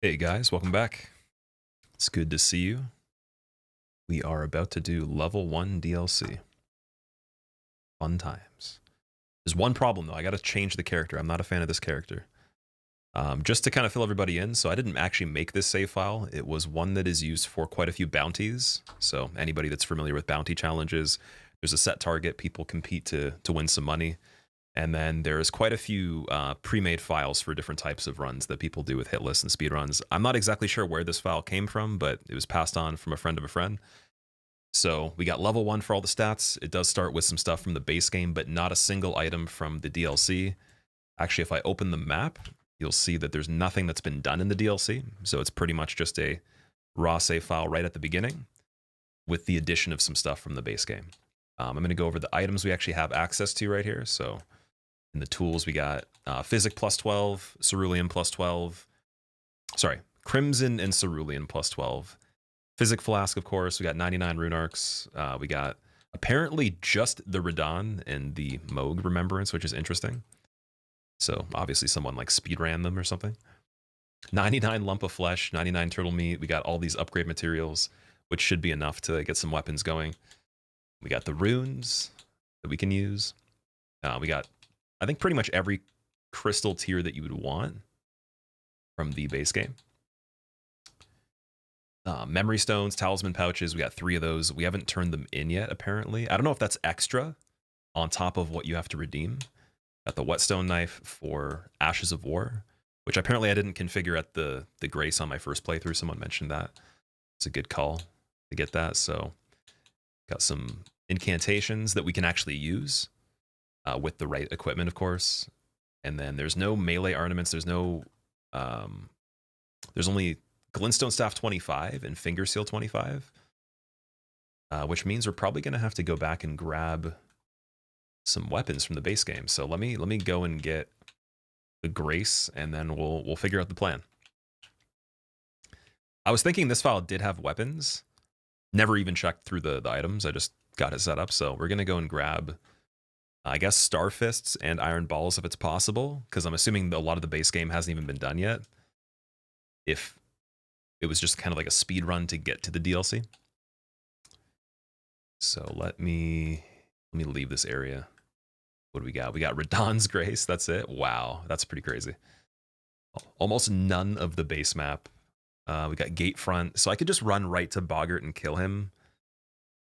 Hey guys, welcome back. It's good to see you. We are about to do level 1 DLC. Fun times. There's one problem though, I gotta change the character. I'm not a fan of this character. Just to kind of fill everybody in, so I didn't actually make this save file. It was one that is used for quite a few bounties. So anybody that's familiar with bounty challenges, there's a set target, people compete to win some money. And then there's quite a few pre-made files for different types of runs that people do with hit lists and speedruns. I'm not exactly sure where this file came from, but it was passed on from a friend of a friend. So we got level 1 for all the stats. It does start with some stuff from the base game, but not a single item from the DLC. Actually, if I open the map, you'll see that there's nothing that's been done in the DLC. So it's pretty much just a raw save file right at the beginning with the addition of some stuff from the base game. I'm going to go over the items we actually have access to right here. So in the tools, we got Physic plus 12, Cerulean plus 12. Sorry, Crimson and Cerulean plus 12. Physic Flask, of course. We got 99 Rune Arcs. We got apparently just the Radon and the Moog Remembrance, which is interesting. So obviously someone like speedran them or something. 99 Lump of Flesh, 99 Turtle Meat. We got all these upgrade materials, which should be enough to get some weapons going. We got the runes that we can use. We got, I think, pretty much every crystal tier that you would want from the base game. Memory stones, talisman pouches, we got 3 of those. We haven't turned them in yet, apparently. I don't know if that's extra on top of what you have to redeem. Got the whetstone knife for Ashes of War, which apparently I didn't configure at the Grace on my first playthrough. Someone mentioned that. It's a good call to get that. So got some incantations that we can actually use with the right equipment, of course. And then there's no melee ornaments. There's no, there's only Glintstone Staff 25 and Finger Seal 25, which means we're probably going to have to go back and grab some weapons from the base game. So let me go and get the Grace, and then we'll figure out the plan. I was thinking this file did have weapons. Never even checked through the items. I just got it set up. So we're going to go and grab, I guess, Star Fists and Iron Balls if it's possible, because I'm assuming a lot of the base game hasn't even been done yet. If it was just kind of like a speed run to get to the DLC. So let me leave this area. What do we got? We got Radon's Grace. That's it. Wow, that's pretty crazy. Almost none of the base map. We got Gatefront. So I could just run right to Boggart and kill him.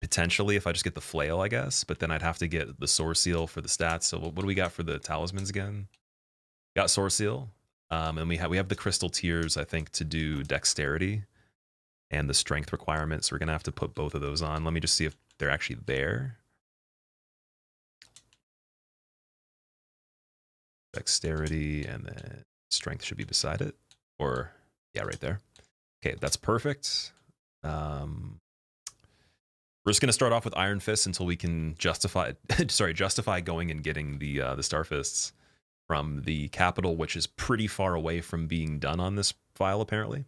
Potentially, if I just get the flail, I guess. But then I'd have to get the Sword Seal for the stats. So what do we got for the talismans again? Got Sword Seal. And we have the crystal tiers, I think, to do dexterity and the strength requirements. So we're gonna have to put both of those on. Let me just see if they're actually there. Dexterity and then strength should be beside it. Or yeah, right there. Okay, that's perfect. We're just gonna start off with Iron Fists until we can justify going and getting the Star Fists from the capital, which is pretty far away from being done on this file, apparently.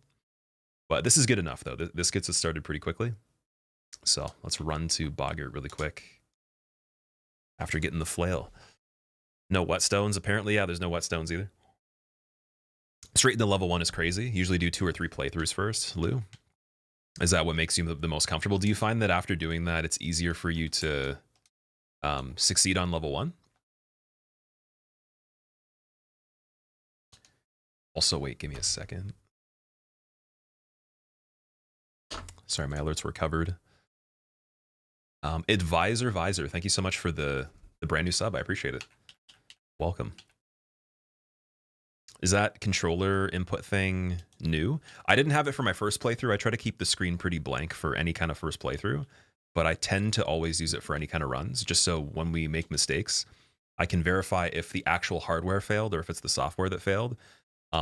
But this is good enough, though. This gets us started pretty quickly. So let's run to Boggart really quick after getting the flail. No whetstones, apparently. Yeah, there's no whetstones either. Straight into level 1 is crazy. Usually do 2 or 3 playthroughs first, Lou. Is that what makes you the most comfortable? Do you find that after doing that, it's easier for you to succeed on level 1? Also, wait, give me a second. Sorry, my alerts were covered. Visor, thank you so much for the brand new sub. I appreciate it. Welcome. Is that controller input thing new? I didn't have it for my first playthrough. I try to keep the screen pretty blank for any kind of first playthrough, but I tend to always use it for any kind of runs, just so when we make mistakes, I can verify if the actual hardware failed or if it's the software that failed,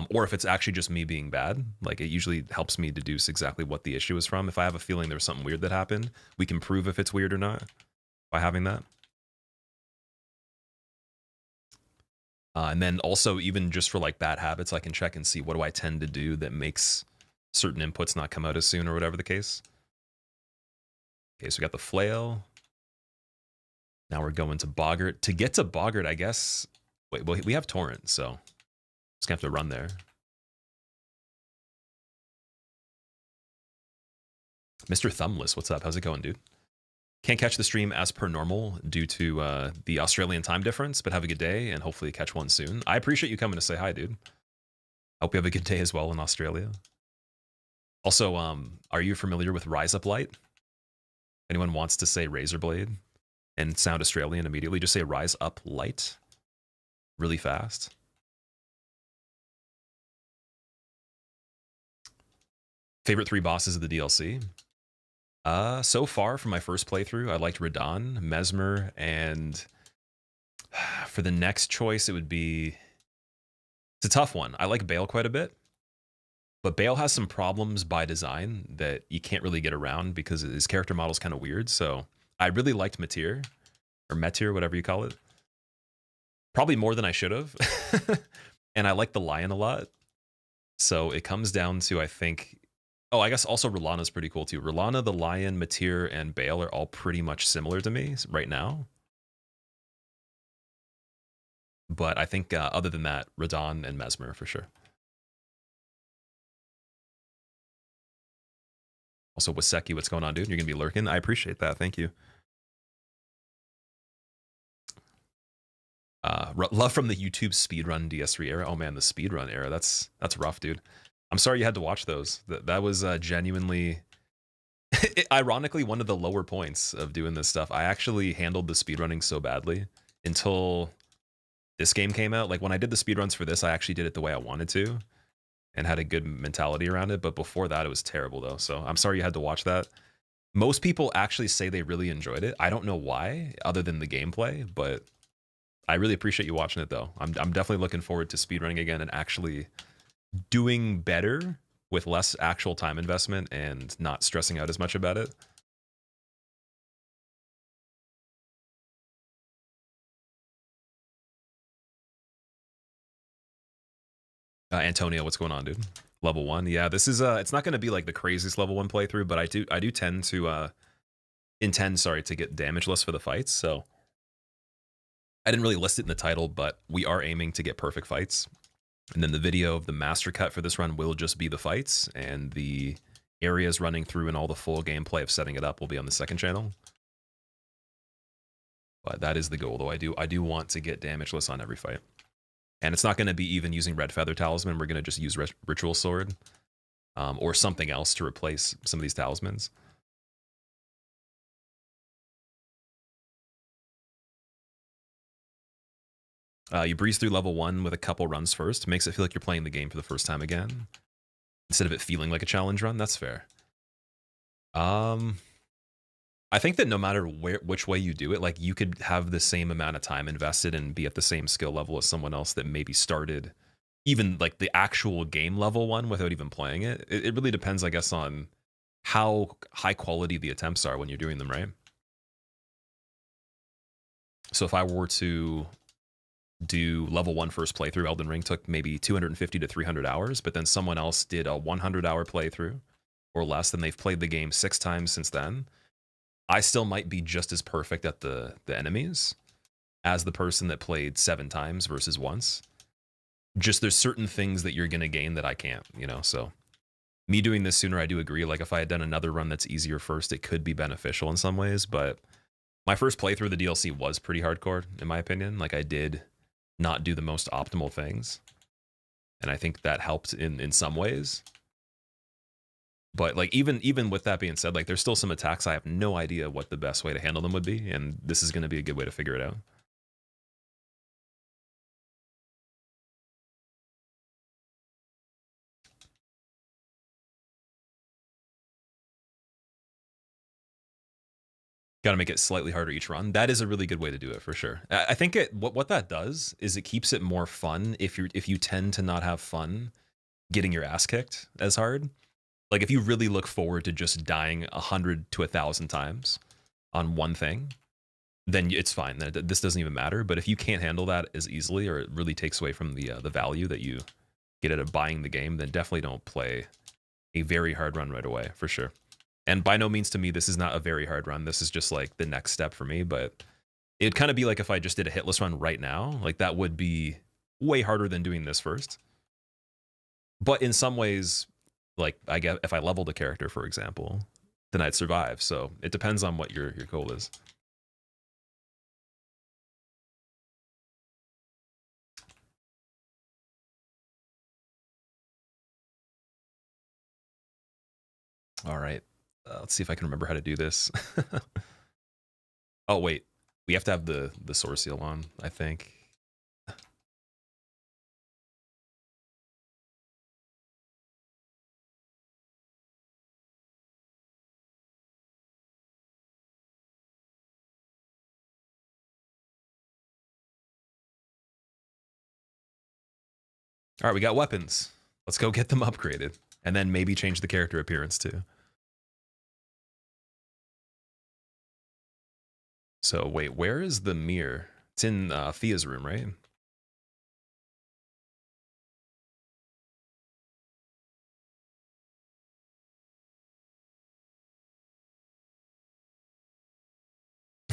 or if it's actually just me being bad. Like, it usually helps me deduce exactly what the issue is from. If I have a feeling there was something weird that happened, we can prove if it's weird or not by having that. And then also, even just for like bad habits, I can check and see what do I tend to do that makes certain inputs not come out as soon or whatever the case. Okay, so we got the flail. Now we're going to Boggart. To get to Boggart, I guess, wait, well, we have Torrent, so just gonna have to run there. Mr. Thumbless, what's up? How's it going, dude? Can't catch the stream as per normal due to the Australian time difference, but have a good day and hopefully catch one soon. I appreciate you coming to say hi, dude. Hope you have a good day as well in Australia. Also, are you familiar with Rise Up Light? Anyone wants to say Razorblade and sound Australian immediately, just say Rise Up Light really fast. Favorite 3 bosses of the DLC? So far from my first playthrough, I liked Radon, Mesmer, and for the next choice, it would be... It's a tough one. I like Bale quite a bit, but Bale has some problems by design that you can't really get around because his character model is kind of weird. So I really liked Metir, or Metir, whatever you call it. Probably more than I should have. And I like the Lion a lot. So it comes down to, I think... Oh, I guess also R'Lana's pretty cool too. R'Lana, the Lion, Metir, and Bale are all pretty much similar to me right now. But I think other than that, Radon and Mesmer for sure. Also, Waseki, what's going on, dude? You're going to be lurking? I appreciate that. Thank you. Love from the YouTube speedrun DS3 era. Oh man, the speedrun era. That's rough, dude. I'm sorry you had to watch those. That was genuinely... ironically, one of the lower points of doing this stuff. I actually handled the speedrunning so badly until this game came out. Like when I did the speedruns for this, I actually did it the way I wanted to and had a good mentality around it. But before that, it was terrible though. So I'm sorry you had to watch that. Most people actually say they really enjoyed it. I don't know why, other than the gameplay, but I really appreciate you watching it though. I'm definitely looking forward to speedrunning again and actually doing better with less actual time investment and not stressing out as much about it. Antonio, what's going on, dude? Level 1. Yeah, this is it's not going to be like the craziest level 1 playthrough, but I do tend to intend, sorry, to get damageless for the fights. So I didn't really list it in the title, but we are aiming to get perfect fights. And then the video of the master cut for this run will just be the fights, and the areas running through and all the full gameplay of setting it up will be on the second channel. But that is the goal, though. I do want to get damageless on every fight. And it's not going to be even using Red Feather Talisman. We're going to just use Ritual Sword or something else to replace some of these talismans. You breeze through level 1 with a couple runs first. Makes it feel like you're playing the game for the first time again, instead of it feeling like a challenge run. That's fair. I think that no matter which way you do it, like you could have the same amount of time invested and be at the same skill level as someone else that maybe started even like the actual game level 1 without even playing it. It really depends, I guess, on how high quality the attempts are when you're doing them, right? So if I were to do level 1 first playthrough, Elden Ring took maybe 250 to 300 hours, but then someone else did a 100-hour playthrough or less, and they've played the game 6 times since then. I still might be just as perfect at the enemies as the person that played 7 times versus once. Just there's certain things that you're going to gain that I can't, you know? So me doing this sooner, I do agree. Like if I had done another run that's easier first, it could be beneficial in some ways, but my first playthrough of the DLC was pretty hardcore, in my opinion. Like I did not do the most optimal things, and I think that helped in some ways. But like even with that being said, like there's still some attacks I have no idea what the best way to handle them would be, and this is going to be a good way to figure it out. Got to make it slightly harder each run. That is a really good way to do it for sure. I think what that does is it keeps it more fun if you tend to not have fun getting your ass kicked as hard. Like if you really look forward to just dying 100 to 1,000 times on one thing, then it's fine. This doesn't even matter. But if you can't handle that as easily, or it really takes away from the value that you get out of buying the game, then definitely don't play a very hard run right away, for sure. And by no means to me, this is not a very hard run. This is just like the next step for me. But it'd kind of be like if I just did a hitless run right now, like that would be way harder than doing this first. But in some ways, like I get if I leveled a character, for example, then I'd survive. So it depends on what your goal is. All right, let's see if I can remember how to do this. Oh wait, we have to have the source seal on, I think. All right, we got weapons. Let's go get them upgraded, and then maybe change the character appearance too. So wait, where is the mirror? It's in Thea's room, right?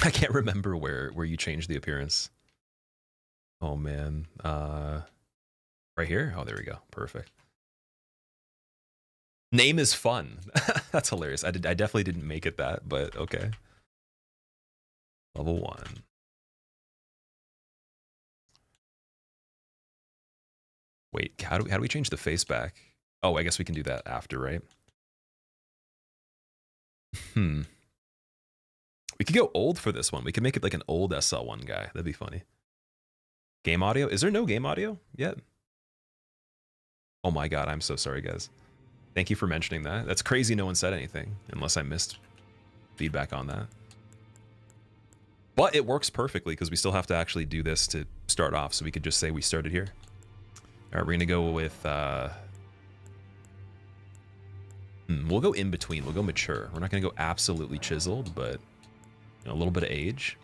I can't remember where you changed the appearance. Oh man, right here. Oh, there we go. Perfect. Name is fun. That's hilarious. I definitely didn't make it that, but okay. Level 1. Wait, how do we change the face back? Oh, I guess we can do that after, right? We could go old for this one. We could make it like an old SL1 guy. That'd be funny. Game audio? Is there no game audio yet? Oh my god, I'm so sorry, guys. Thank you for mentioning that. That's crazy no one said anything, unless I missed feedback on that. But it works perfectly, because we still have to actually do this to start off, so we could just say we started here. All right, we're going to go with... we'll go in between. We'll go mature. We're not going to go absolutely chiseled, but you know, a little bit of age.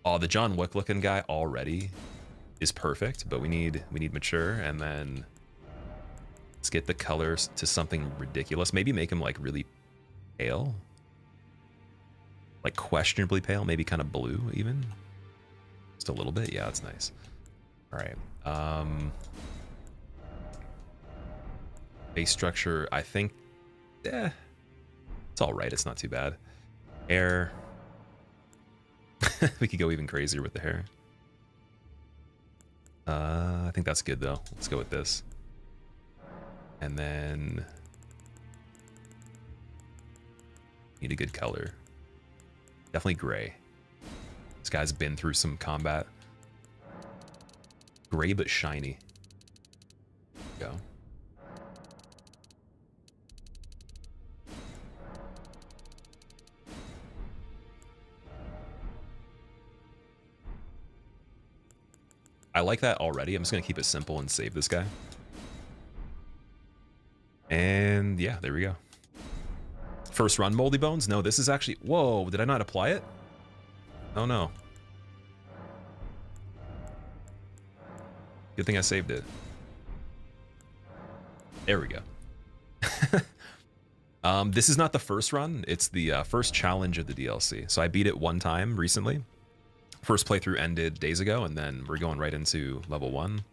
Oh, the John Wick looking guy already is perfect, but we need mature, and then let's get the colors to something ridiculous. Maybe make him like really pale, like questionably pale, maybe kind of blue even, just a little bit. Yeah, that's nice. All right. Base structure, I think, it's all right. It's not too bad. Hair. We could go even crazier with the hair. I think that's good though. Let's go with this. And then need a good color. Definitely gray. This guy's been through some combat. Gray but shiny. Go. I like that already. I'm just going to keep it simple and save this guy. And yeah, there we go. First run, Moldy Bones? No, this is actually... Whoa, did I not apply it? Oh no. Good thing I saved it. There we go. This is not the first run. It's the first challenge of the DLC. So I beat it one time recently. First playthrough ended days ago, and then we're going right into level 1.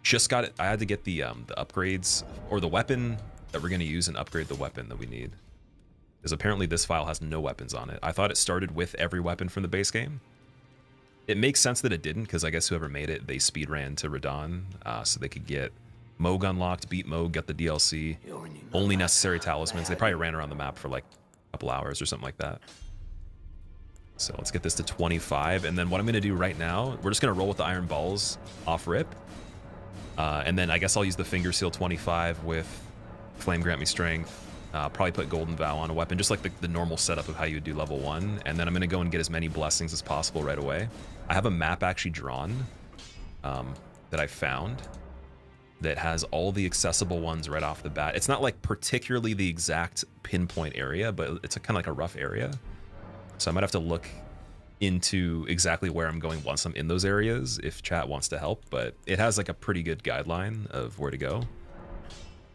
Just got it. I had to get the upgrades, or the weapon that we're going to use, and upgrade the weapon that we need. Because apparently this file has no weapons on it. I thought it started with every weapon from the base game. It makes sense that it didn't, because I guess whoever made it, they speedran to Radon, so they could get Moog unlocked, beat Moog, get the DLC, only necessary talismans. They probably ran around the map for like a couple hours or something like that. So let's get this to 25, and then what I'm going to do right now, we're just going to roll with the iron balls off rip. And then I guess I'll use the finger seal 25 with flame grant me strength. Probably put golden vow on a weapon, just like the normal setup of how you would do level 1. And then I'm going to go and get as many blessings as possible right away. I have a map actually drawn that I found that has all the accessible ones right off the bat. It's not like particularly the exact pinpoint area, but it's kind of like a rough area. So I might have to look into exactly where I'm going once I'm in those areas if chat wants to help, but it has like a pretty good guideline of where to go,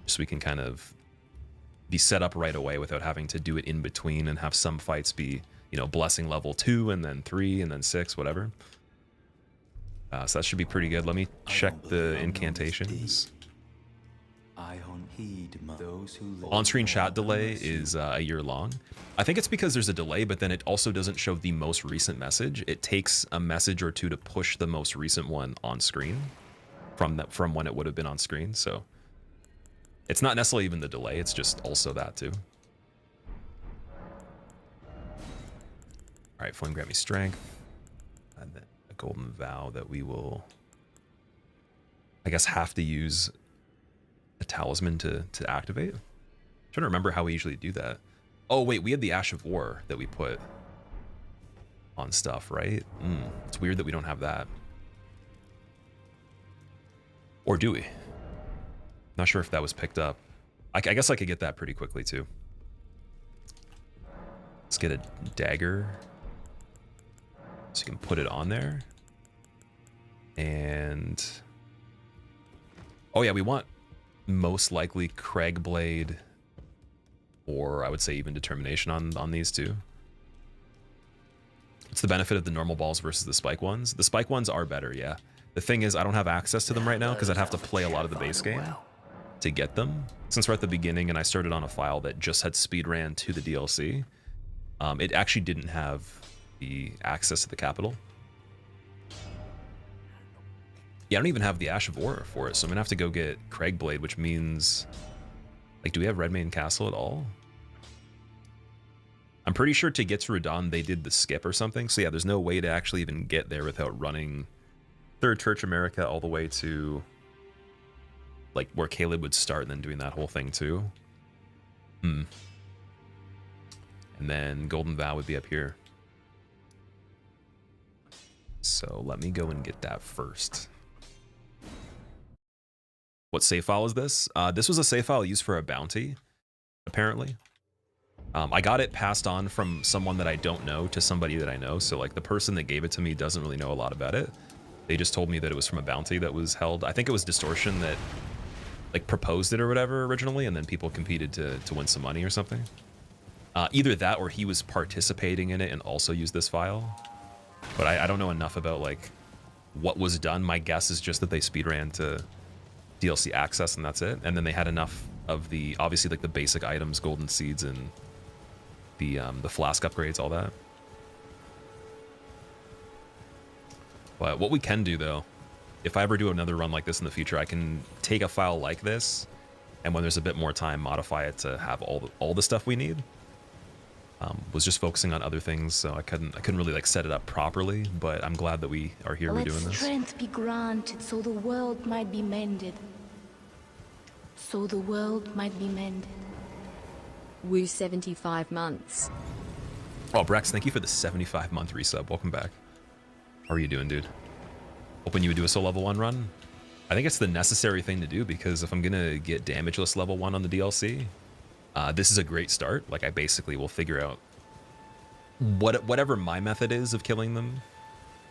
so we can kind of be set up right away without having to do it in between and have some fights be, you know, blessing level 2 and then 3 and then 6, whatever. So that should be pretty good. Let me check the incantations. I heed those who live. On-screen chat delay is a year long. I think it's because there's a delay, but then it also doesn't show the most recent message. It takes a message or two to push the most recent one on screen from when it would have been on screen. So it's not necessarily even the delay. It's just also that too. All right, Flame grant me strength, and then a golden vow that we will, I guess, have to use a talisman to activate. I'm trying to remember how we usually do that. Oh wait, we had the Ash of War that we put on stuff, right? It's weird that we don't have that. Or do we? Not sure if that was picked up. I guess I could get that pretty quickly too. Let's get a dagger. So you can put it on there. And oh yeah, we want most likely Craigblade, or I would say even Determination on these two. What's the benefit of the normal balls versus the spike ones? The spike ones are better, yeah. The thing is, I don't have access to them right now because I'd have to play a lot of the base game to get them. Since we're at the beginning and I started on a file that just had speedran to the DLC, it actually didn't have the access to the capital. Yeah, I don't even have the Ash of War for it, so I'm gonna have to go get Craigblade, which means, like, do we have Redmane Castle at all? I'm pretty sure to get to Radon, they did the skip or something. So yeah, there's no way to actually even get there without running Third Church America all the way to, like, where Caleb would start and then doing that whole thing too. And then Golden Vow would be up here. So let me go and get that first. What save file is this? This was a save file used for a bounty, apparently. I got it passed on from someone that I don't know to somebody that I know. So like the person that gave it to me doesn't really know a lot about it. They just told me that it was from a bounty that was held. I think it was Distortion that like proposed it or whatever originally, and then people competed to win some money or something. Either that or he was participating in it and also used this file. But I don't know enough about like what was done. My guess is just that they speedran to DLC access and that's it. And then they had enough of the, obviously like the basic items, golden seeds and the flask upgrades, all that. But what we can do though, if I ever do another run like this in the future, I can take a file like this, and when there's a bit more time, modify it to have all the stuff we need. Was just focusing on other things, so I couldn't really like set it up properly. But I'm glad that we are here. We're doing this. Let strength be granted, so the world might be mended. So the world might be mended. Woo 75 months. Oh, Brex, thank you for the 75-month resub. Welcome back. How are you doing, dude? Hoping you would do a solo level 1 run. I think it's the necessary thing to do, because if I'm gonna get damageless level 1 on the DLC, this is a great start. Like I basically will figure out whatever my method is of killing them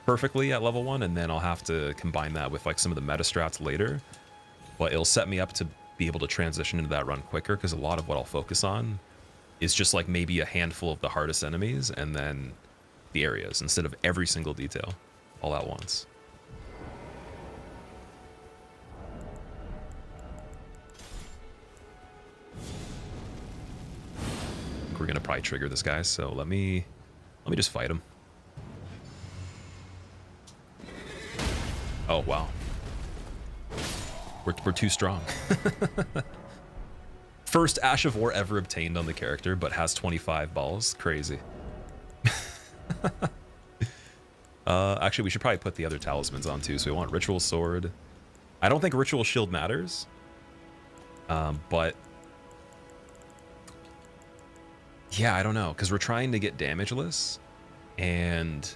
perfectly at level 1, and then I'll have to combine that with like some of the meta strats later. But it'll set me up to be able to transition into that run quicker, because a lot of what I'll focus on is just like maybe a handful of the hardest enemies and then the areas, instead of every single detail all at once. We're gonna probably trigger this guy, so let me just fight him. Oh wow, we're too strong. First Ash of War ever obtained on the character, but has 25 balls. Crazy. Actually, we should probably put the other talismans on too. So we want Ritual Sword. I don't think Ritual Shield matters, but yeah, I don't know, because we're trying to get damageless, and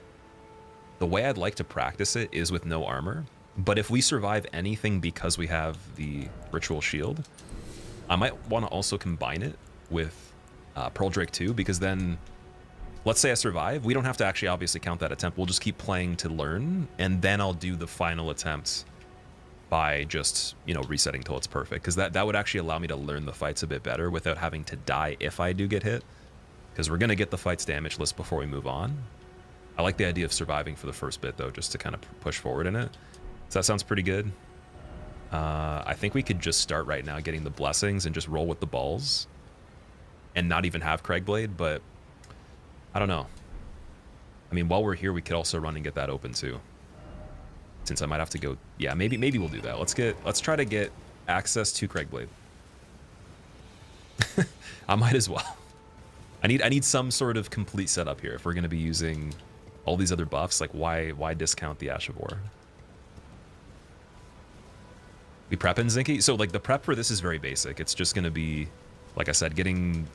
the way I'd like to practice it is with no armor. But if we survive anything because we have the Ritual Shield, I might want to also combine it with Pearl Drake 2, because then, let's say I survive, we don't have to actually obviously count that attempt. We'll just keep playing to learn, and then I'll do the final attempt by just, you know, resetting till it's perfect, because that would actually allow me to learn the fights a bit better without having to die if I do get hit, because we're going to get the fights damageless before we move on. I like the idea of surviving for the first bit though, just to kind of push forward in it. So that sounds pretty good. I think we could just start right now getting the blessings and just roll with the balls and not even have Craigblade, but I don't know. I mean, while we're here, we could also run and get that open too. Since I might have to go, yeah, maybe we'll do that. Let's try to get access to Craigblade. I might as well. I need some sort of complete setup here if we're gonna be using all these other buffs. Like, why discount the Ash of War? We prep in Zinky? So like the prep for this is very basic. It's just gonna be, like I said, getting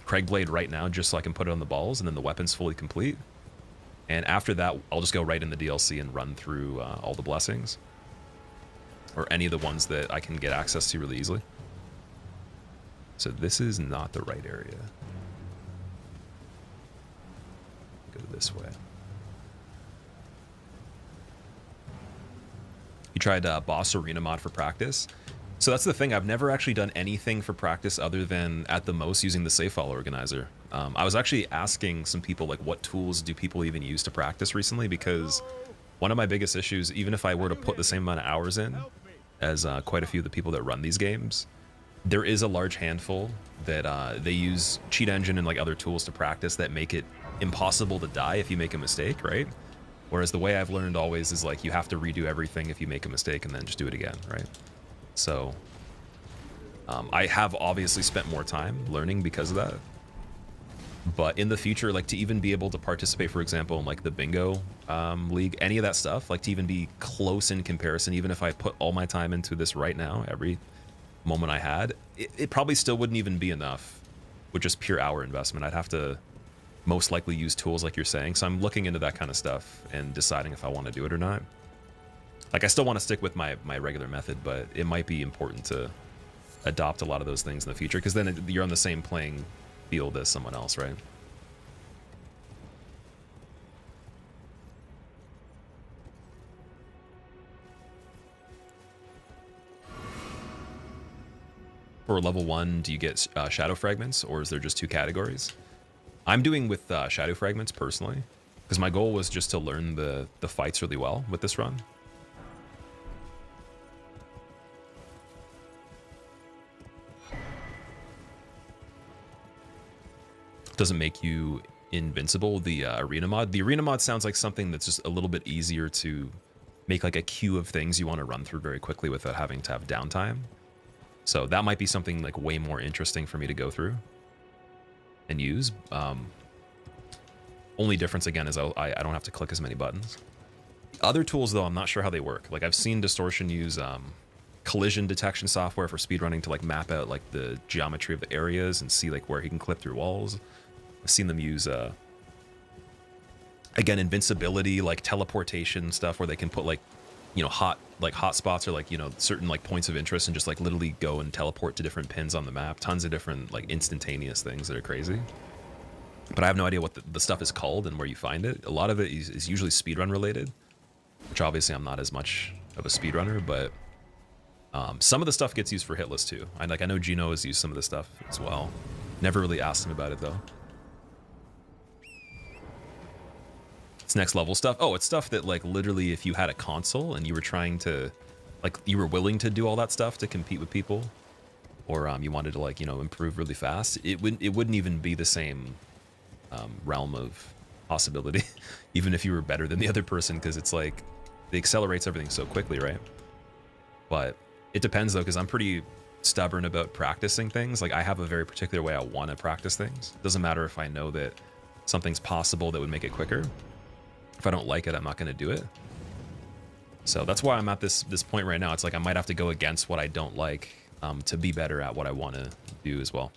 Craigblade right now just so I can put it on the balls, and then the weapon's fully complete. And after that, I'll just go right in the DLC and run through all the blessings. Or any of the ones that I can get access to really easily. So this is not the right area. Go this way. You tried Boss Arena mod for practice. So that's the thing. I've never actually done anything for practice other than at the most using the save file organizer. I was actually asking some people like what tools do people even use to practice recently, because one of my biggest issues, even if I were to put the same amount of hours in as quite a few of the people that run these games, there is a large handful that they use cheat engine and like other tools to practice that make it impossible to die if you make a mistake, right? Whereas the way I've learned always is like you have to redo everything if you make a mistake and then just do it again, right? So I have obviously spent more time learning because of that. But in the future, like to even be able to participate, for example, in like the bingo league, any of that stuff, like to even be close in comparison, even if I put all my time into this right now, every moment I had, it probably still wouldn't even be enough with just pure hour investment. I'd have to most likely use tools like you're saying. So I'm looking into that kind of stuff and deciding if I want to do it or not. Like I still want to stick with my regular method, but it might be important to adopt a lot of those things in the future, because then you're on the same playing field as someone else, right? For level 1, do you get shadow fragments, or is there just 2 categories? I'm doing with shadow fragments personally, because my goal was just to learn the fights really well with this run. Doesn't make you invincible, the arena mod. The arena mod sounds like something that's just a little bit easier to make, like a queue of things you want to run through very quickly without having to have downtime. So that might be something like way more interesting for me to go through and use. Only difference again is I don't have to click as many buttons. Other tools though, I'm not sure how they work. Like I've seen Distortion use collision detection software for speedrunning to like map out like the geometry of the areas and see like where he can clip through walls. I've seen them use again, invincibility, like teleportation stuff where they can put like, you know, hot spots or like, you know, certain like points of interest and just like literally go and teleport to different pins on the map. Tons of different like instantaneous things that are crazy. But I have no idea what the stuff is called and where you find it. A lot of it is usually speedrun related, which obviously I'm not as much of a speedrunner, but some of the stuff gets used for hitlist too. I know Gino has used some of the stuff as well. Never really asked him about it though. It's next level stuff. Oh, it's stuff that like literally if you had a console and you were trying to, like you were willing to do all that stuff to compete with people, or you wanted to like, you know, improve really fast, it wouldn't even be the same realm of possibility, even if you were better than the other person, because it's like it accelerates everything so quickly, right? But it depends though, because I'm pretty stubborn about practicing things. Like I have a very particular way I want to practice things. Doesn't matter if I know that something's possible that would make it quicker. If I don't like it, I'm not going to do it. So that's why I'm at this point right now. It's like I might have to go against what I don't like to be better at what I want to do as well.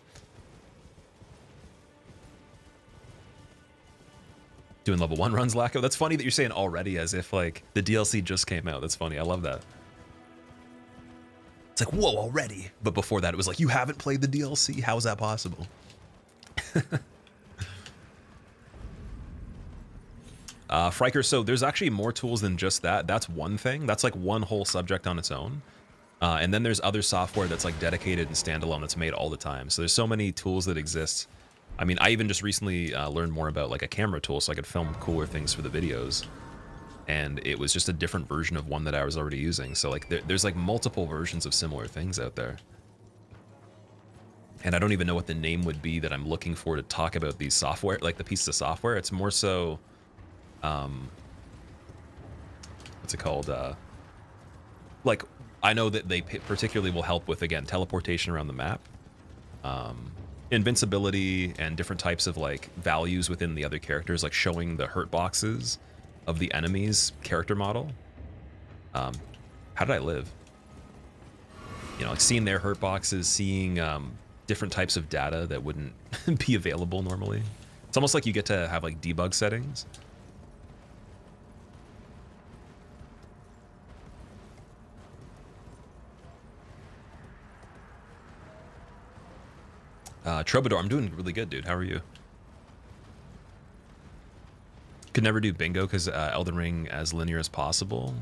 Doing level 1 runs, Lacko. That's funny that you're saying already as if like the DLC just came out. That's funny. I love that. It's like, whoa, already. But before that, it was like, you haven't played the DLC? How is that possible? Friker, so there's actually more tools than just that. That's one thing. That's like one whole subject on its own. And then there's other software that's like dedicated and standalone that's made all the time. So there's so many tools that exist. I mean, I even just recently learned more about like a camera tool so I could film cooler things for the videos. and it was just a different version of one that I was already using. So like there's like multiple versions of similar things out there. And I don't even know what the name would be that I'm looking for to talk about these software, like the pieces of software. It's more so, what's it called? Like, I know that they particularly will help with, again, teleportation around the map, invincibility, and different types of like values within the other characters, like showing the hurt boxes of the enemy's character model. How did I live? You know, like seeing their hurt boxes, seeing different types of data that wouldn't be available normally. It's almost like you get to have like debug settings. Troubadour, I'm doing really good, dude. How are you? Could never do bingo because Elden Ring as linear as possible.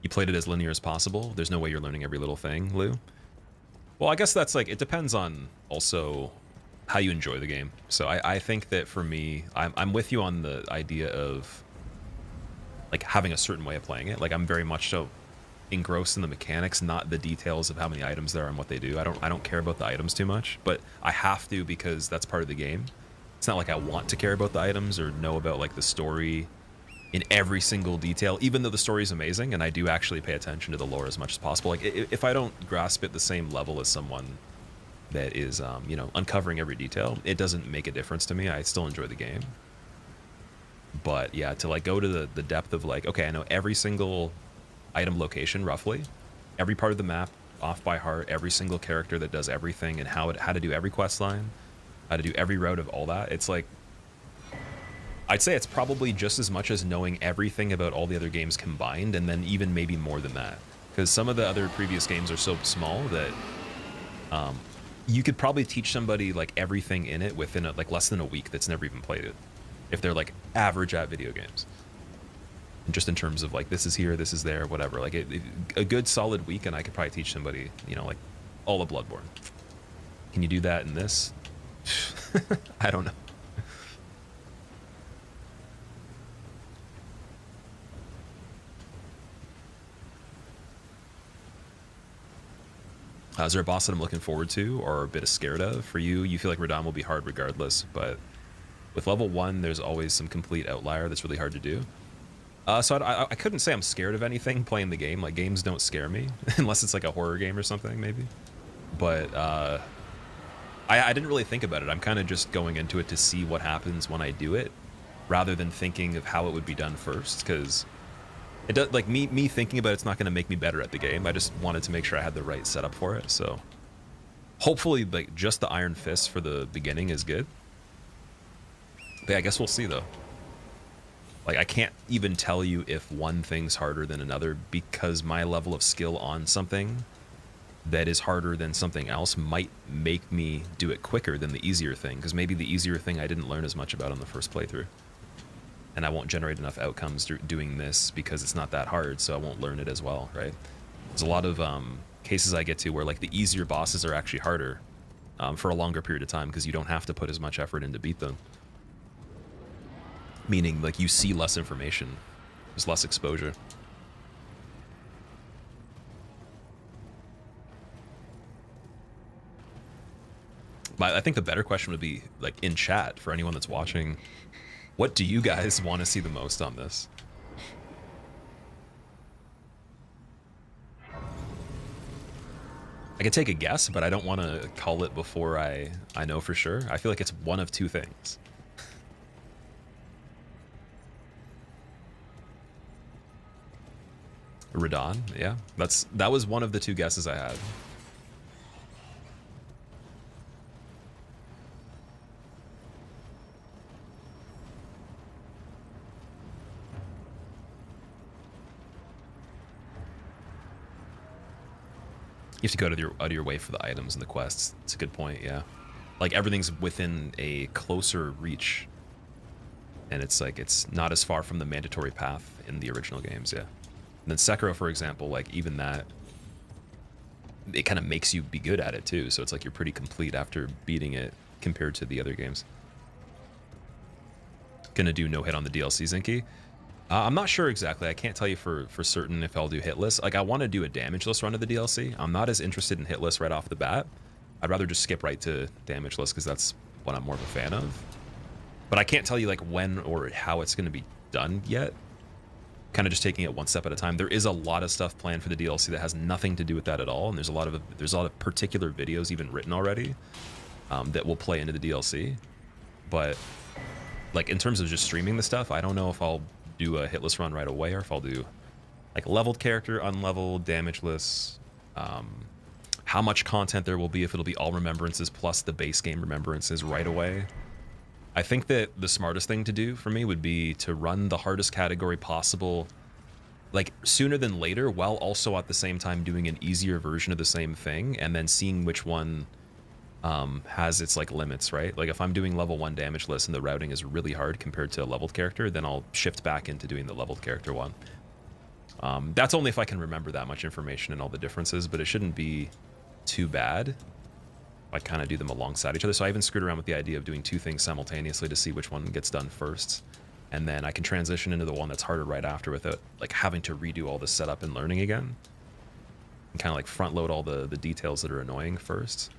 You played it as linear as possible. There's no way you're learning every little thing, Lou. Well, I guess that's like, it depends on also how you enjoy the game. So I think that for me, I'm with you on the idea of like having a certain way of playing it. Like I'm very much so engrossed in the mechanics, not the details of how many items there are and what they do. I don't care about the items too much, but I have to because that's part of the game. It's not like I want to care about the items or know about like the story in every single detail, even though the story is amazing and I do actually pay attention to the lore as much as possible. Like if I don't grasp it the same level as someone that is, you know, uncovering every detail, it doesn't make a difference to me. I still enjoy the game. But yeah, to like go to the depth of like, okay, I know every single item location roughly, every part of the map off by heart, every single character that does everything and how to do every quest line, how to do every route of all that. It's like, I'd say it's probably just as much as knowing everything about all the other games combined, and then even maybe more than that. Because some of the other previous games are so small that you could probably teach somebody like everything in it within like less than a week that's never even played it, if they're like average at video games. And just in terms of like, this is here, this is there, whatever. Like a good solid week, and I could probably teach somebody, you know, like all of Bloodborne. Can you do that in this? I don't know. Is there a boss that I'm looking forward to or a bit scared of? For you, you feel like Radahn will be hard regardless, but with level 1, there's always some complete outlier that's really hard to do. So I couldn't say I'm scared of anything playing the game. Like, games don't scare me, unless it's like a horror game or something, maybe. But I didn't really think about it. I'm kind of just going into it to see what happens when I do it, rather than thinking of how it would be done first, because it does, like me thinking about it's not going to make me better at the game. I just wanted to make sure I had the right setup for it. So hopefully, like, just the Iron Fist for the beginning is good. But yeah, I guess we'll see though. Like, I can't even tell you if one thing's harder than another, because my level of skill on something that is harder than something else might make me do it quicker than the easier thing, because maybe the easier thing I didn't learn as much about on the first playthrough. And I won't generate enough outcomes doing this because it's not that hard, so I won't learn it as well, right? There's a lot of cases I get to where like the easier bosses are actually harder for a longer period of time, because you don't have to put as much effort in to beat them. Meaning, like, you see less information, there's less exposure. But I think the better question would be, like, in chat for anyone that's watching, what do you guys want to see the most on this? I could take a guess, but I don't want to call it before I know for sure. I feel like it's one of two things. Radahn, yeah. That was one of the two guesses I had. You have to go out of your way for the items and the quests. It's a good point, yeah. Like, everything's within a closer reach, and it's like it's not as far from the mandatory path in the original games, yeah. And then Sekiro, for example, like, even that, it kind of makes you be good at it too. So it's like you're pretty complete after beating it compared to the other games. Gonna do no hit on the DLC, Zinky. I'm not sure exactly. I can't tell you for certain if I'll do hitless. Like, I want to do a damageless run of the DLC. I'm not as interested in hitless right off the bat. I'd rather just skip right to damageless because that's what I'm more of a fan of. But I can't tell you like when or how it's going to be done yet. Kind of just taking it one step at a time. There is a lot of stuff planned for the DLC that has nothing to do with that at all, and there's a lot of particular videos even written already that will play into the DLC. But like in terms of just streaming the stuff, I don't know if I'll do a hitless run right away or if I'll do like leveled character, unleveled, damageless. How much content there will be, if it'll be all remembrances plus the base game remembrances right away. I think that the smartest thing to do for me would be to run the hardest category possible like sooner than later, while also at the same time doing an easier version of the same thing, and then seeing which one has its like limits, right? Like if I'm doing level 1 damageless and the routing is really hard compared to a leveled character, then I'll shift back into doing the leveled character one. That's only if I can remember that much information and all the differences, but it shouldn't be too bad. I kind of do them alongside each other. So I even screwed around with the idea of doing two things simultaneously to see which one gets done first. And then I can transition into the one that's harder right after without like having to redo all the setup and learning again. And kind of like front load all the details that are annoying first.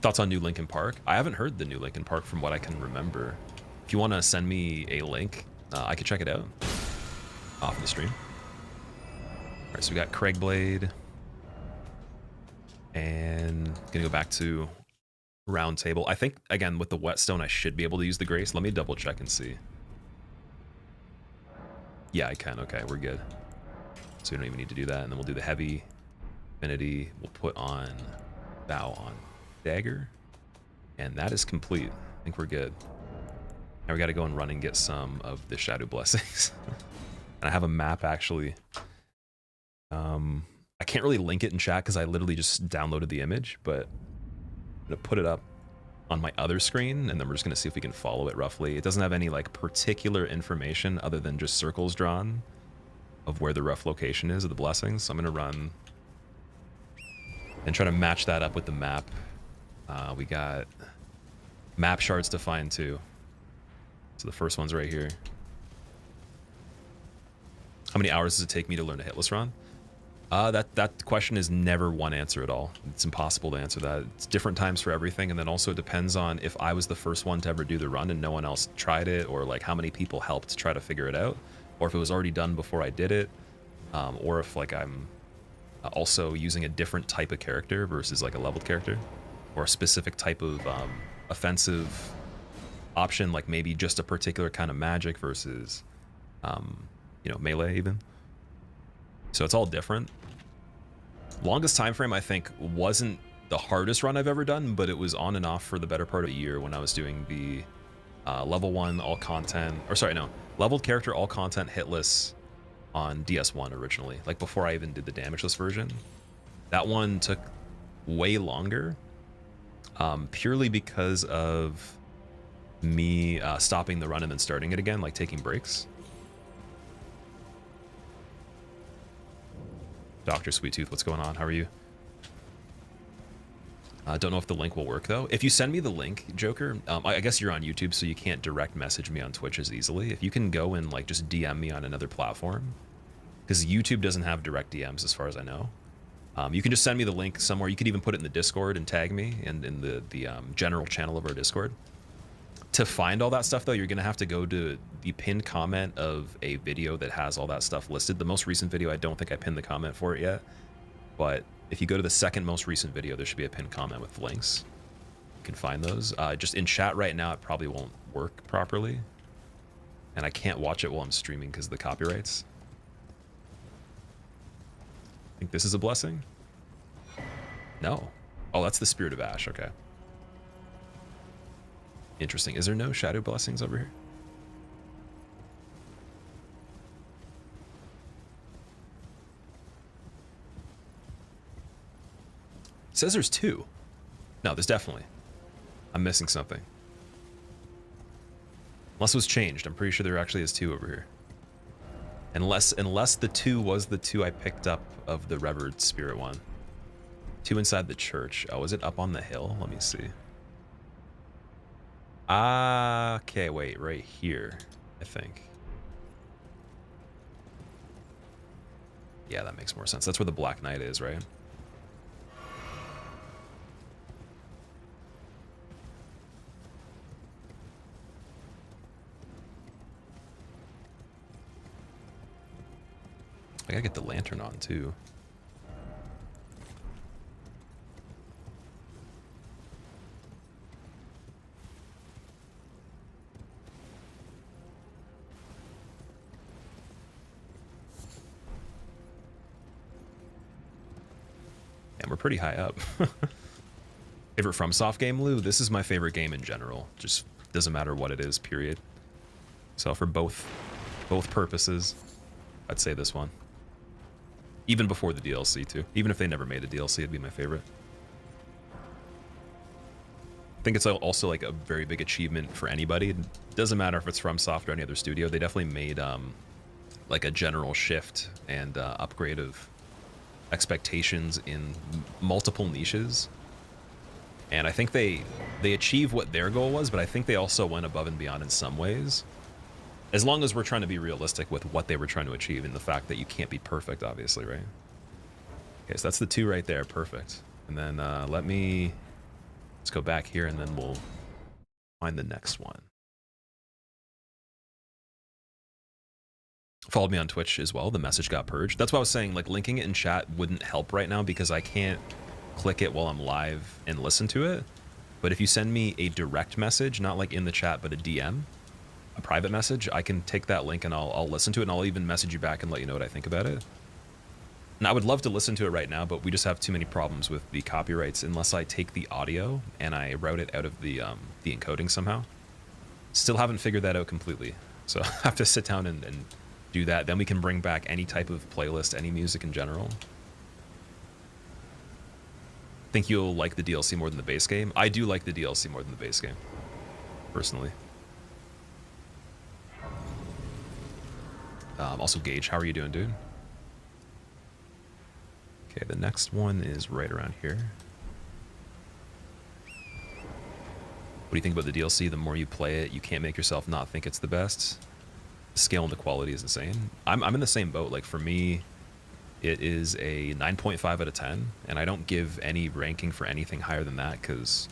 Thoughts on New Linkin Park? I haven't heard the New Linkin Park from what I can remember. If you want to send me a link, I could check it out off the stream. All right, so we got Craigblade, and gonna go back to Round Table. I think again with the Whetstone, I should be able to use the Grace. Let me double check and see. Yeah, I can. Okay, we're good. So we don't even need to do that, and then we'll do the Heavy Affinity. We'll put on Bow on Dagger, and that is complete. I think we're good. Now we got to go and run and get some of the Shadow Blessings. And I have a map actually. I can't really link it in chat because I literally just downloaded the image, but I'm gonna put it up on my other screen, and then we're just gonna see if we can follow it roughly. It doesn't have any like particular information other than just circles drawn of where the rough location is of the blessings. So I'm gonna run and try to match that up with the map. We got map shards to find too. So the first one's right here. How many hours does it take me to learn a hitless run? That question is never one answer at all. It's impossible to answer that. It's different times for everything, and then also it depends on if I was the first one to ever do the run and no one else tried it, or like how many people helped try to figure it out, or if it was already done before I did it, or if like I'm also using a different type of character versus like a leveled character, or a specific type of offensive option, like maybe just a particular kind of magic versus you know, melee even. So it's all different. Longest time frame I think wasn't the hardest run I've ever done, but it was on and off for the better part of a year when I was doing the level 1 all content, or sorry, no, leveled character all content hitless on DS1 originally, like before I even did the damageless version. That one took way longer, purely because of me stopping the run and then starting it again, like taking breaks. Dr. Sweet Tooth, what's going on? How are you? Don't know if the link will work though. If you send me the link, Joker, I guess you're on YouTube, so you can't direct message me on Twitch as easily. If you can go and like just DM me on another platform, because YouTube doesn't have direct DMs as far as I know. You can just send me the link somewhere. You could even put it in the Discord and tag me and in the general channel of our Discord. To find all that stuff though, you're gonna have to go to the pinned comment of a video that has all that stuff listed. The most recent video, I don't think I pinned the comment for it yet, but if you go to the second most recent video, there should be a pinned comment with links. You can find those. Just in chat right now, it probably won't work properly, and I can't watch it while I'm streaming because of the copyrights. I think this is a blessing? No. Oh, that's the Spirit of Ash, okay. Interesting. Is there no shadow blessings over here? It says there's 2. No, there's definitely. I'm missing something. Unless it was changed. I'm pretty sure there actually is 2 over here. Unless the 2 was the 2 I picked up of the Revered Spirit one. 2 inside the church. Oh, is it up on the hill? Let me see. Okay, wait, right here, I think. Yeah, that makes more sense. That's where the Black Knight is, right? I gotta get the lantern on, too. And we're pretty high up. Favorite FromSoft game, Lou? This is my favorite game in general. Just doesn't matter what it is, period. So for both purposes, I'd say this one. Even before the DLC, too. Even if they never made a DLC, it'd be my favorite. I think it's also like a very big achievement for anybody. It doesn't matter if it's FromSoft or any other studio. They definitely made like a general shift and upgrade of expectations in multiple niches. And I think they achieve what their goal was, but I think they also went above and beyond in some ways. As long as we're trying to be realistic with what they were trying to achieve and the fact that you can't be perfect, obviously, right? Okay, so that's the 2 right there, perfect. And then let's go back here and then we'll find the next one. Followed me on Twitch as well. The message got purged. That's why I was saying, like, linking it in chat wouldn't help right now because I can't click it while I'm live and listen to it. But if you send me a direct message, not like in the chat, but a DM, a private message, I can take that link and I'll listen to it, and I'll even message you back and let you know what I think about it. And I would love to listen to it right now, but we just have too many problems with the copyrights unless I take the audio and I route it out of the encoding somehow. Still haven't figured that out completely. So I have to sit down and do that. Then we can bring back any type of playlist, any music in general. Think you'll like the DLC more than the base game? I do like the DLC more than the base game, personally. Also, Gage, how are you doing, dude? Okay, the next one is right around here. What do you think about the DLC? The more you play it, you can't make yourself not think it's the best. The scale and the quality is insane. I'm in the same boat. Like, for me, it is a 9.5 out of 10, and I don't give any ranking for anything higher than that because,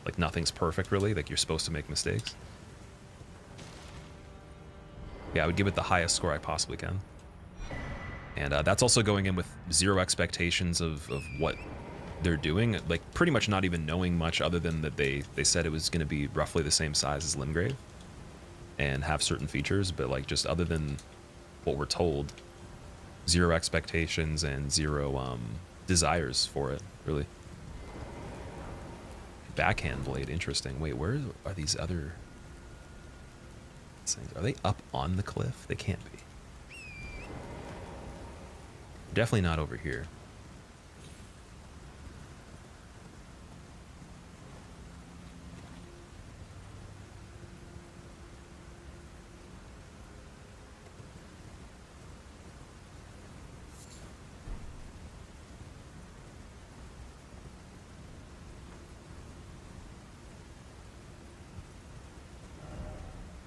like, nothing's perfect, really. Like, you're supposed to make mistakes. Yeah, I would give it the highest score I possibly can. And that's also going in with zero expectations of what they're doing. Like, pretty much not even knowing much other than that they said it was going to be roughly the same size as Limgrave and have certain features, but, like, just other than what we're told, zero expectations and zero desires for it, really. Backhand blade, interesting. Wait, where are these other things? Are they up on the cliff? They can't be. Definitely not over here.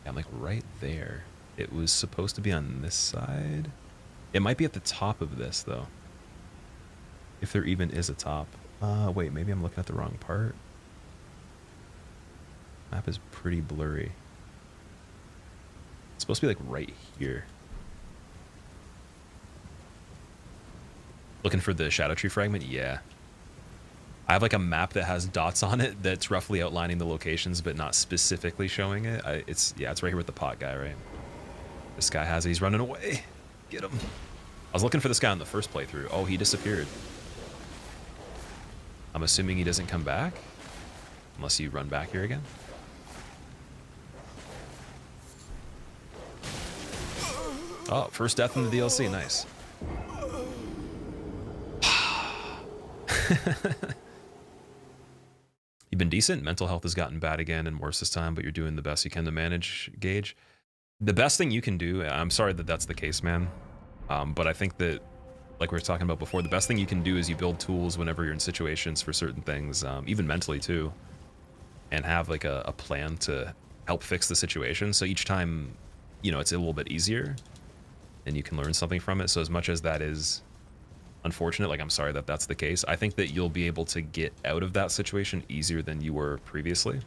I'm like right there. It was supposed to be on this side. It might be at the top of this, though. If there even is a top. Wait, maybe I'm looking at the wrong part. Map is pretty blurry. It's supposed to be like right here. Looking for the Shadow Tree fragment? Yeah. I have like a map that has dots on it that's roughly outlining the locations, but not specifically showing it. It's right here with the pot guy, right? This guy has it. He's running away. Get him. I was looking for this guy on the first playthrough. Oh, he disappeared. I'm assuming he doesn't come back, unless you run back here again. Oh, first death in the DLC. Nice. You've been decent. Mental health has gotten bad again and worse this time, but you're doing the best you can to manage, Gage. The best thing you can do, I'm sorry that that's the case, man, but I think that, like we were talking about before, the best thing you can do is you build tools whenever you're in situations for certain things, even mentally too. and have like a plan to help fix the situation. So each time, you know, it's a little bit easier and you can learn something from it. So as much as that is unfortunate, like I'm sorry that that's the case, I think that you'll be able to get out of that situation easier than you were previously.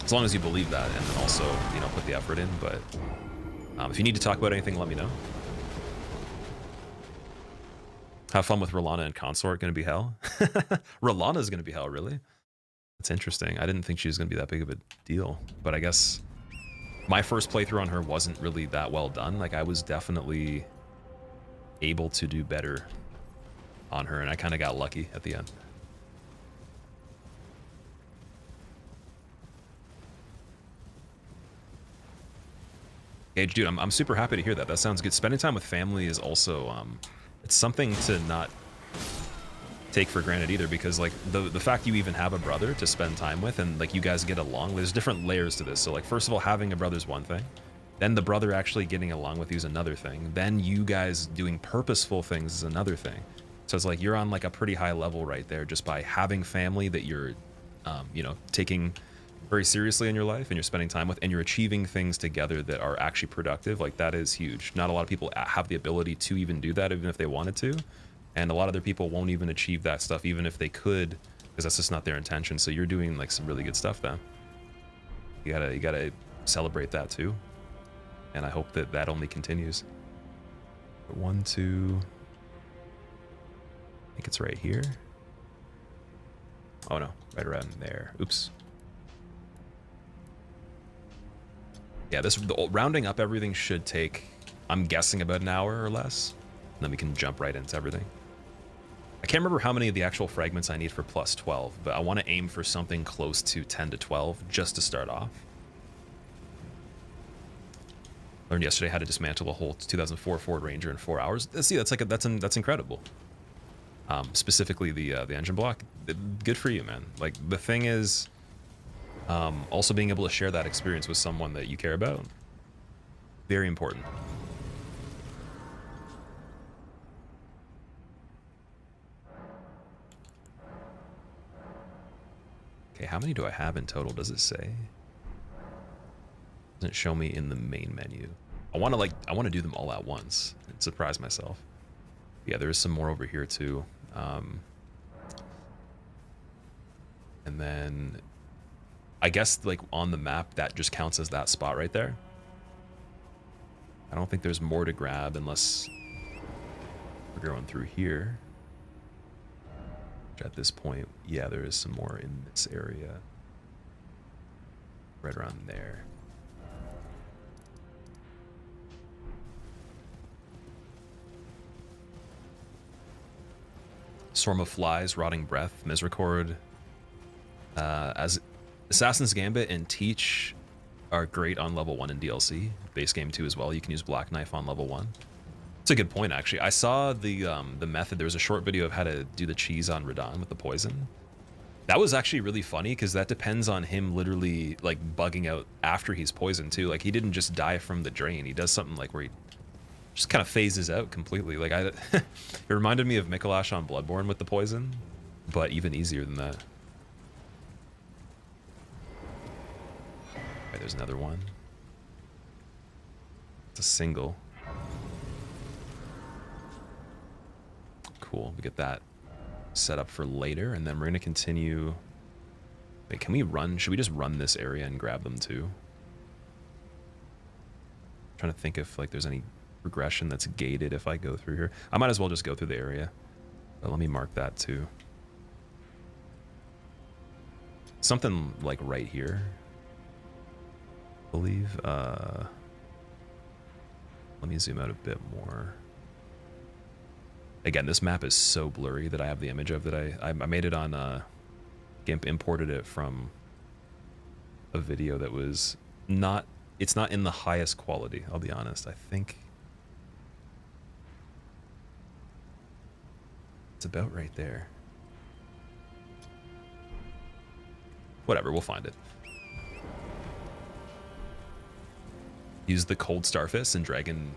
As long as you believe that and then also, you know, put the effort in. But if you need to talk about anything, let me know. Have fun with Rolana and Consort. Gonna be hell. Rolana's gonna be hell, really? That's interesting. I didn't think she was gonna be that big of a deal, but I guess my first playthrough on her wasn't really that well done. Like I was definitely able to do better on her, and I kind of got lucky at the end. Gage, dude, I'm super happy to hear that. That sounds good. Spending time with family is also it's something to not take for granted either, because like the fact you even have a brother to spend time with and like you guys get along, there's different layers to this. So like first of all, having a brother's one thing, then the brother actually getting along with you is another thing, then you guys doing purposeful things is another thing. So it's like you're on like a pretty high level right there just by having family that you're you know, taking very seriously in your life and you're spending time with, and you're achieving things together that are actually productive. Like that is huge. Not a lot of people have the ability to even do that even if they wanted to, and a lot of other people won't even achieve that stuff even if they could, because that's just not their intention. So you're doing like some really good stuff then. You gotta celebrate that too, and I hope that that only continues. 1, 2, I think it's right here. Oh no, right around there. Oops. Yeah, rounding up everything should take, I'm guessing, about an hour or less. And then we can jump right into everything. I can't remember how many of the actual fragments I need for plus 12, but I want to aim for something close to 10 to 12 just to start off. Learned yesterday how to dismantle a whole 2004 Ford Ranger in 4 hours. See, that's incredible. Specifically the engine block. Good for you, man. Like the thing is, also being able to share that experience with someone that you care about, very important. Okay, how many do I have in total? Does it say? Doesn't show me in the main menu. I want to do them all at once and surprise myself. Yeah, there is some more over here too. And then I guess like on the map that just counts as that spot right there. I don't think there's more to grab unless we're going through here. Which at this point, yeah, there is some more in this area. Right around there. Swarm of Flies, Rotting Breath, Misericord. As Assassin's Gambit and Teach are great on level 1 in DLC. Base game 2 as well. You can use Black Knife on level 1. It's a good point, actually. I saw the method. There was a short video of how to do the cheese on Radon with the poison. That was actually really funny because that depends on him literally like bugging out after he's poisoned too. Like he didn't just die from the drain. He does something like where he just kind of phases out completely. Like it reminded me of Mikolash on Bloodborne with the poison, but even easier than that. Right, there's another one. It's a single. Cool. We get that set up for later, and then we're gonna continue. Wait, can we run? Should we just run this area and grab them too? I'm trying to think if like there's any progression that's gated if I go through here. I might as well just go through the area. But let me mark that too. Something like right here, I believe. Let me zoom out a bit more. Again, this map is so blurry that I have the image of that I made it on GIMP, imported it from a video that was not, it's not in the highest quality, I'll be honest. I think it's about right there. Whatever, we'll find it. Use the Cold Starfist and Dragon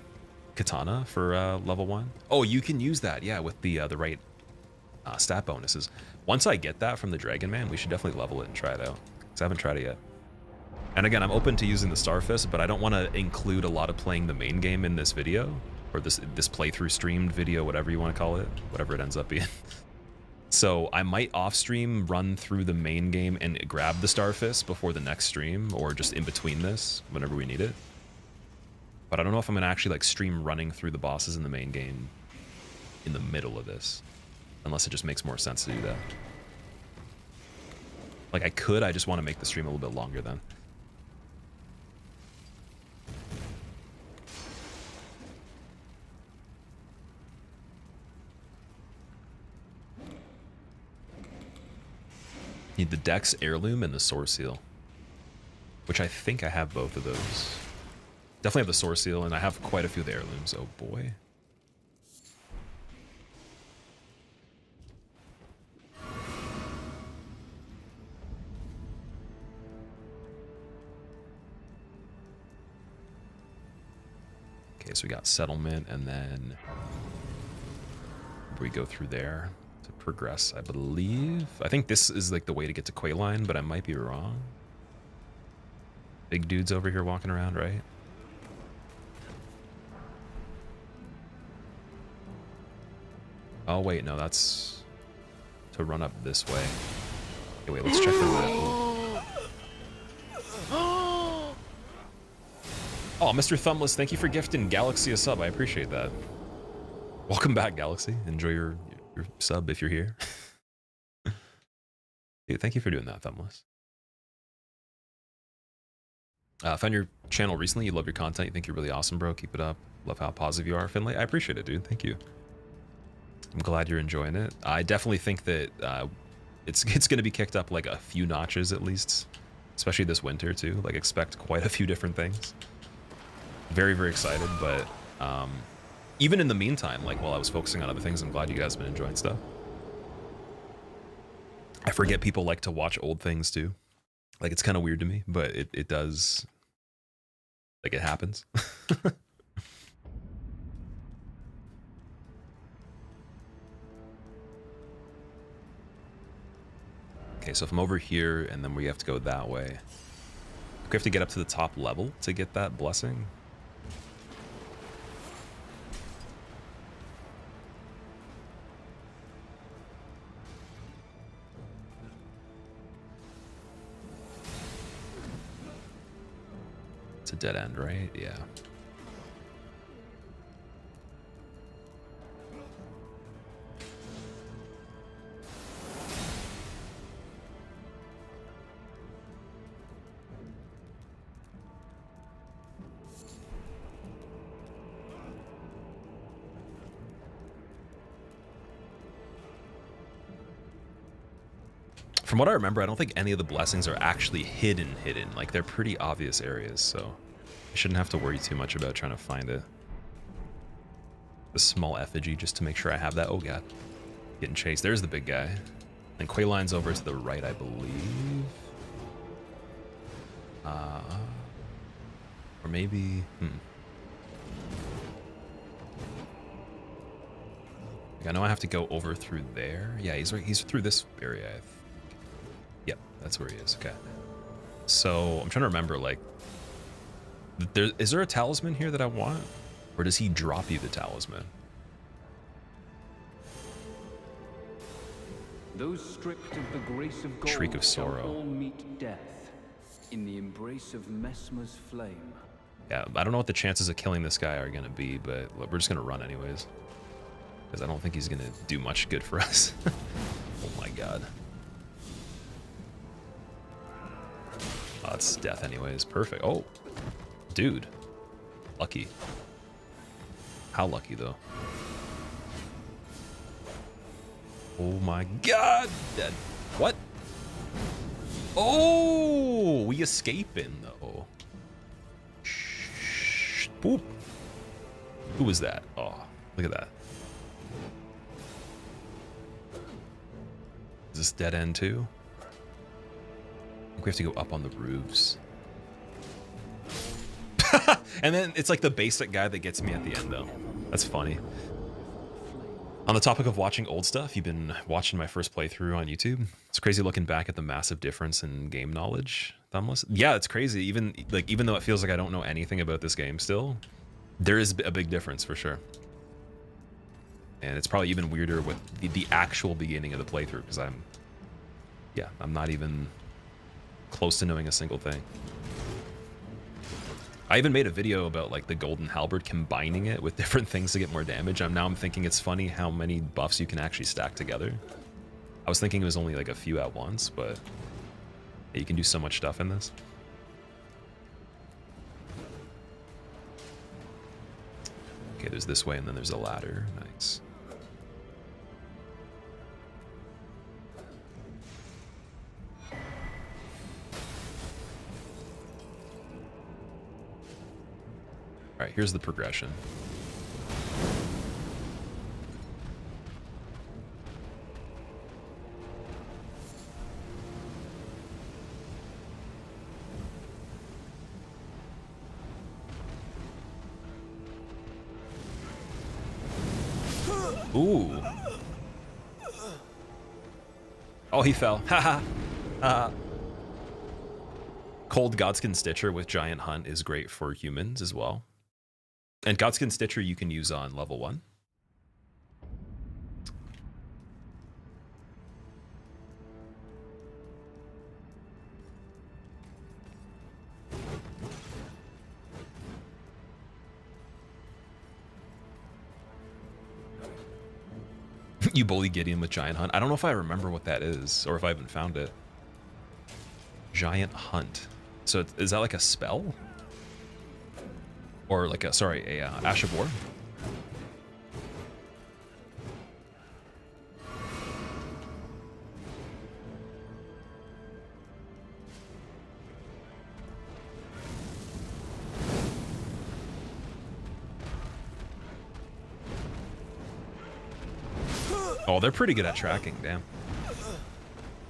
Katana for level 1. Oh, you can use that, yeah, with the right stat bonuses. Once I get that from the Dragon Man, we should definitely level it and try it out. Because I haven't tried it yet. And again, I'm open to using the Starfist, but I don't want to include a lot of playing the main game in this video. Or this playthrough streamed video, whatever you want to call it. Whatever it ends up being. So I might off-stream run through the main game and grab the Starfist before the next stream, or just in between this, whenever we need it. But I don't know if I'm going to actually like stream running through the bosses in the main game in the middle of this. Unless it just makes more sense to do that. Like I could, I just want to make the stream a little bit longer then. Need the Dex Heirloom and the Source Seal. Which I think I have both of those. Definitely have the Source Seal, and I have quite a few of the heirlooms. Oh boy. Okay, so we got Settlement, and then we go through there to progress, I believe. I think this is like the way to get to Quayline, but I might be wrong. Big dudes over here walking around, right? Oh wait, no, that's to run up this way. Okay, wait, let's check the road. Oh, Mr. Thumbless, thank you for gifting Galaxy a sub. I appreciate that. Welcome back, Galaxy. Enjoy your sub if you're here. Dude, thank you for doing that, Thumbless. Found your channel recently. You love your content. You think you're really awesome, bro. Keep it up. Love how positive you are, Finlay. I appreciate it, dude. Thank you. I'm glad you're enjoying it. I definitely think that it's going to be kicked up like a few notches at least, especially this winter too. Like expect quite a few different things. Very, very excited, but even in the meantime, like while I was focusing on other things, I'm glad you guys have been enjoying stuff. I forget people like to watch old things too. Like it's kind of weird to me, but it does, like it happens. Okay, so if I'm over here and then we have to go that way, we have to get up to the top level to get that blessing. It's a dead end, right? Yeah. From what I remember, I don't think any of the blessings are actually hidden. Like, they're pretty obvious areas, so I shouldn't have to worry too much about trying to find a small effigy just to make sure I have that. Oh, God. Getting chased. There's the big guy. And Quayline's over to the right, I believe. Or maybe... I know I have to go over through there. Yeah, he's through this area, I think. Yep, that's where he is. Okay. So I'm trying to remember, like, is there a talisman here that I want? Or does he drop you the talisman? Those stripped of the grace of gold Shriek of Sorrow. shall all meet death in the embrace of Mesmer's flame. Yeah, I don't know what the chances of killing this guy are going to be, but we're just going to run anyways. Because I don't think he's going to do much good for us. Oh my God. Oh, it's death anyways. Perfect. Oh, dude. Lucky. How lucky, though? Oh my God. Dead. What? Oh, we escaping, though. Shh. Boop. Who was that? Oh, look at that. Is this dead end, too? I think we have to go up on the roofs. And then it's like the basic guy that gets me at the end, though. That's funny. On the topic of watching old stuff, you've been watching my first playthrough on YouTube. It's crazy looking back at the massive difference in game knowledge. Thumbless. Yeah, it's crazy. Even though it feels like I don't know anything about this game still, there is a big difference for sure. And it's probably even weirder with the actual beginning of the playthrough because I'm not even close to knowing a single thing. I even made a video about like the golden halberd, combining it with different things to get more damage. Now I'm thinking it's funny how many buffs you can actually stack together. I was thinking it was only like a few at once, but yeah, you can do so much stuff in this. Okay, there's this way and then there's a ladder. Nice. All right, here's the progression. Ooh. Oh, he fell. Haha. Cold Godskin Stitcher with Giant Hunt is great for humans as well. And Godskin Stitcher you can use on level 1. You bully Gideon with Giant Hunt. I don't know if I remember what that is, or if I haven't found it. Giant Hunt. So is that like a spell? Or like a, sorry, a Ash of War? Oh, they're pretty good at tracking, damn.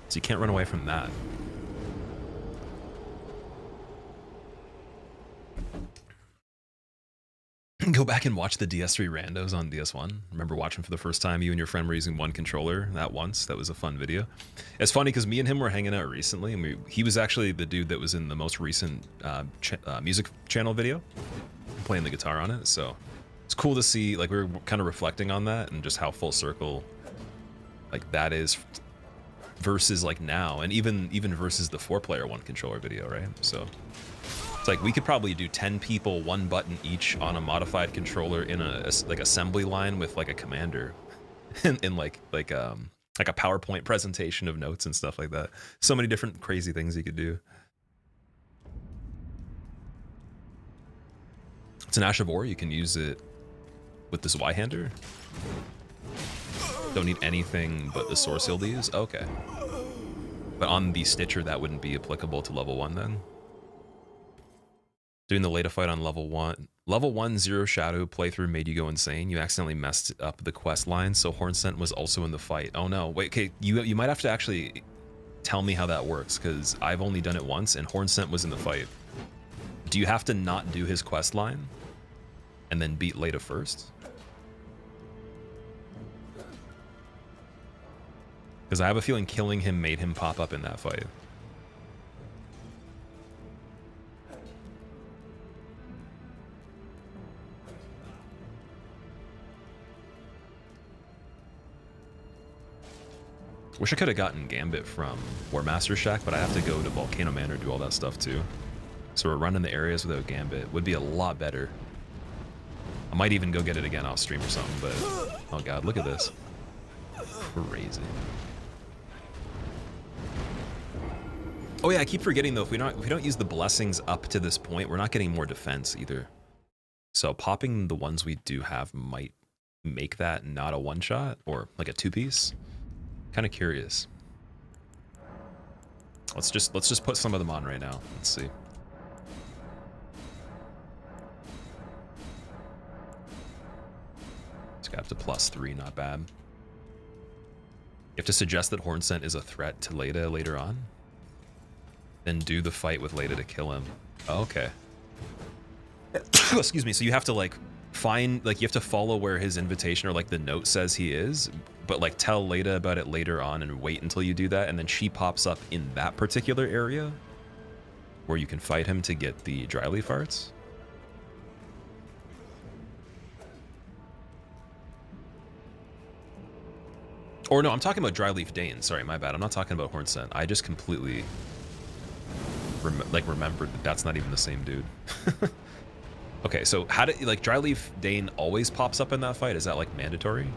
So you can't run away from that. Go back and watch the DS3 randos on DS1. Remember watching for the first time, you and your friend were using one controller that once. That was a fun video. It's funny because me and him were hanging out recently, and he was actually the dude that was in the most recent music channel video, playing the guitar on it. So it's cool to see, like, we were kind of reflecting on that and just how full circle like that is versus like now, and even versus the 4-player one controller video, right? So it's like we could probably do 10 people, one button each on a modified controller in a like assembly line with like a commander in like a PowerPoint presentation of notes and stuff like that. So many different crazy things you could do. It's an Ash of War. You can use it with this Y-hander. Don't need anything but the Source Seal to use? Okay. But on the Stitcher, that wouldn't be applicable to level 1 then? Doing the Leda fight on level 1. Level 1 Zero Shadow playthrough made you go insane. You accidentally messed up the quest line, so Hornsent was also in the fight. Oh no, wait, okay, you might have to actually tell me how that works, because I've only done it once, and Hornsent was in the fight. Do you have to not do his quest line and then beat Leda first? Because I have a feeling killing him made him pop up in that fight. Wish I could have gotten Gambit from War Master Shack, but I have to go to Volcano Manor to do all that stuff too. So we're running the areas without Gambit. Would be a lot better. I might even go get it again off stream or something, but oh god, look at this. Crazy. Oh yeah, I keep forgetting though, if we don't use the blessings up to this point, we're not getting more defense either. So popping the ones we do have might make that not a one-shot or like a two-piece. Kind of curious. Let's just put some of them on right now. Let's see. It's got up to +3, not bad. You have to suggest that Hornsent is a threat to Leda later on. Then do the fight with Leda to kill him. Oh, okay. Excuse me, so you have to like find, like, you have to follow where his invitation or like the note says he is, but like tell Leda about it later on and wait until you do that, and then she pops up in that particular area where you can fight him to get the dry leaf arts. Or no, I'm talking about Dryleaf Dane. Sorry, my bad. I'm not talking about Hornsent. I just completely remembered that that's not even the same dude. Okay, so how did, like, Dryleaf Dane always pops up in that fight? Is that like mandatory?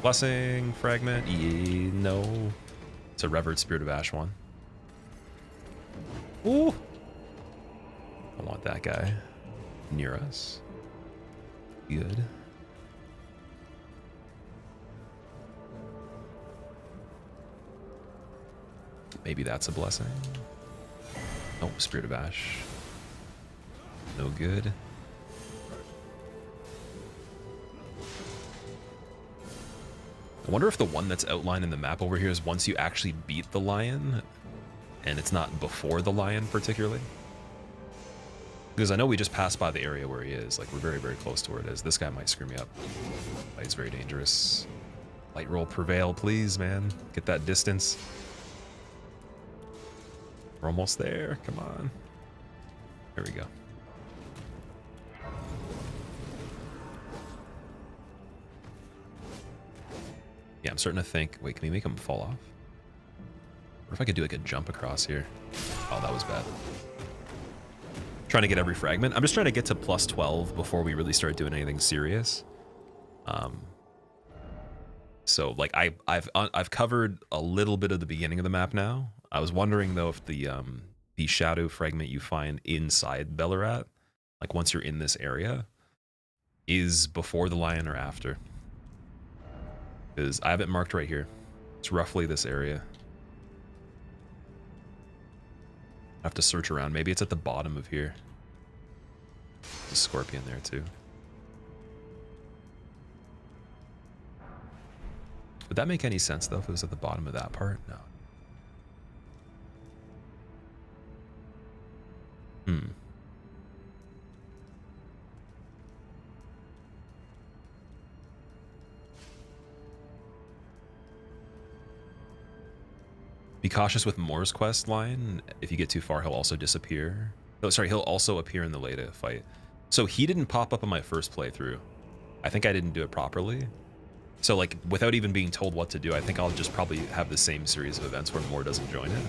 Blessing fragment. No, it's a Revered Spirit of Ash one. Ooh, I want that guy near us. Good. Maybe that's a blessing. Oh, Spirit of Ash. No good. I wonder if the one that's outlined in the map over here is once you actually beat the lion, and it's not before the lion particularly. Because I know we just passed by the area where he is. Like, we're very, very close to where it is. This guy might screw me up. He's very dangerous. Light roll prevail, please, man. Get that distance. We're almost there. Come on. There we go. Yeah, I'm starting to think, wait, can we make him fall off? What if I could do like a jump across here? Oh, that was bad. Trying to get every fragment. I'm just trying to get to plus 12 before we really start doing anything serious. So like I've covered a little bit of the beginning of the map now. I was wondering though if the shadow fragment you find inside Bellarat, like once you're in this area, is before the lion or after. Because I have it marked right here. It's roughly this area. I have to search around. Maybe it's at the bottom of here. There's a scorpion there too. Would that make any sense though if it was at the bottom of that part? No. Be cautious with Moore's quest line. If you get too far, he'll also disappear. Oh, sorry, he'll also appear in the Leda fight. So he didn't pop up on my first playthrough. I think I didn't do it properly. So like, without even being told what to do, I think I'll just probably have the same series of events where Moore doesn't join it.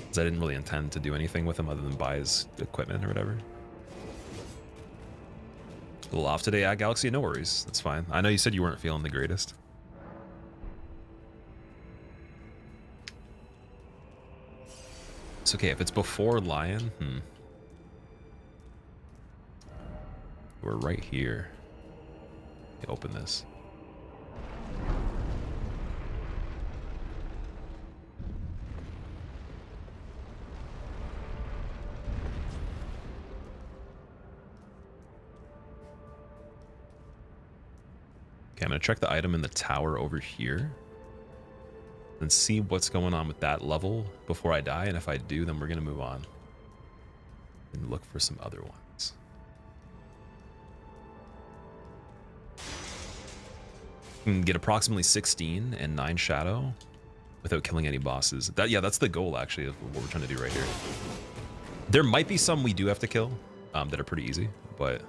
Because I didn't really intend to do anything with him other than buy his equipment or whatever. A little off today, Galaxy, no worries. That's fine. I know you said you weren't feeling the greatest. It's okay, if it's before Lion, We're right here. Okay, open this. Okay, I'm gonna check the item in the tower over here and see what's going on with that level before I die, and if I do, then we're gonna move on and look for some other ones. Can get approximately 16 and 9 shadow without killing any bosses. Yeah, that's the goal actually of what we're trying to do right here. There might be some we do have to kill that are pretty easy, but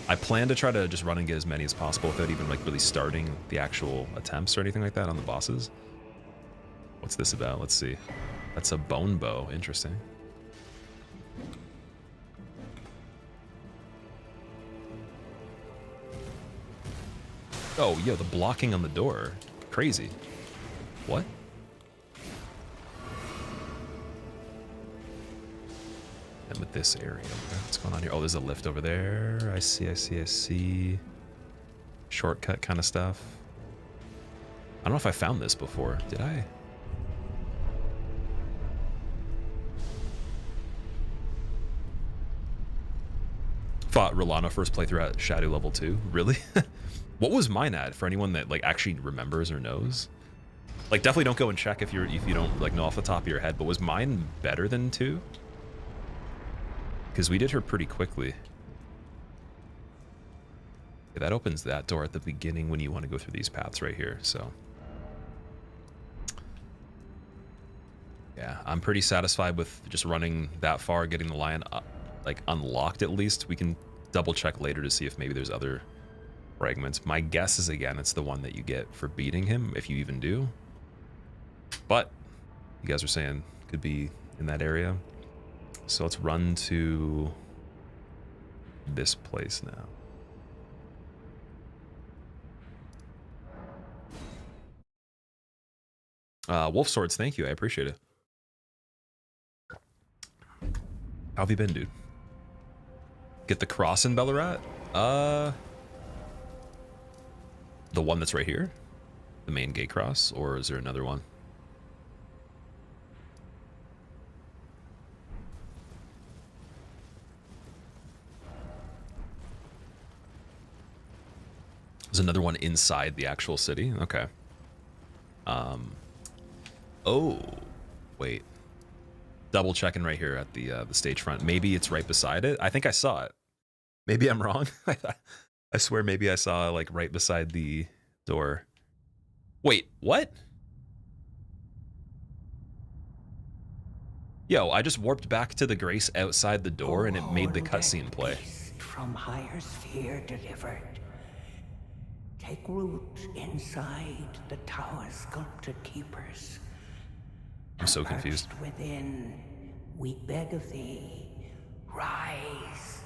I plan to try to just run and get as many as possible without even like really starting the actual attempts or anything like that on the bosses. What's this about? Let's see. That's a bone bow. Interesting. Oh, yo, the blocking on the door. Crazy. What? And with this area, what's going on here? Oh, there's a lift over there. I see. Shortcut kind of stuff. I don't know if I found this before. Did I? Fought Rolano first playthrough at Shadow level 2. Really? What was mine at for anyone that like actually remembers or knows? Like, definitely don't go and check if you don't like know off the top of your head. But was mine better than 2? Because we did her pretty quickly. Yeah, that opens that door at the beginning when you want to go through these paths right here. So yeah, I'm pretty satisfied with just running that far, getting the lion up, like unlocked at least. We can double check later to see if maybe there's other fragments. My guess is, again, it's the one that you get for beating him, if you even do. But you guys are saying could be in that area. So let's run to this place now. Wolf Swords, thank you. I appreciate it. How have you been, dude? Get the cross in Ballarat? The one that's right here? The main gate cross? Or is there another one? There's another one inside the actual city? Okay. Oh, wait. Double checking right here at the stage front. Maybe it's right beside it. I think I saw it. Maybe I'm wrong. I swear maybe I saw like right beside the door. Wait, what? Yo, I just warped back to the Grace outside the door and it made the cutscene play. From higher sphere delivered. Take root inside the tower's sculpted keepers. I'm so confused. Within, we beg of thee, rise.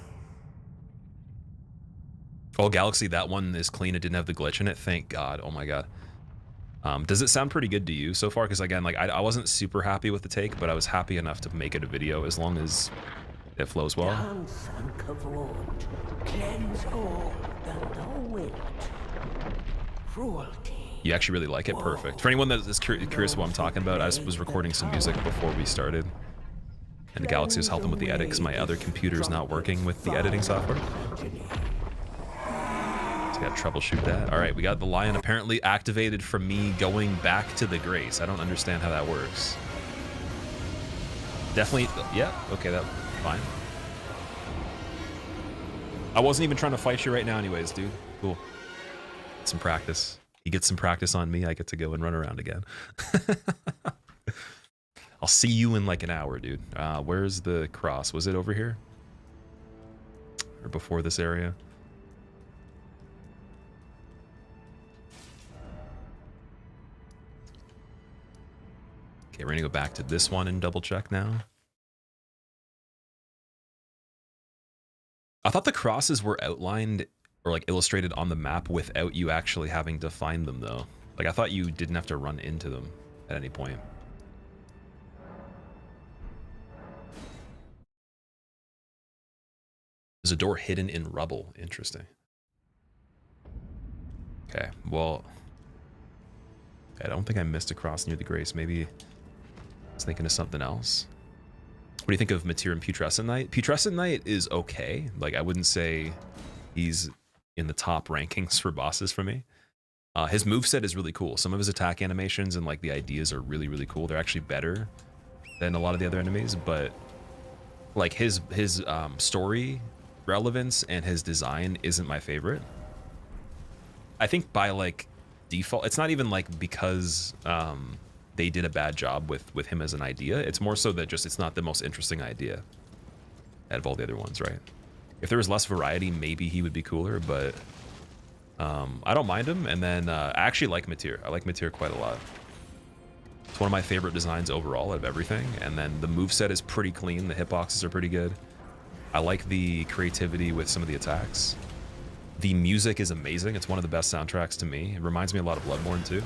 Oh, Galaxy, that one is clean. It didn't have the glitch in it. Thank God. Oh my God. Does it sound pretty good to you so far? Because again, like I wasn't super happy with the take, but I was happy enough to make it a video as long as it flows well. Dance and kavod, cleanse all that thou wilt. Cruelty. You actually really like it? Perfect. For anyone that is curious what I'm talking about, I was recording some music before we started. And the Galaxy was helping with the edit because my other computer is not working with the editing software. So I got to troubleshoot that. All right, we got the lion apparently activated from me going back to the Grace. I don't understand how that works. Definitely, yeah, okay, that's fine. I wasn't even trying to fight you right now anyways, dude. Cool. Some practice. He gets some practice on me, I get to go and run around again. I'll see you in like an hour, dude. Where's the cross? Was it over here? Or before this area? Okay, we're gonna go back to this one and double check now. I thought the crosses were outlined or like illustrated on the map without you actually having to find them though. Like I thought you didn't have to run into them at any point. There's a door hidden in rubble. Interesting. Okay, well, I don't think I missed a cross near the Grace. Maybe I was thinking of something else. What do you think of Matir and Putrescent Knight? Putrescent Knight is okay. Like I wouldn't say he's in the top rankings for bosses for me. His moveset is really cool. Some of his attack animations and like the ideas are really, really cool. They're actually better than a lot of the other enemies, but like his story relevance and his design isn't my favorite. I think by like default, it's not even like because they did a bad job with him as an idea. It's more so that just it's not the most interesting idea out of all the other ones, right? If there was less variety, maybe he would be cooler, but I don't mind him. And then I actually like Matir. I like Matir quite a lot. It's one of my favorite designs overall out of everything. And then the moveset is pretty clean. The hitboxes are pretty good. I like the creativity with some of the attacks. The music is amazing. It's one of the best soundtracks to me. It reminds me a lot of Bloodborne too.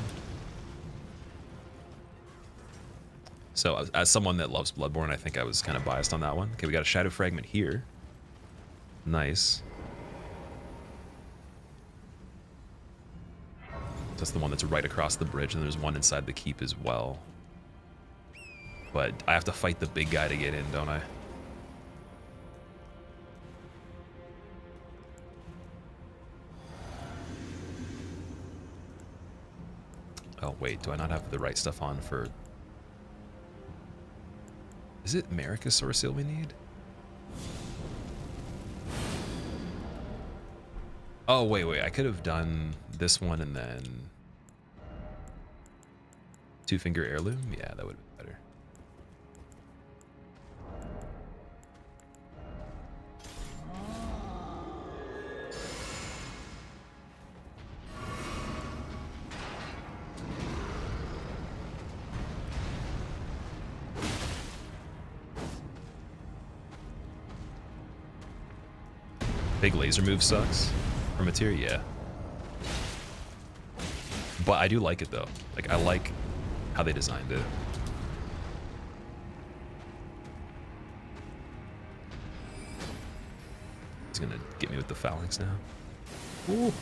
So as someone that loves Bloodborne, I think I was kind of biased on that one. Okay, we got a shadow fragment here. Nice. That's the one that's right across the bridge, and there's one inside the keep as well. But I have to fight the big guy to get in, don't I? Oh wait, do I not have the right stuff on for... Is it Marika's Source Seal we need? Oh wait, I could have done this one and then... Two-finger heirloom? Yeah, that would have been better. Big laser move sucks for material, yeah. But I do like it though. Like I like how they designed it. He's gonna get me with the phalanx now. Ooh.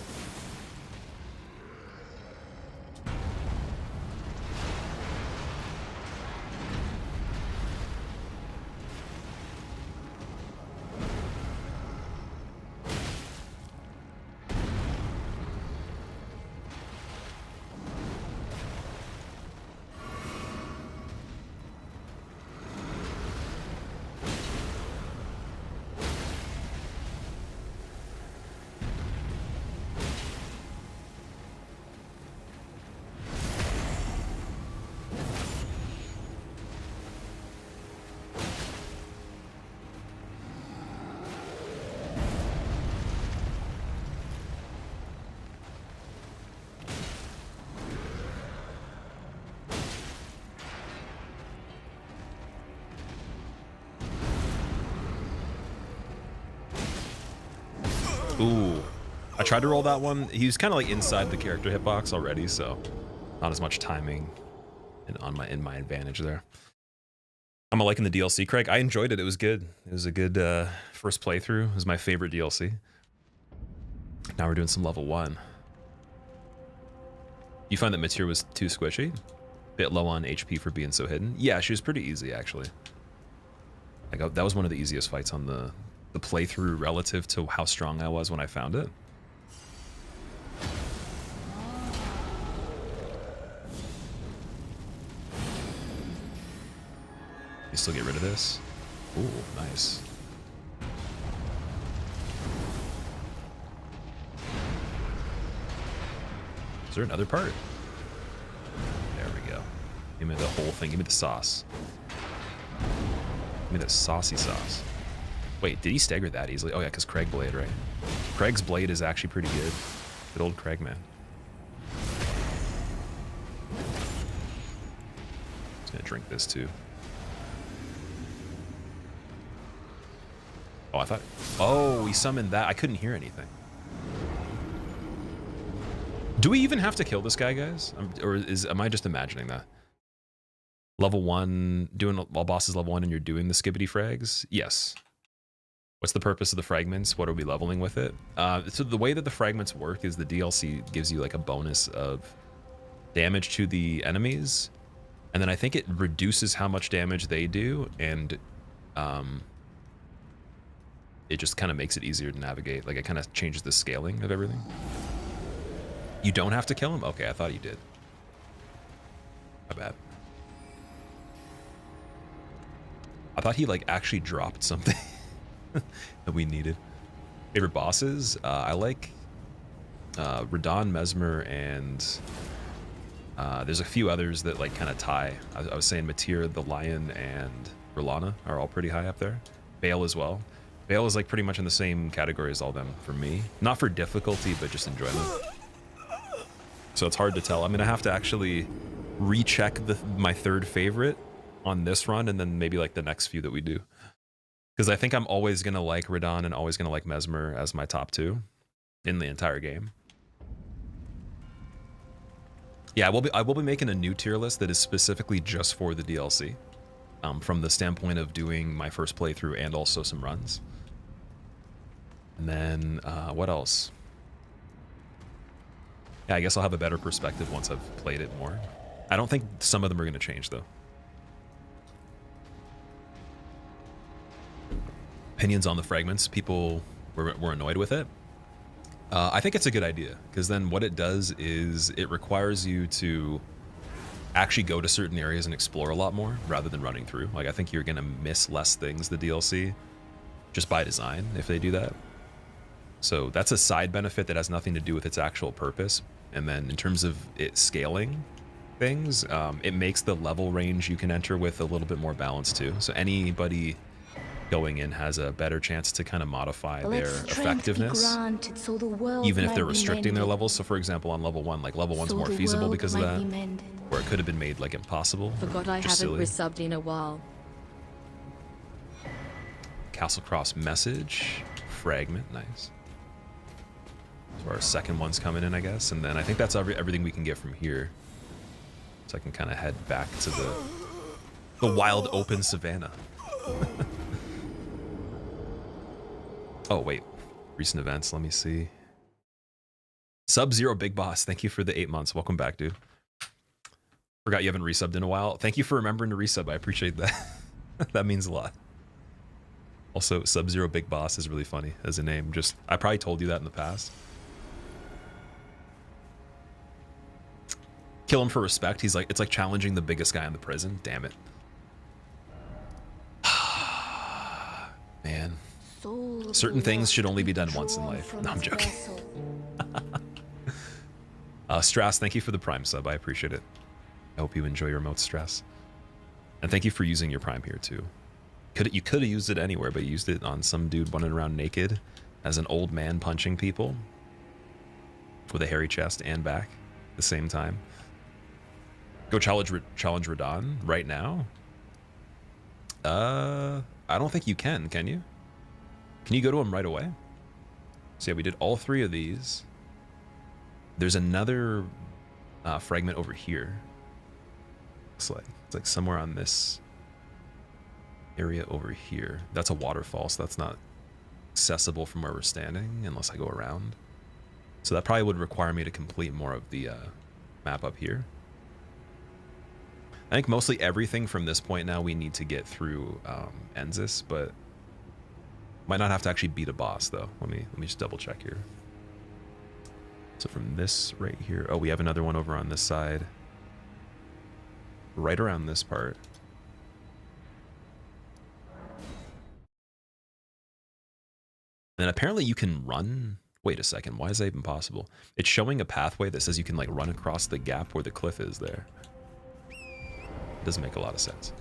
Ooh. I tried to roll that one. He was kind of like inside the character hitbox already, so not as much timing in my advantage there. I'm liking the DLC, Craig. I enjoyed it. It was good. It was a good first playthrough. It was my favorite DLC. Now we're doing some level 1. You find that Materia was too squishy? Bit low on HP for being so hidden? Yeah, she was pretty easy, actually. Like, that was one of the easiest fights on the playthrough relative to how strong I was when I found it. You still get rid of this? Ooh, nice. Is there another part? There we go. Give me the whole thing. Give me the sauce. Give me the saucy sauce. Wait, did he stagger that easily? Oh yeah, because Craig Blade, right? Craig's Blade is actually pretty good. Good old Craig, man. Just gonna drink this too. Oh, I thought... Oh, he summoned that. I couldn't hear anything. Do we even have to kill this guy, guys? Or am I just imagining that? Level 1, doing all bosses level 1 and you're doing the skibbity frags? Yes. What's the purpose of the fragments? What are we leveling with it? So the way that the fragments work is the DLC gives you like a bonus of damage to the enemies. And then I think it reduces how much damage they do, and it just kind of makes it easier to navigate. Like it kind of changes the scaling of everything. You don't have to kill him? Okay, I thought you did. My bad. I thought he like actually dropped something that we needed. Favorite bosses? I like Radon, Mesmer, and there's a few others that like kind of tie. I was saying Materia, the Lion, and R'Lana are all pretty high up there. Bale as well. Bale is like pretty much in the same category as all them for me. Not for difficulty, but just enjoyment. So it's hard to tell. I'm gonna have to actually recheck my third favorite on this run, and then maybe like the next few that we do. Because I think I'm always gonna like Radon and always gonna like Mesmer as my top 2 in the entire game. Yeah, I will be making a new tier list that is specifically just for the DLC, from the standpoint of doing my first playthrough and also some runs. And then what else? Yeah, I guess I'll have a better perspective once I've played it more. I don't think some of them are going to change though. Opinions on the fragments. People were annoyed with it. I think it's a good idea, because then what it does is it requires you to actually go to certain areas and explore a lot more rather than running through. Like, I think you're going to miss less things, the DLC, just by design, if they do that. So that's a side benefit that has nothing to do with its actual purpose. And then in terms of it scaling things, it makes the level range you can enter with a little bit more balanced too. So anybody going in has a better chance to kind of modify their effectiveness, so the world even if might they're be restricting their mended. levels. So for example, on level 1, like level 1's So more the feasible world because of might that, be mended. where it could have been made like impossible. Forgot I just haven't silly. resubbed in a while. Castle Cross message, fragment, nice. So our second one's coming in, I guess, and then I think that's everything we can get from here. So I can kind of head back to the wild open savanna. Oh wait, recent events. Let me see. Sub-Zero Big Boss, thank you for the 8 months. Welcome back, dude. Forgot you haven't resubbed in a while. Thank you for remembering to resub. I appreciate that. That means a lot. Also, Sub-Zero Big Boss is really funny as a name. Just, I probably told you that in the past. Kill him for respect. He's like, it's like challenging the biggest guy in the prison. Damn it. Man. Certain things should only be done once in life. No, I'm joking. Strass, thank you for the Prime sub. I appreciate it. I hope you enjoy your remote, Stress. And thank you for using your Prime here too. You could have used it anywhere, but you used it on some dude running around naked as an old man punching people with a hairy chest and back at the same time. Go challenge Radon right now. I don't think you can you? Can you go to him right away? So yeah, we did all 3 of these. There's another fragment over here. It's like somewhere on this area over here. That's a waterfall, so that's not accessible from where we're standing unless I go around. So that probably would require me to complete more of the map up here. I think mostly everything from this point now we need to get through Enzis, but might not have to actually beat a boss though. Let me just double check here. So from this right here, oh, we have another one over on this side, right around this part. And apparently you can run. Wait a second, why is that even possible? It's showing a pathway that says you can like run across the gap where the cliff is there. Doesn't make a lot of sense.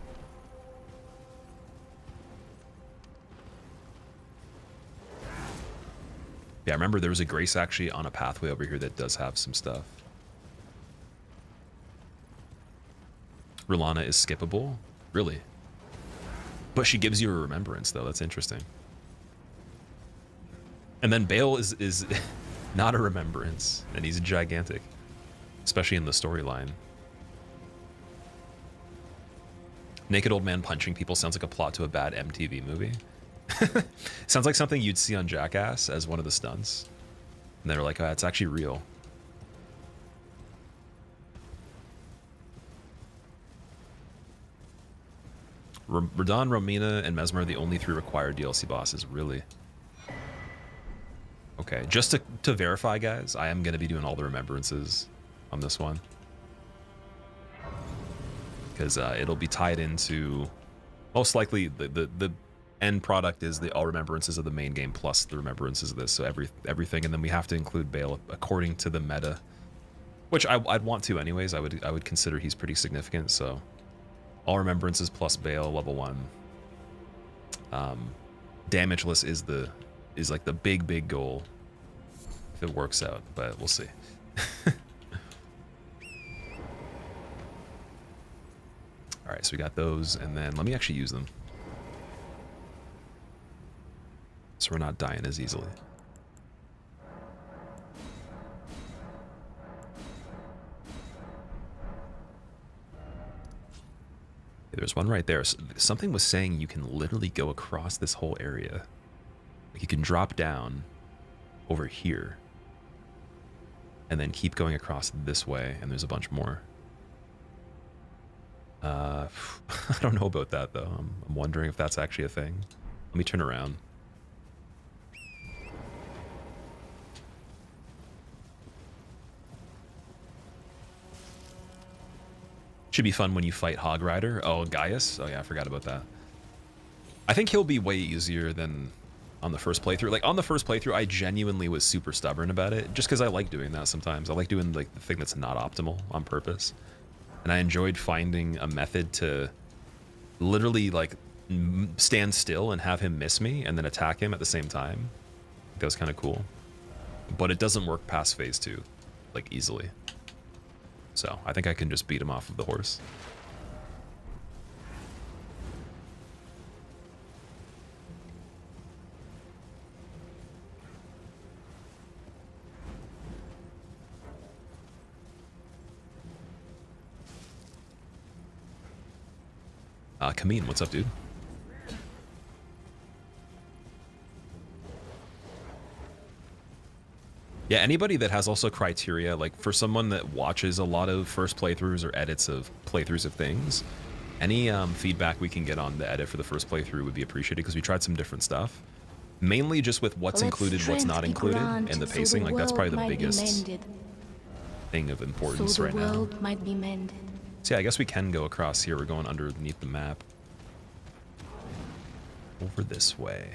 Yeah, I remember there was a grace actually on a pathway over here that does have some stuff. R'Lana is skippable? Really? But she gives you a remembrance though, that's interesting. And then Bale is not a remembrance, and he's gigantic, especially in the storyline. Naked old man punching people sounds like a plot to a bad MTV movie. Sounds like something you'd see on Jackass as one of the stunts. And they're like, oh, it's actually real. Radon, Romina, and Mesmer are the only 3 required DLC bosses, really. Okay, just to verify, guys, I am going to be doing all the remembrances on this one. Because it'll be tied into, most likely, the end product is the all remembrances of the main game plus the remembrances of this, so everything, and then we have to include Bale according to the meta, which I'd want to anyways. I would consider he's pretty significant, so all remembrances plus Bale level 1. Damageless is like the big goal if it works out, but we'll see. All right, so we got those, and then let me actually use them so we're not dying as easily. There's one right there. Something was saying you can literally go across this whole area. Like you can drop down over here and then keep going across this way, and there's a bunch more. I don't know about that though. I'm wondering if that's actually a thing. Let me turn around. Should be fun when you fight Hog Rider. Oh, Gaius. Oh yeah, I forgot about that. I think he'll be way easier than on the first playthrough. Like on the first playthrough, I genuinely was super stubborn about it, just because I like doing that sometimes. I like doing like the thing that's not optimal on purpose, and I enjoyed finding a method to literally like stand still and have him miss me and then attack him at the same time. That was kind of cool, but it doesn't work past phase 2 like easily. So I think I can just beat him off of the horse. Kameen, what's up, dude? Yeah, anybody that has also criteria, like for someone that watches a lot of first playthroughs or edits of playthroughs of things, any feedback we can get on the edit for the first playthrough would be appreciated, because we tried some different stuff. Mainly just with what's included, what's not included, and the pacing. Like that's probably the biggest thing of importance right now. So yeah, I guess we can go across here. We're going underneath the map. Over this way.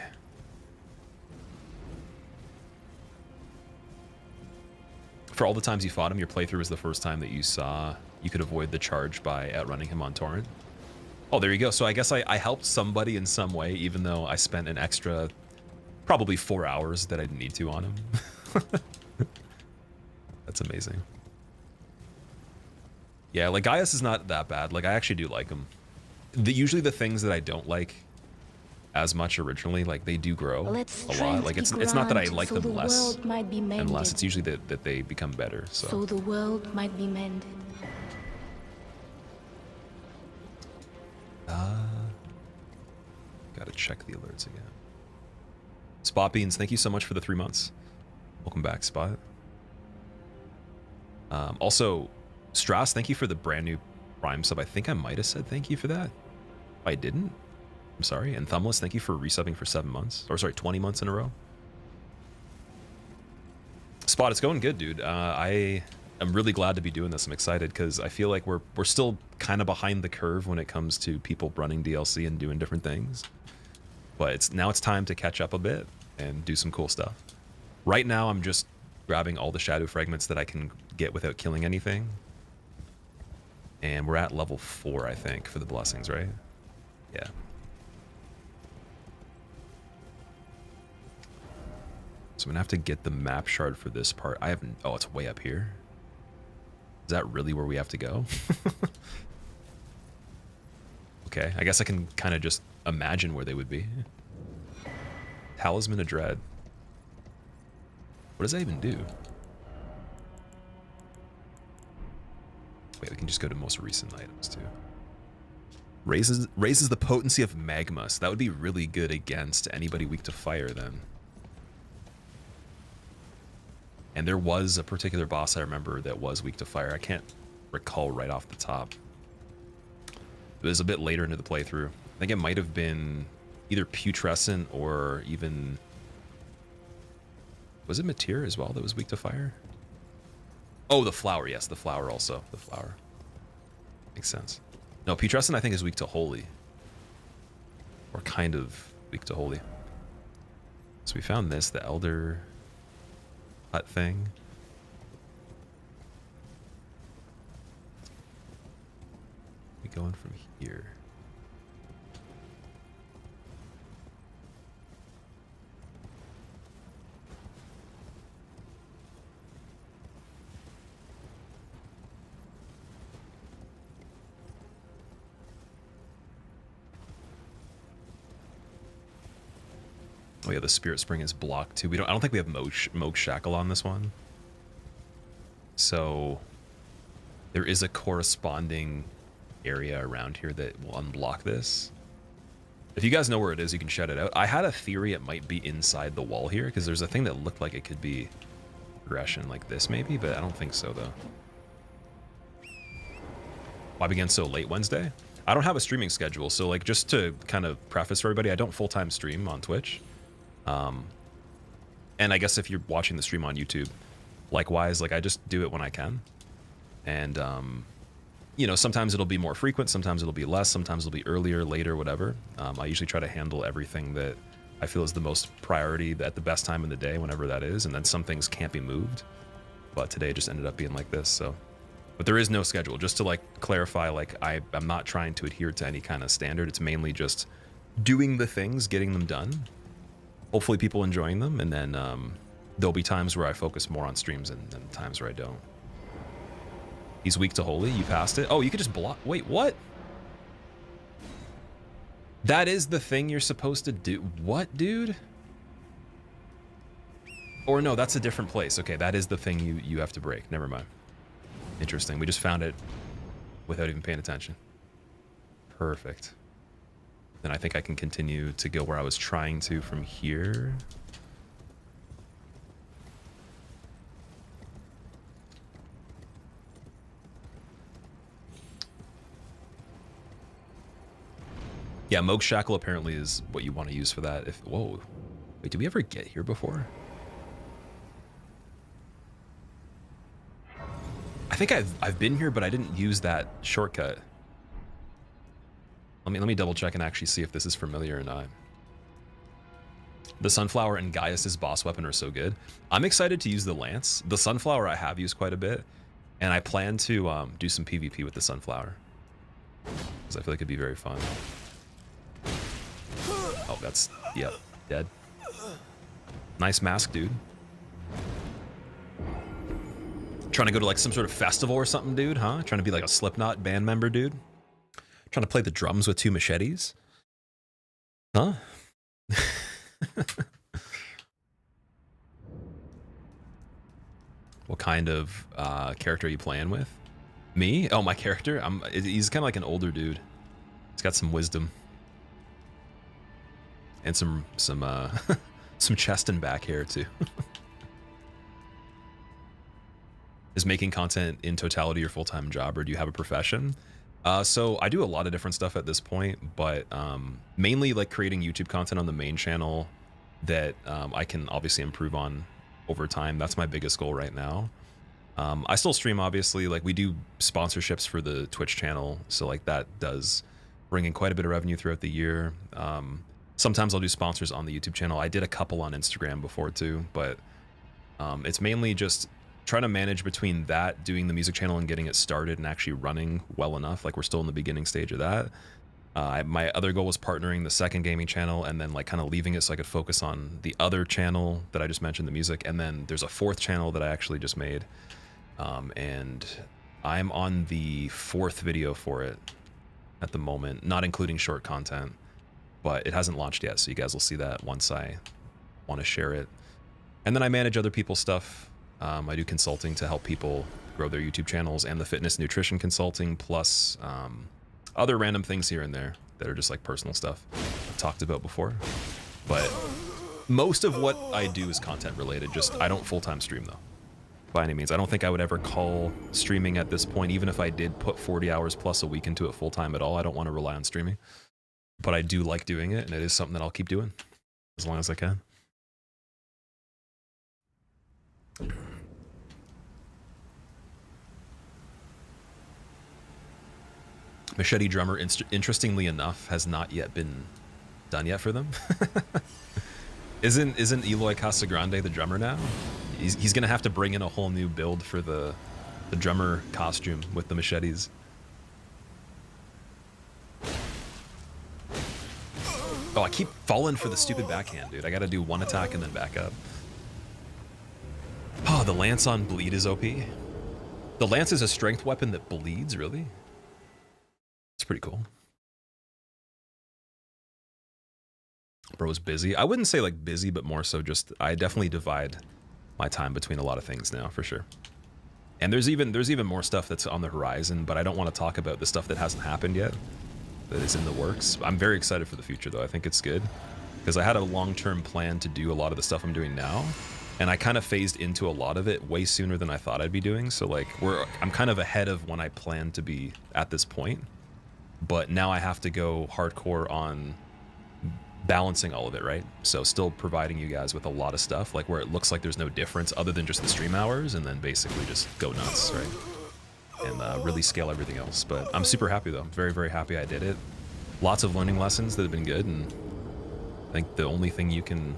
For all the times you fought him, your playthrough was the first time that you saw you could avoid the charge by outrunning him on Torrent. Oh, there you go. So I guess I helped somebody in some way, even though I spent an extra probably 4 hours that I didn't need to on him. That's amazing. Yeah, like Gaius is not that bad. Like I actually do like him. Usually the things that I don't like as much originally, like they do grow a lot. Like it's not that I like them less and less. It's usually that they become better. So the world might be mended. Gotta check the alerts again. Spot Beans, thank you so much for the 3 months. Welcome back, Spot. Also, Strass, thank you for the brand new Prime sub. I think I might have said thank you for that. If I didn't, I'm sorry. And Thumbless, thank you for resubbing for 7 months. Or sorry, 20 months in a row. Spot, it's going good, dude. I am really glad to be doing this. I'm excited because I feel like we're still kind of behind the curve when it comes to people running DLC and doing different things. But now it's time to catch up a bit and do some cool stuff. Right now, I'm just grabbing all the shadow fragments that I can get without killing anything. And we're at level 4, I think, for the blessings, right? Yeah. So I'm gonna have to get the map shard for this part. I haven't. Oh, it's way up here. Is that really where we have to go? Okay, I guess I can kind of just imagine where they would be. Talisman of Dread. What does that even do? Wait, we can just go to most recent items too. Raises the potency of magma. So that would be really good against anybody weak to fire then. And there was a particular boss I remember that was weak to fire. I can't recall right off the top. It was a bit later into the playthrough. I think it might have been either Putrescent or even... Was it Matir as well that was weak to fire? Oh, the flower. Yes, the flower also. The flower. Makes sense. No, Putrescent I think is weak to holy. Or kind of weak to holy. So we found this, the Elder hut thing. We going from here. Oh yeah, the Spirit Spring is blocked too. I don't think we have Moog Shackle on this one. So there is a corresponding area around here that will unblock this. If you guys know where it is, you can shout it out. I had a theory it might be inside the wall here, because there's a thing that looked like it could be progression like this maybe, but I don't think so though. Why begin so late Wednesday? I don't have a streaming schedule, so like just to kind of preface for everybody, I don't full-time stream on Twitch. And I guess if you're watching the stream on YouTube, likewise, like I just do it when I can. And you know, sometimes it'll be more frequent, sometimes it'll be less, sometimes it'll be earlier, later, whatever. I usually try to handle everything that I feel is the most priority at the best time in the day, whenever that is, and then some things can't be moved. But today just ended up being like this, so. But there is no schedule, just to like clarify, like I'm not trying to adhere to any kind of standard. It's mainly just doing the things, getting them done. Hopefully people enjoying them, and then there'll be times where I focus more on streams and times where I don't. He's weak to holy. You passed it. Oh, you could just block. Wait, what? That is the thing you're supposed to do. What, dude? Or no, that's a different place. Okay, that is the thing you have to break. Never mind. Interesting. We just found it without even paying attention. Perfect. Then I think I can continue to go where I was trying to from here. Yeah, Moog Shackle apparently is what you want to use for that. If whoa, wait, did we ever get here before? I think I've been here, but I didn't use that shortcut. Let me double check and actually see if this is familiar or not. The Sunflower and Gaius's boss weapon are so good. I'm excited to use the Lance. The Sunflower I have used quite a bit, and I plan to do some PvP with the Sunflower because I feel like it'd be very fun. Oh, that's, yep, dead. Nice mask, dude. Trying to go to like some sort of festival or something, dude, huh? Trying to be like a Slipknot band member, dude? Trying to play the drums with 2 machetes? Huh? What kind of character are you playing with? Me? Oh, my character? He's kind of like an older dude. He's got some wisdom. And some chest and back hair too. Is making content in totality your full-time job, or do you have a profession? So I do a lot of different stuff at this point, but mainly like creating YouTube content on the main channel that I can obviously improve on over time. That's my biggest goal right now. I still stream, obviously. Like we do sponsorships for the Twitch channel, so like that does bring in quite a bit of revenue throughout the year. Sometimes I'll do sponsors on the YouTube channel. I did a couple on Instagram before too, but it's mainly just trying to manage between that, doing the music channel and getting it started and actually running well enough. Like we're still in the beginning stage of that. My other goal was partnering the second gaming channel and then like kind of leaving it so I could focus on the other channel that I just mentioned, the music. And then there's a 4th channel that I actually just made. And I'm on the 4th video for it at the moment, not including short content, but it hasn't launched yet. So you guys will see that once I want to share it. And then I manage other people's stuff. I do consulting to help people grow their YouTube channels and the fitness nutrition consulting, plus other random things here and there that are just like personal stuff I've talked about before. But most of what I do is content related. Just I don't full-time stream though, by any means. I don't think I would ever call streaming at this point, even if I did put 40 hours plus a week into it full-time at all. I don't want to rely on streaming, but I do like doing it, and it is something that I'll keep doing as long as I can. Machete Drummer, interestingly enough, has not yet been done yet for them. Isn't Eloy Casagrande the drummer now? He's gonna have to bring in a whole new build for the drummer costume with the machetes. Oh, I keep falling for the stupid backhand, dude. I gotta do 1 attack and then back up. Oh, the lance on bleed is OP. The lance is a strength weapon that bleeds, really? It's pretty cool. Bro's busy. I wouldn't say like busy, but more so just I definitely divide my time between a lot of things now, for sure. And there's even more stuff that's on the horizon, but I don't want to talk about the stuff that hasn't happened yet, that is in the works. I'm very excited for the future though. I think it's good because I had a long-term plan to do a lot of the stuff I'm doing now, and I kind of phased into a lot of it way sooner than I thought I'd be doing. So like I'm kind of ahead of when I planned to be at this point. But now I have to go hardcore on balancing all of it, right? So still providing you guys with a lot of stuff, like where it looks like there's no difference other than just the stream hours, and then basically just go nuts, right? and really scale everything else. But I'm super happy though. I'm very, very happy I did it. Lots of learning lessons that have been good, and I think the only thing you can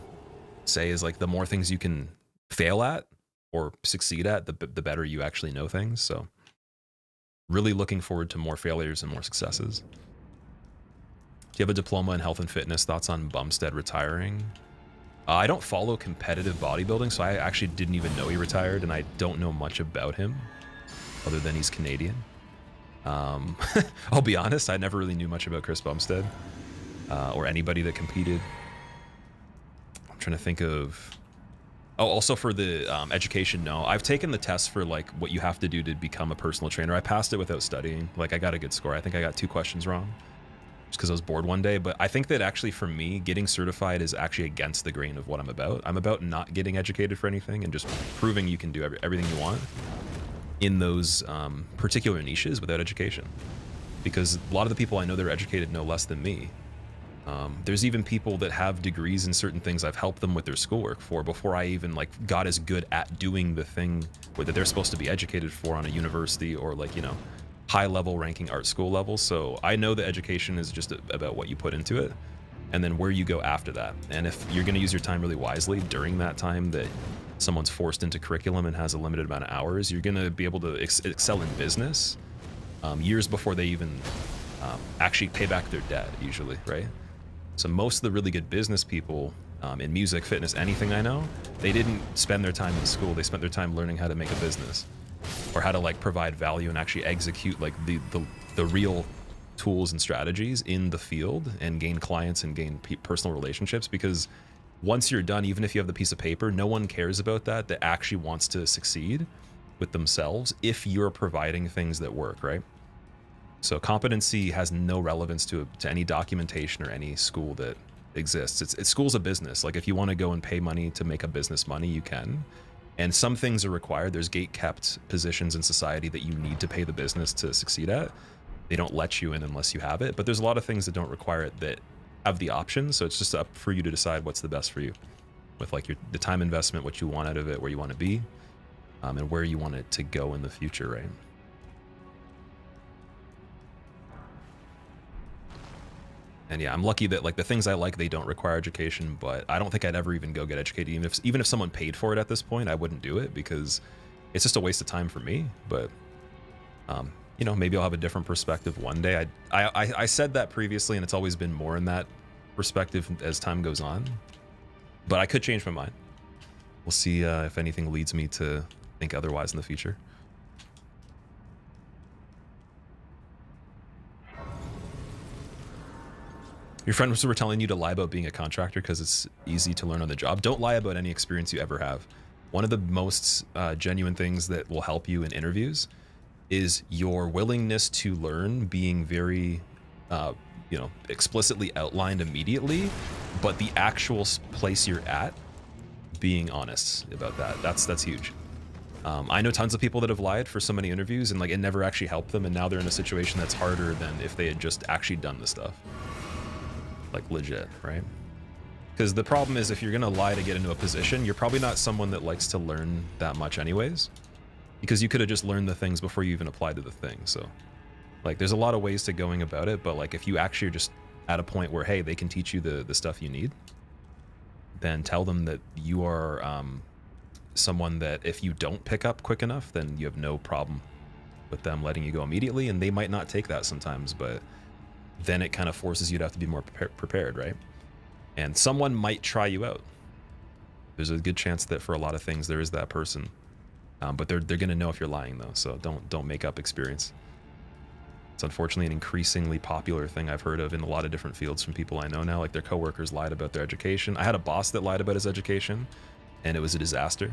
say is like the more things you can fail at or succeed at, the better you actually know things. So really looking forward to more failures and more successes. Do you have a diploma in health and fitness? Thoughts on Bumstead retiring? I don't follow competitive bodybuilding, so I actually didn't even know he retired, and I don't know much about him other than he's Canadian. I'll be honest, I never really knew much about Chris Bumstead or anybody that competed. I'm trying to think of... Oh, also for the education, no. I've taken the test for like what you have to do to become a personal trainer. I passed it without studying. Like I got a good score. I think I got 2 questions wrong just because I was bored one day. But I think that actually for me, getting certified is actually against the grain of what I'm about. I'm about not getting educated for anything and just proving you can do everything you want in those particular niches without education. Because a lot of the people I know that are educated know less than me. There's even people that have degrees in certain things I've helped them with their schoolwork for before I even like got as good at doing the thing that they're supposed to be educated for on a university or like, you know, high level ranking art school level. So I know that education is just about what you put into it and then where you go after that. And if you're going to use your time really wisely during that time that someone's forced into curriculum and has a limited amount of hours, you're going to be able to excel in business years before they even actually pay back their debt usually, right? So most of the really good business people in music, fitness, anything I know, they didn't spend their time in school. They spent their time learning how to make a business or how to like provide value and actually execute like the real tools and strategies in the field and gain clients and gain personal relationships. Because once you're done, even if you have the piece of paper, no one cares about that actually wants to succeed with themselves if you're providing things that work, right? So competency has no relevance to any documentation or any school that exists. It's school's a business. Like if you want to go and pay money to make a business money, you can. And some things are required. There's gate-kept positions in society that you need to pay the business to succeed at. They don't let you in unless you have it. But there's a lot of things that don't require it that have the option. So it's just up for you to decide what's the best for you with like the time investment, what you want out of it, where you want to be, and where you want it to go in the future, right? And yeah, I'm lucky that like the things I like, they don't require education, but I don't think I'd ever even go get educated. Even if someone paid for it at this point, I wouldn't do it because it's just a waste of time for me. But, you know, maybe I'll have a different perspective one day. I said that previously and it's always been more in that perspective as time goes on, but I could change my mind. We'll see if anything leads me to think otherwise in the future. Your friends were telling you to lie about being a contractor because it's easy to learn on the job. Don't lie about any experience you ever have. One of the most genuine things that will help you in interviews is your willingness to learn being very, you know, explicitly outlined immediately, but the actual place you're at, being honest about that. That's huge. I know tons of people that have lied for so many interviews and like it never actually helped them, and now they're in a situation that's harder than if they had just actually done the stuff. Like legit, right? Because the problem is if you're gonna lie to get into a position, you're probably not someone that likes to learn that much anyways, because you could have just learned the things before you even applied to the thing. So like there's a lot of ways to going about it, but like if you actually are just at a point where, hey, they can teach you the stuff you need, then tell them that you are someone that if you don't pick up quick enough, then you have no problem with them letting you go immediately. And they might not take that sometimes, but then it kind of forces you to have to be more prepared, right? And someone might try you out. There's a good chance that for a lot of things there is that person, but they're going to know if you're lying though. So don't make up experience. It's unfortunately an increasingly popular thing I've heard of in a lot of different fields from people I know now. Like their coworkers lied about their education. I had a boss that lied about his education, and it was a disaster.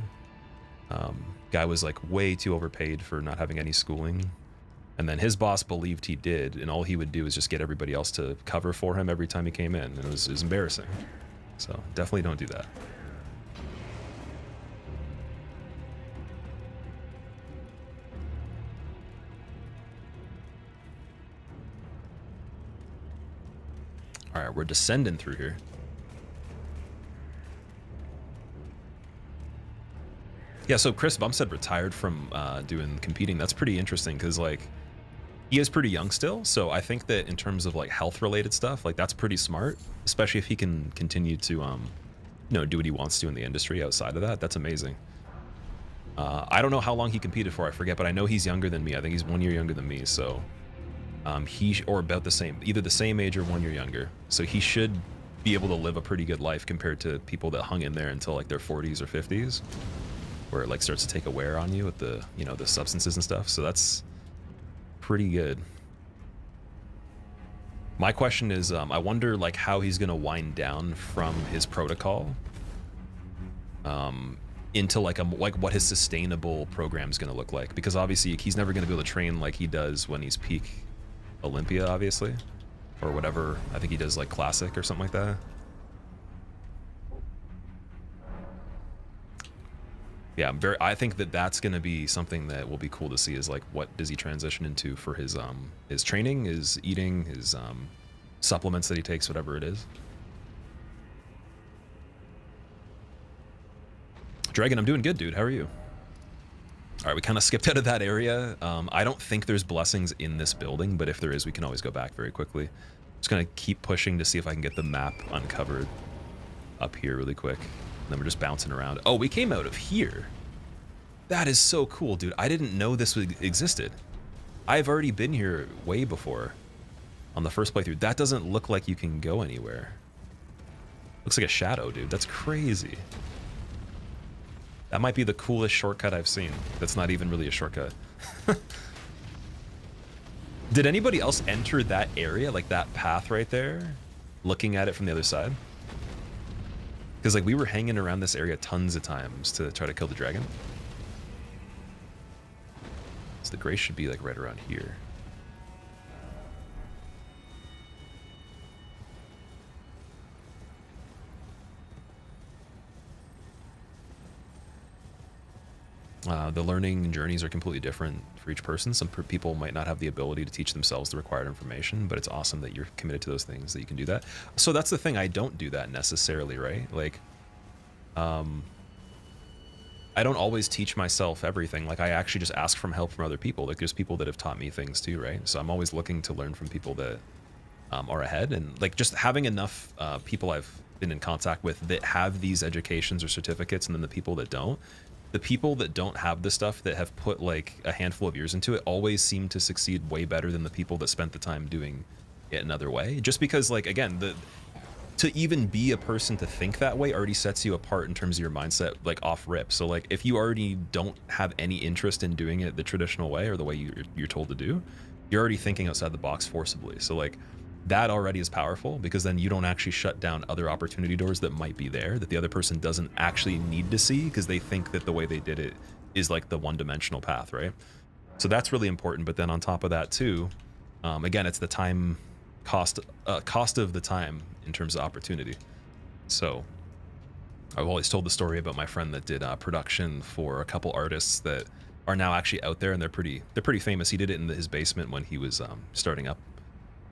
Guy was like way too overpaid for not having any schooling. And then his boss believed he did, and all he would do is just get everybody else to cover for him every time he came in, and it was embarrassing. So definitely don't do that. All right, we're descending through here. Yeah, so Chris Bumstead retired from doing competing. That's pretty interesting because like he is pretty young still. So I think that in terms of like health related stuff, like that's pretty smart, especially if he can continue to you know, do what he wants to in the industry outside of that. That's amazing. I don't know how long he competed for, I forget, but I know he's younger than me. I think he's 1 year younger than me. So or about the same, either the same age or 1 year younger. So he should be able to live a pretty good life compared to people that hung in there until like their 40s or 50s, where it like starts to take a wear on you with the, you know, the substances and stuff. So that's pretty good. My question is, I wonder like how he's gonna wind down from his protocol into like what his sustainable program is gonna look like, because obviously he's never gonna be able to train like he does when he's peak Olympia, obviously, or whatever. I think he does like classic or something like that. Yeah, I think that that's going to be something that will be cool to see, is like what does he transition into for his training, his eating, his supplements that he takes, whatever it is. Dragon, I'm doing good, dude. How are you? All right, we kind of skipped out of that area. I don't think there's blessings in this building, but if there is, we can always go back very quickly. Just gonna keep pushing to see if I can get the map uncovered up here really quick. And then we're just bouncing around. Oh, we came out of here. That is so cool, dude. I didn't know this existed. I've already been here way before on the first playthrough. That doesn't look like you can go anywhere. Looks like a shadow, dude. That's crazy. That might be the coolest shortcut I've seen. That's not even really a shortcut. Did anybody else enter that area, like that path right there, looking at it from the other side? Because like we were hanging around this area tons of times to try to kill the dragon. So the grace should be like right around here. The learning journeys are completely different for each person. Some people might not have the ability to teach themselves the required information, but it's awesome that you're committed to those things, that you can do that. So that's the thing. I don't do that necessarily, right? Like, I don't always teach myself everything. Like, I actually just ask from help from other people. Like, there's people that have taught me things too, right? So I'm always looking to learn from people that are ahead. And like, just having enough people I've been in contact with that have these educations or certificates, and then the people that don't. The people that don't have the stuff, that have put like a handful of years into it, always seem to succeed way better than the people that spent the time doing it another way. Just because, like, again, to even be a person to think that way already sets you apart in terms of your mindset, like off rip. So like, if you already don't have any interest in doing it the traditional way, or the way you're told to do, you're already thinking outside the box forcibly. So like, that already is powerful, because then you don't actually shut down other opportunity doors that might be there, that the other person doesn't actually need to see, because they think that the way they did it is like the one-dimensional path, right? So that's really important. But then on top of that too, again, it's the time cost of the time in terms of opportunity. So I've always told the story about my friend that did production for a couple artists that are now actually out there, and they're pretty famous. He did it in his basement when he was starting up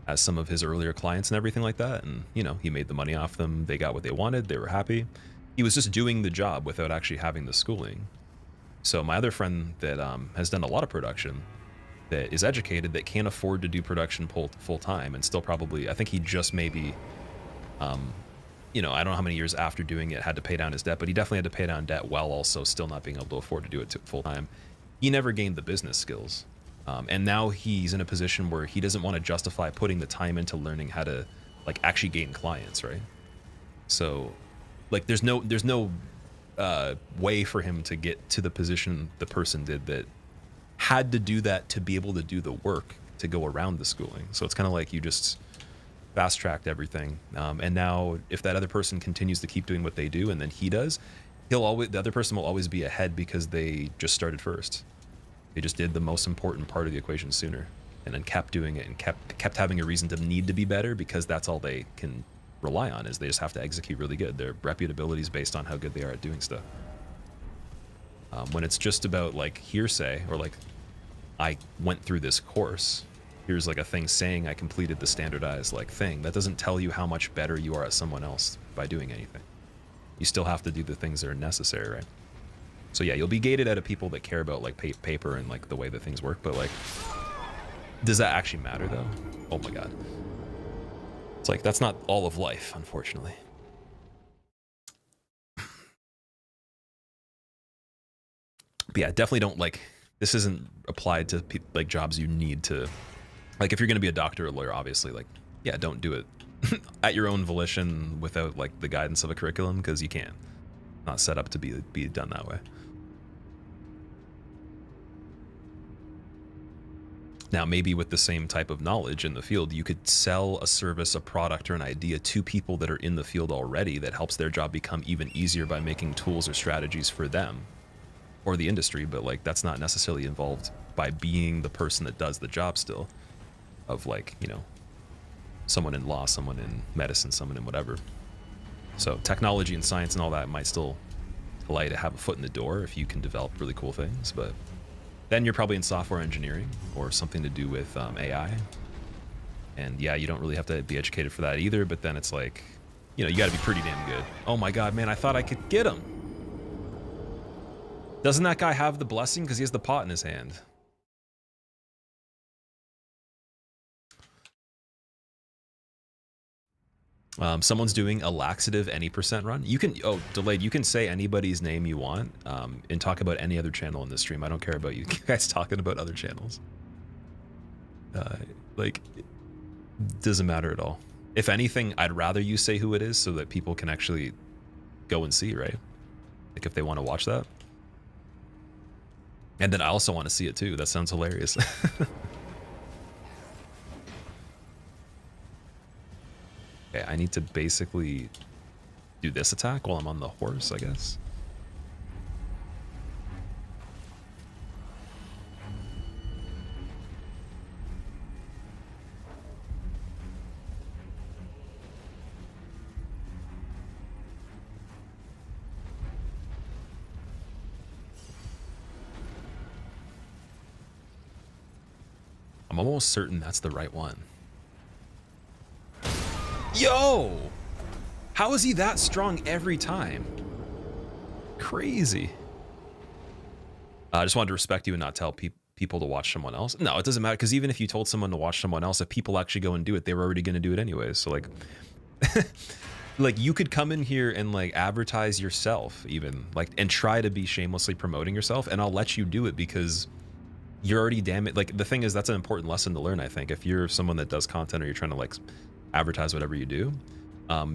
as some of his earlier clients and everything like that. And, you know, he made the money off them. They got what they wanted. They were happy. He was just doing the job without actually having the schooling. So my other friend that has done a lot of production, that is educated, that can't afford to do production full time, and still probably, I think he just maybe, you know, I don't know how many years after doing it had to pay down his debt, but he definitely had to pay down debt while also still not being able to afford to do it full time. He never gained the business skills. And now he's in a position where he doesn't want to justify putting the time into learning how to like actually gain clients, right? So like there's no way for him to get to the position the person did that had to do that to be able to do the work to go around the schooling. So it's kind of like you just fast tracked everything. And now if that other person continues to keep doing what they do, and then he does, the other person will always be ahead, because they just started first. They just did the most important part of the equation sooner, and then kept doing it, and kept having a reason to need to be better, because that's all they can rely on, is they just have to execute really good. Their reputability is based on how good they are at doing stuff. When it's just about like hearsay, or like, I went through this course, here's like a thing saying I completed the standardized like thing, that doesn't tell you how much better you are at someone else by doing anything. You still have to do the things that are necessary, right? So yeah, you'll be gated out of people that care about like paper and like the way that things work, but like, does that actually matter though? Oh my god. It's like, that's not all of life, unfortunately. But yeah, definitely don't like, this isn't applied to like jobs you need to, like if you're going to be a doctor or lawyer, obviously, like, yeah, don't do it at your own volition without like the guidance of a curriculum, because you can't. Not set up to be done that way. Now, maybe with the same type of knowledge in the field, you could sell a service, a product, or an idea to people that are in the field already that helps their job become even easier by making tools or strategies for them or the industry, but like that's not necessarily involved by being the person that does the job still, of like, you know, someone in law, someone in medicine, someone in whatever. So technology and science and all that might still allow you to have a foot in the door if you can develop really cool things, but then you're probably in software engineering or something to do with AI. And yeah, you don't really have to be educated for that either, but then it's like, you know, you got to be pretty damn good. Oh my god, man, I thought I could get him. Doesn't that guy have the blessing because he has the pot in his hand? Someone's doing a laxative any percent run. You can, oh, delayed. You can say anybody's name you want and talk about any other channel in this stream. I don't care about you guys talking about other channels. Like, it doesn't matter at all. If anything, I'd rather you say who it is so that people can actually go and see, right? Like if they want to watch that. And then I also want to see it too. That sounds hilarious. Okay, I need to basically do this attack while I'm on the horse, I guess. I'm almost certain that's the right one. Yo! How is he that strong every time? Crazy. I just wanted to respect you and not tell people to watch someone else. No, it doesn't matter, because even if you told someone to watch someone else, if people actually go and do it, they were already going to do it anyways. So like, like you could come in here and like advertise yourself even, like, and try to be shamelessly promoting yourself, and I'll let you do it because you're already damn it. Like the thing is, that's an important lesson to learn, I think. If you're someone that does content or you're trying to like advertise whatever you do,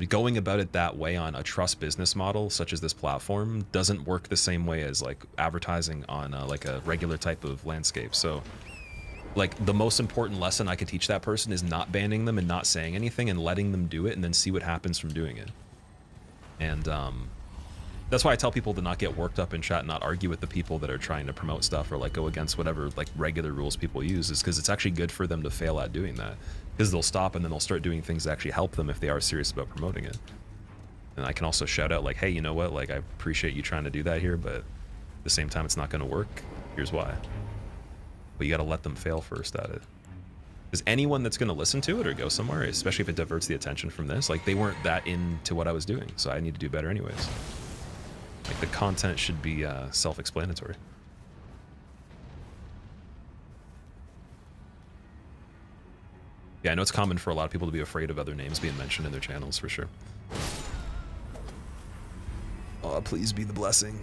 going about it that way on a trust business model such as this platform doesn't work the same way as like advertising on like a regular type of landscape. So like the most important lesson I could teach that person is not banning them and not saying anything and letting them do it and then see what happens from doing it. And that's why I tell people to not get worked up in chat and not argue with the people that are trying to promote stuff or like go against whatever like regular rules people use, is because it's actually good for them to fail at doing that, because they'll stop and then they'll start doing things that actually help them if they are serious about promoting it. And I can also shout out like, hey, you know what, like I appreciate you trying to do that here, but at the same time it's not going to work. Here's why. But you got to let them fail first at it, because anyone that's going to listen to it or go somewhere, especially if it diverts the attention from this, like they weren't that into what I was doing, so I need to do better anyways. Like the content should be self-explanatory. Yeah, I know it's common for a lot of people to be afraid of other names being mentioned in their channels, for sure. Oh, please be the blessing.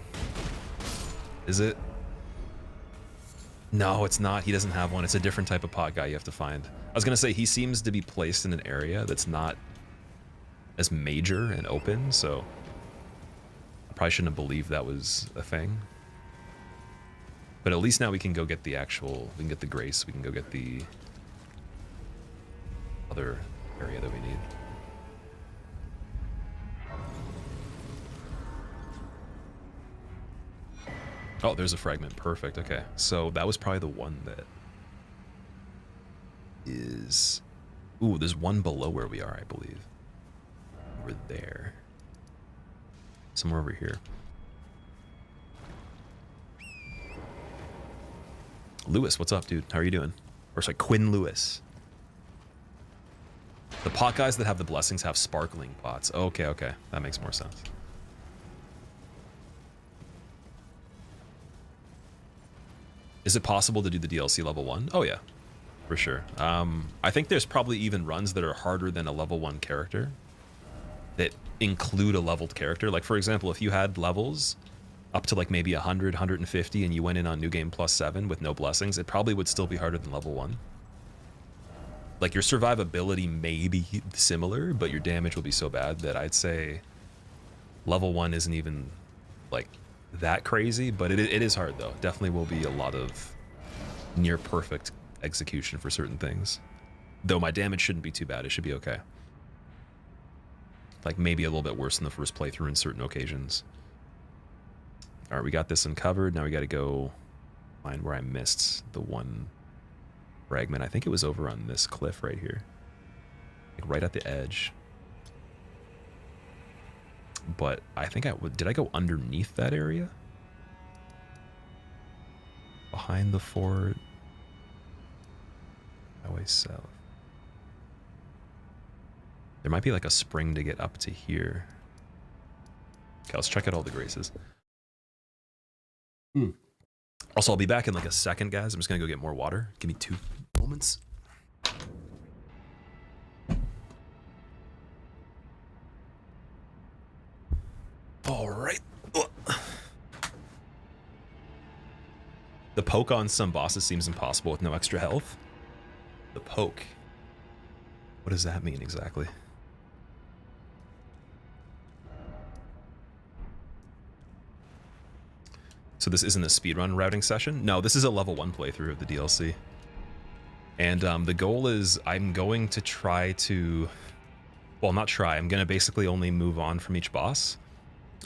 Is it? No, it's not. He doesn't have one. It's a different type of pot guy you have to find. I was going to say, he seems to be placed in an area that's not as major and open, so I probably shouldn't have believed that was a thing. But at least now we can go get the actual, we can get the grace, we can go get the other area that we need. Oh, there's a fragment. Perfect. Okay. So that was probably the one that is... Ooh, there's one below where we are, I believe. Over there. Somewhere over here. Lewis, what's up, dude? How are you doing? Or sorry, Quinn Lewis. The pot guys that have the blessings have sparkling pots. Okay, okay. That makes more sense. Is it possible to do the DLC level 1? Oh yeah, for sure. I think there's probably even runs that are harder than a level 1 character that include a leveled character. Like for example, if you had levels up to like maybe 100, 150 and you went in on New Game Plus 7 with no blessings, it probably would still be harder than level 1. Like your survivability may be similar, but your damage will be so bad that I'd say level 1 isn't even like that crazy, but it is hard though. Definitely will be a lot of near perfect execution for certain things. Though my damage shouldn't be too bad. It should be okay. Like maybe a little bit worse than the first playthrough in certain occasions. All right, we got this uncovered. Now we got to go find where I missed the one fragment. I think it was over on this cliff right here. Like right at the edge. But I think did I go underneath that area? Behind the fort. Highway south. There might be like a spring to get up to here. Okay, let's check out all the graces. Also, I'll be back in like a second, guys. I'm just gonna go get more water. Give me 2 moments. All right. The poke on some bosses seems impossible with no extra health. The poke. What does that mean exactly? So this isn't a speedrun routing session? No, this is a level 1 playthrough of the DLC. And the goal is I'm going to try to... Well, not try. I'm going to basically only move on from each boss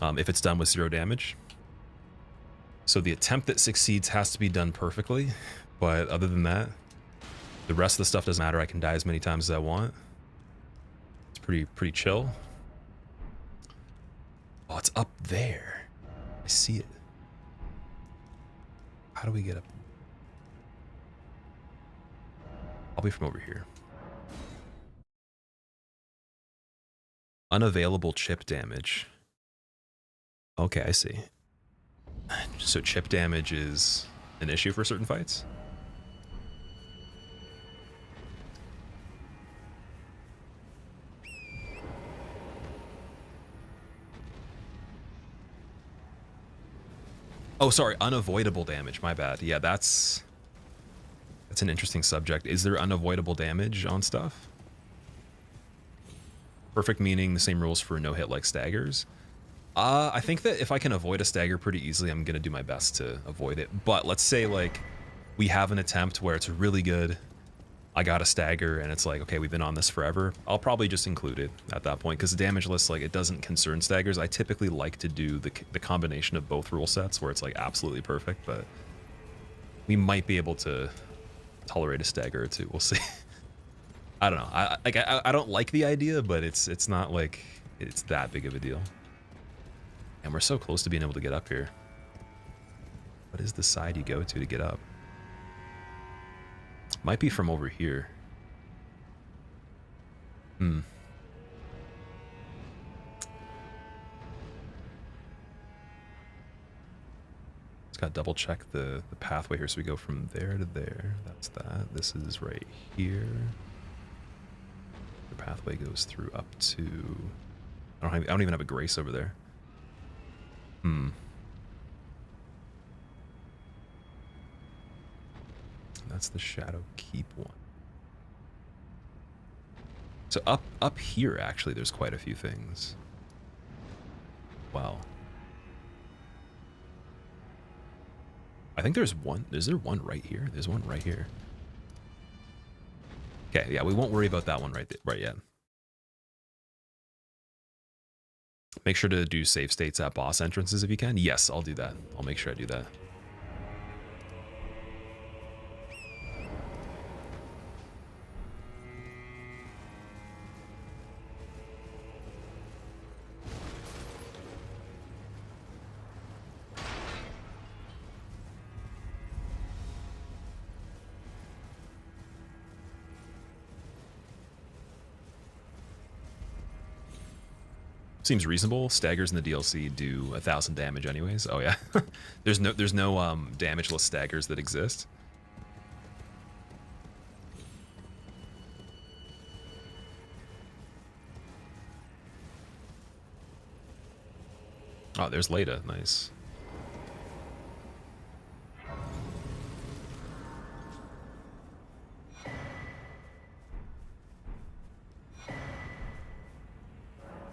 if it's done with 0 damage. So the attempt that succeeds has to be done perfectly. But other than that, the rest of the stuff doesn't matter. I can die as many times as I want. It's pretty chill. Oh, it's up there. I see it. How do we get up? I'll be from over here. Unavailable chip damage. Okay, I see. So chip damage is an issue for certain fights? Oh, sorry, unavoidable damage. My bad. Yeah, that's an interesting subject. Is there unavoidable damage on stuff? Perfect meaning the same rules for no hit like staggers. I think that if I can avoid a stagger pretty easily, I'm gonna do my best to avoid it. But let's say like we have an attempt where it's really good. I got a stagger and it's like, okay, we've been on this forever. I'll probably just include it at that point because the damage list, like, it doesn't concern staggers. I typically like to do the combination of both rule sets where it's like absolutely perfect, but we might be able to tolerate a stagger or two. We'll see. I don't know. I don't like the idea, but it's not like it's that big of a deal. And we're so close to being able to get up here. What is the side you go to get up? Might be from over here. Just gotta double check the pathway here. So we go from there to there. That's that. This is right here. The pathway goes through up to... I don't even have a grace over there. That's the Shadow Keep one. So up here, actually, there's quite a few things. Wow. I think there's one. Is there one right here? There's one right here. Okay, yeah, we won't worry about that one right yet. Make sure to do save states at boss entrances if you can. Yes, I'll do that. I'll make sure I do that. Seems reasonable. Staggers in the DLC do 1,000 damage anyways. Oh yeah. there's no damageless staggers that exist. Oh, there's Leda. Nice.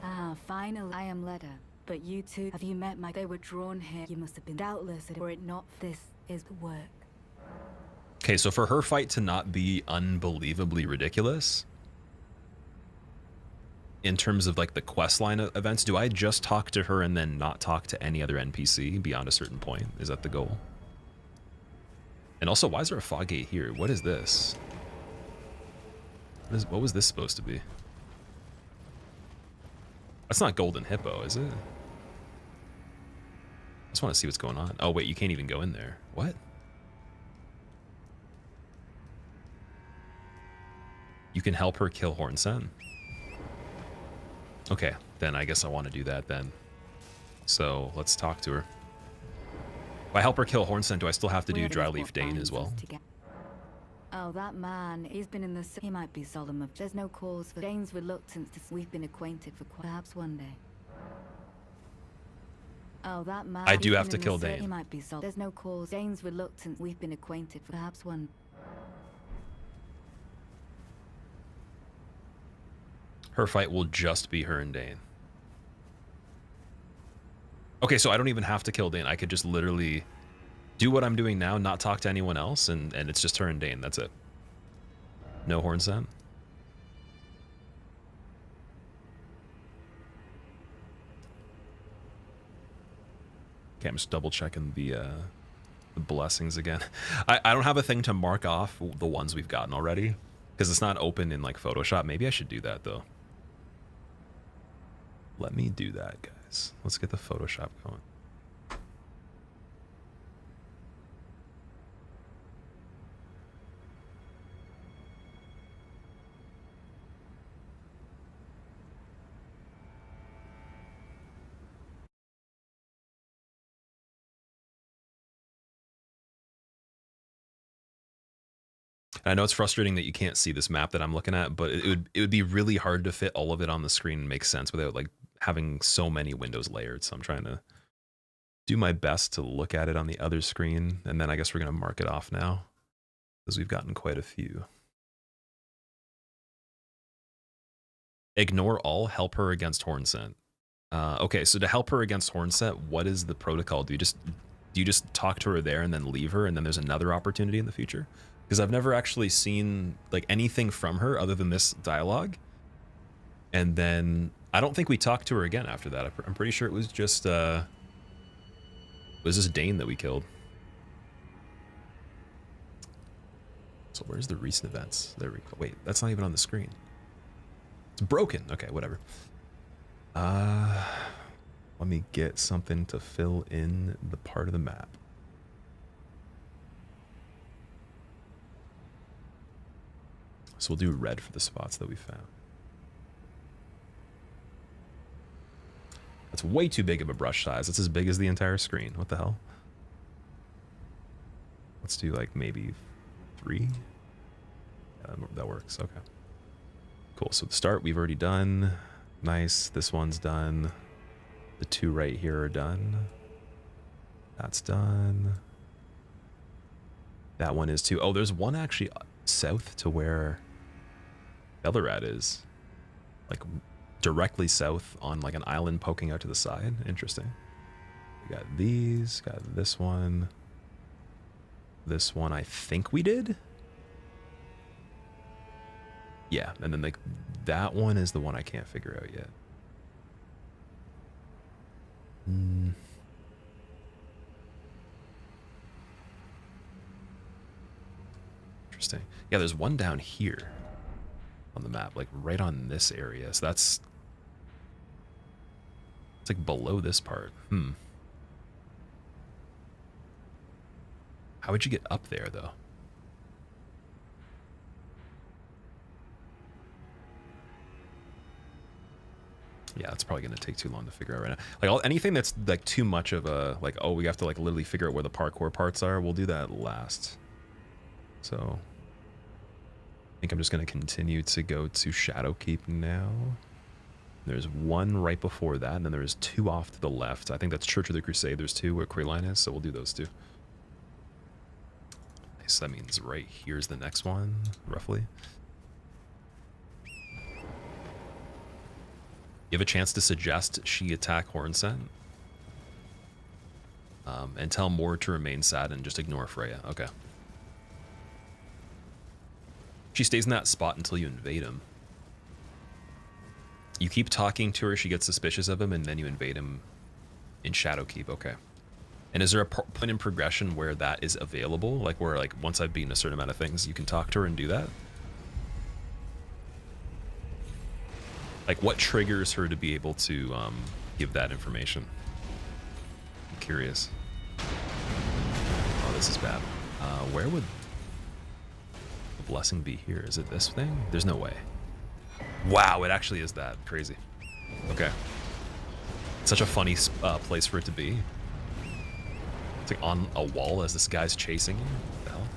Ah, finally, I am Leda. But you two, have you met my... They were drawn here. You must have been doubtless, were it not. This is the work. Okay, so for her fight to not be unbelievably ridiculous, in terms of like the questline events, do I just talk to her and then not talk to any other NPC beyond a certain point? Is that the goal? And also, why is there a fog gate here? What is this? What was this supposed to be? That's not Golden Hippo, is it? I just want to see what's going on. Oh wait, you can't even go in there. What? You can help her kill Hornsen. Okay, then I guess I want to do that then. So let's talk to her. If I help her kill Hornsen, do I still have to do Dryleaf Dane as well? Oh, that man, he's been in the... He might be Solomon. There's no cause for Dane's reluctance to... We've been acquainted for perhaps one day. Oh, that man... I do have to kill Dane. He might be Solomon. There's no cause. Dane's reluctance... We've been acquainted for perhaps one... Her fight will just be her and Dane. Okay, so I don't even have to kill Dane. I could just literally do what I'm doing now, not talk to anyone else, and it's just her and Dane. That's it. No Hornsen. Okay, I'm just double checking the blessings again. I don't have a thing to mark off the ones we've gotten already because it's not open in like Photoshop. Maybe I should do that though. Let me do that, guys. Let's get the Photoshop going. I know it's frustrating that you can't see this map that I'm looking at, but it would be really hard to fit all of it on the screen and make sense without like having so many windows layered. So I'm trying to do my best to look at it on the other screen, and then I guess we're gonna mark it off now because we've gotten quite a few. Ignore all, help her against Hornsent. Okay, so to help her against Hornsent, what is the protocol? Do you just talk to her there and then leave her, and then there's another opportunity in the future? Because I've never actually seen like anything from her other than this dialogue. And then I don't think we talked to her again after that. I'm pretty sure it was just Dane that we killed. So where's the recent events? There we go. Wait, that's not even on the screen. It's broken. Okay, whatever. Let me get something to fill in the part of the map. So we'll do red for the spots that we found. That's way too big of a brush size. It's as big as the entire screen. What the hell? Let's do like maybe 3. Yeah, that works. Okay. Cool. So the start we've already done. Nice. This one's done. The 2 right here are done. That's done. That one is too. Oh, there's one actually south to where Bellerad is, like directly south on like an island poking out to the side. Interesting. We got these, got this one I think we did. Yeah, and then like that one is the one I can't figure out yet. Interesting. Yeah, there's one down here on the map, like right on this area. So it's like below this part. How would you get up there though? Yeah, it's probably gonna take too long to figure out right now. Like anything that's like too much of a like, oh, we have to like literally figure out where the parkour parts are. We'll do that last. So I think I'm just gonna continue to go to Shadowkeep now. There's one right before that, and then there's two off to the left. I think that's Church of the Crusade. There's two where Quayline is, so we'll do those two. Nice. That means right here's the next one, roughly. You have a chance to suggest she attack Hornsent. And tell Moore to remain sad and just ignore Freya. Okay. She stays in that spot until you invade him. You keep talking to her, she gets suspicious of him, and then you invade him in Shadowkeep. Okay. And is there a point in progression where that is available? Like where like once I've beaten a certain amount of things, you can talk to her and do that? Like what triggers her to be able to give that information? I'm curious. Oh, this is bad. Where would the blessing be here? Is it this thing? There's no way. Wow, it actually is that. Crazy. Okay. Such a funny place for it to be. It's like on a wall as this guy's chasing you. What the hell?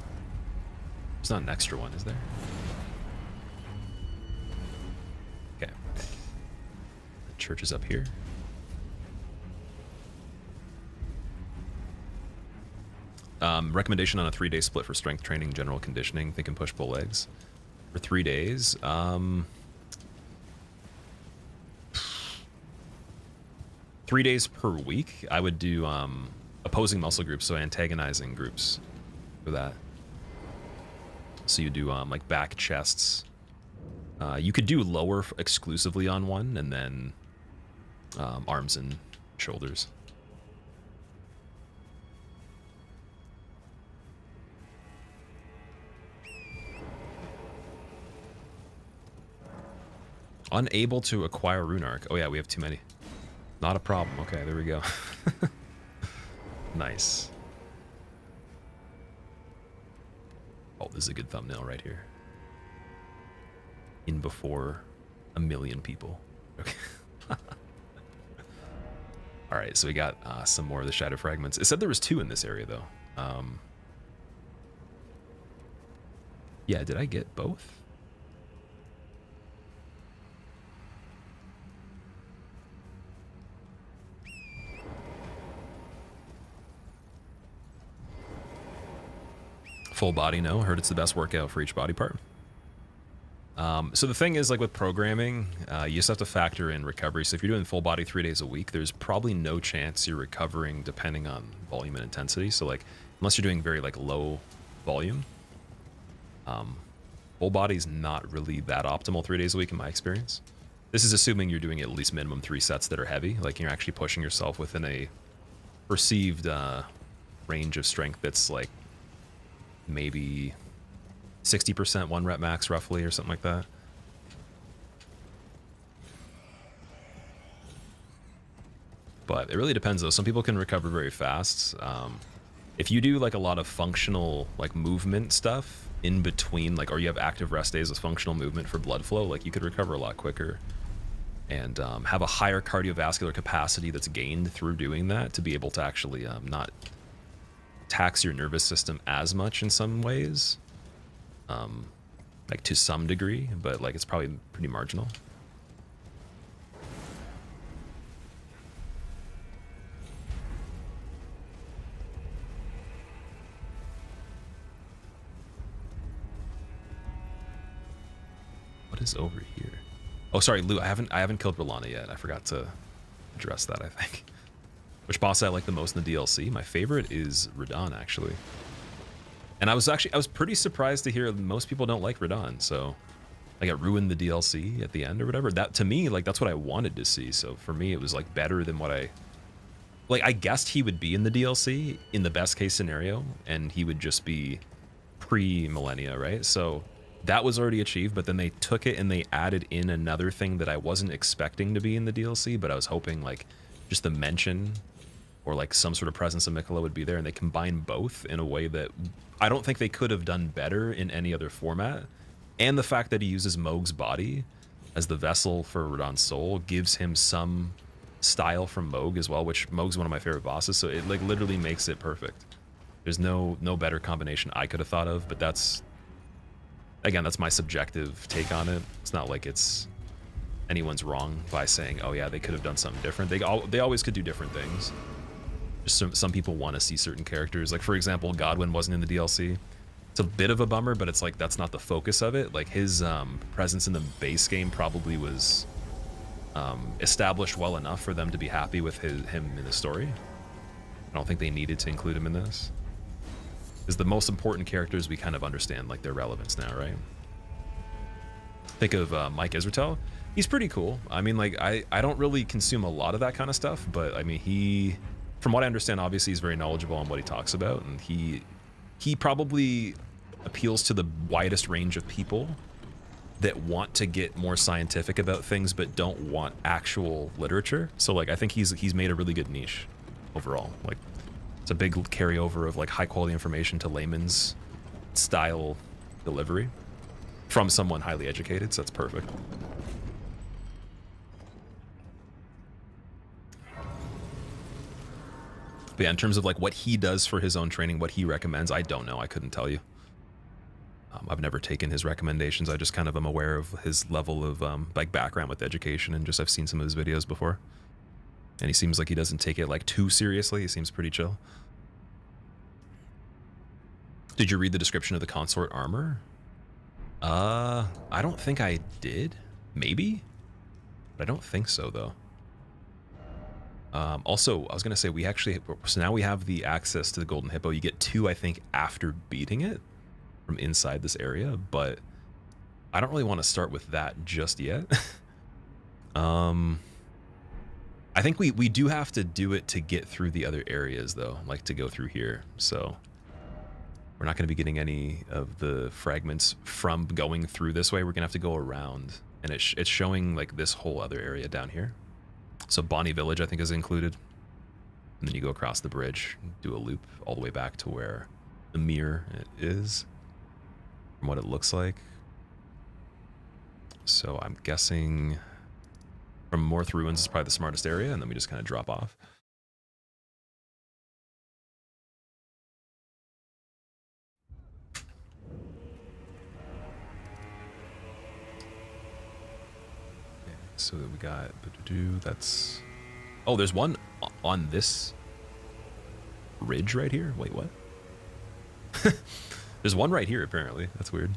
There's not an extra one, is there? Okay. The church is up here. Recommendation on a 3-day split for strength training, general conditioning. Think and push pull legs. For 3 days. 3 days per week, I would do opposing muscle groups, so antagonizing groups for that. So you do like back, chests. You could do lower exclusively on one, and then arms and shoulders. Unable to acquire Rune Arc. Oh yeah, we have too many. Not a problem. Okay, there we go. Nice. Oh, this is a good thumbnail right here. In before 1 million people. Okay. All right, so we got some more of the shadow fragments. It said there was 2 in this area though. Yeah, did I get both? Full body, no. I heard it's the best workout for each body part. So the thing is, like with programming, you just have to factor in recovery. So if you're doing full body 3 days a week, there's probably no chance you're recovering depending on volume and intensity. So like, unless you're doing very like low volume, full body is not really that optimal 3 days a week in my experience. This is assuming you're doing at least minimum 3 sets that are heavy. Like you're actually pushing yourself within a perceived range of strength that's like maybe 60% 1 rep max roughly or something like that. But it really depends though. Some people can recover very fast. If you do like a lot of functional like movement stuff in between, like, or you have active rest days with functional movement for blood flow, like you could recover a lot quicker and have a higher cardiovascular capacity that's gained through doing that to be able to actually not tax your nervous system as much in some ways, like to some degree, but like it's probably pretty marginal. What is over here? Oh, sorry, Lou. I haven't killed Rolana yet. I forgot to address that, I think. Which boss I like the most in the DLC? My favorite is Radahn, actually. And I was pretty surprised to hear most people don't like Radahn, so like it ruined the DLC at the end or whatever. That to me, like that's what I wanted to see. So for me, it was like better than what I guessed he would be in the DLC in the best case scenario, and he would just be pre-millennia, right? So that was already achieved, but then they took it and they added in another thing that I wasn't expecting to be in the DLC, but I was hoping like just the mention or like some sort of presence of Miquella would be there, and they combine both in a way that I don't think they could have done better in any other format. And the fact that he uses Mohg's body as the vessel for Radahn's soul gives him some style from Moog as well, which Moog's one of my favorite bosses, so it like literally makes it perfect. There's no better combination I could have thought of, but that's, again, that's my subjective take on it. It's not like it's anyone's wrong by saying, oh yeah, they could have done something different. They always could do different things. Just some people want to see certain characters. Like, for example, Godwin wasn't in the DLC. It's a bit of a bummer, but it's like that's not the focus of it. Like, his presence in the base game probably was established well enough for them to be happy with him in the story. I don't think they needed to include him in this. Because the most important characters, we kind of understand like their relevance now, right? Think of Mike Israetel. He's pretty cool. I mean, like, I don't really consume a lot of that kind of stuff, but I mean, he, from what I understand, obviously he's very knowledgeable on what he talks about, and he probably appeals to the widest range of people that want to get more scientific about things but don't want actual literature. So like, I think he's made a really good niche overall. Like, it's a big carryover of like high quality information to layman's style delivery from someone highly educated, so that's perfect. But yeah, in terms of like what he does for his own training, what he recommends, I don't know. I couldn't tell you. I've never taken his recommendations. I just kind of am aware of his level of like background with education, and just I've seen some of his videos before. And he seems like he doesn't take it like too seriously. He seems pretty chill. Did you read the description of the consort armor? I don't think I did. Maybe? But I don't think so, though. Also, I was going to say, so now we have the access to the Golden Hippo. You get 2, I think, after beating it from inside this area, but I don't really want to start with that just yet. I think we do have to do it to get through the other areas, though, like to go through here. So we're not going to be getting any of the fragments from going through this way. We're going to have to go around, and it's showing like this whole other area down here. So Bonnie Village, I think, is included. And then you go across the bridge, do a loop all the way back to where the mirror is, from what it looks like. So I'm guessing from Morth Ruins is probably the smartest area, and then we just kind of drop off. So we got, that's, oh, there's one on this ridge right here. Wait, what? There's one right here, apparently. That's weird.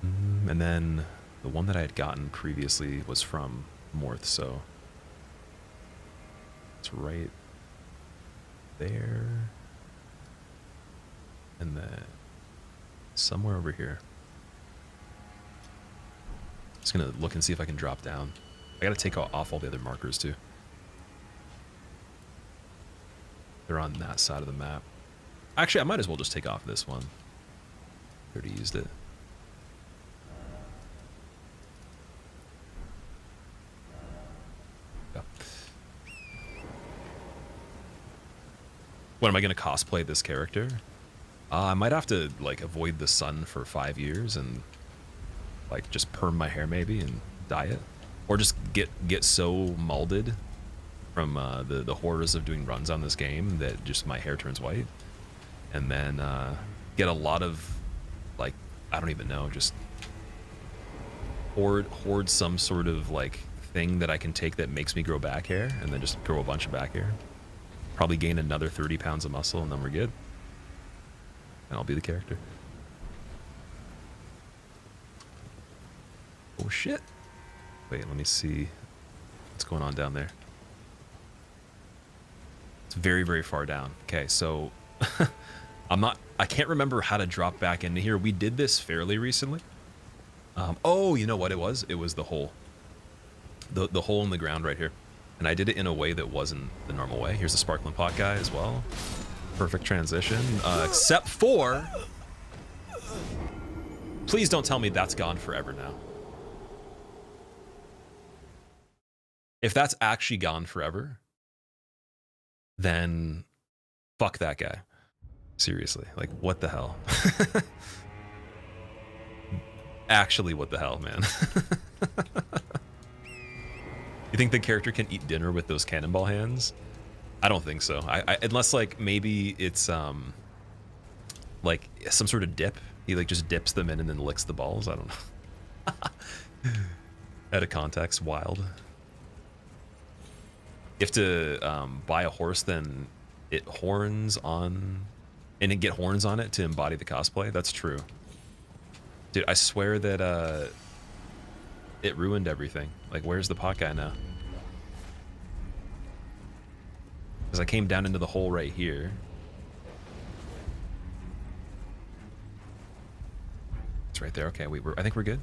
And then the one that I had gotten previously was from Morth, so it's right there. And then somewhere over here. Just gonna look and see if I can drop down. I gotta take off all the other markers too. They're on that side of the map. Actually, I might as well just take off this one. I already used it. Yeah. What, am I gonna cosplay this character? I might have to like avoid the sun for 5 years and like just perm my hair maybe and dye it, or just get so molded from the horrors of doing runs on this game that just my hair turns white, and then get a lot of like, I don't even know, just hoard some sort of like thing that I can take that makes me grow back hair, and then just grow a bunch of back hair, probably gain another 30 pounds of muscle, and then we're good, and I'll be the character. Oh shit. Wait, let me see what's going on down there. It's very, very far down. Okay, so I can't remember how to drop back into here. We did this fairly recently. Oh, you know what it was? It was the hole. The hole in the ground right here. And I did it in a way that wasn't the normal way. Here's the sparkling pot guy as well. Perfect transition. Except for... Please don't tell me that's gone forever now. If that's actually gone forever, then fuck that guy. Seriously, like what the hell? Actually, what the hell, man? You think the character can eat dinner with those cannonball hands? I don't think so. Unless like maybe it's like some sort of dip. He like just dips them in and then licks the balls. I don't know. Out of context, wild. You have to buy a horse, then it horns on, and then get horns on it to embody the cosplay. That's true. Dude, I swear that it ruined everything. Like, where's the pot guy now? Because I came down into the hole right here. It's right there. Okay, I think we're good.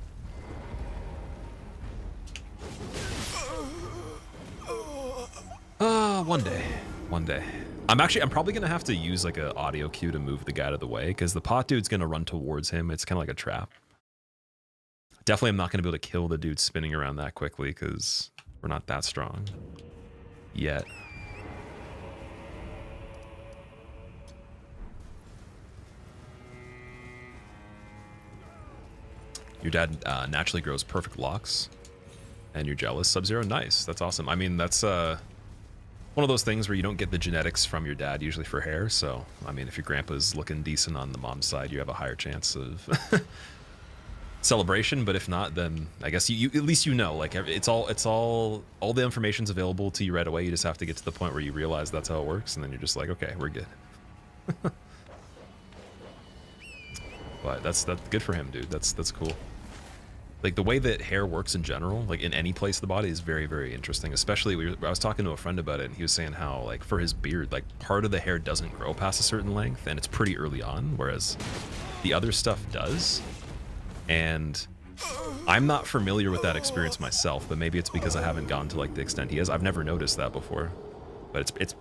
One day. One day. I'm probably gonna have to use like an audio cue to move the guy out of the way, because the pot dude's gonna run towards him. It's kind of like a trap. Definitely I'm not gonna be able to kill the dude spinning around that quickly, because we're not that strong yet. Your dad naturally grows perfect locks, and you're jealous. Sub-Zero, nice. That's awesome. I mean, that's one of those things where you don't get the genetics from your dad usually for hair. So, I mean, if your grandpa's looking decent on the mom's side, you have a higher chance of celebration. But if not, then I guess you at least you know, like it's all the information's available to you right away. You just have to get to the point where you realize that's how it works, and then you're just like, okay, we're good. But that's good for him, dude. That's cool. Like the way that hair works in general, like in any place of the body, is very, very interesting. Especially, I was talking to a friend about it, and he was saying how, like, for his beard, like part of the hair doesn't grow past a certain length, and it's pretty early on, whereas the other stuff does. And I'm not familiar with that experience myself, but maybe it's because I haven't gone to like the extent he has. I've never noticed that before, but it's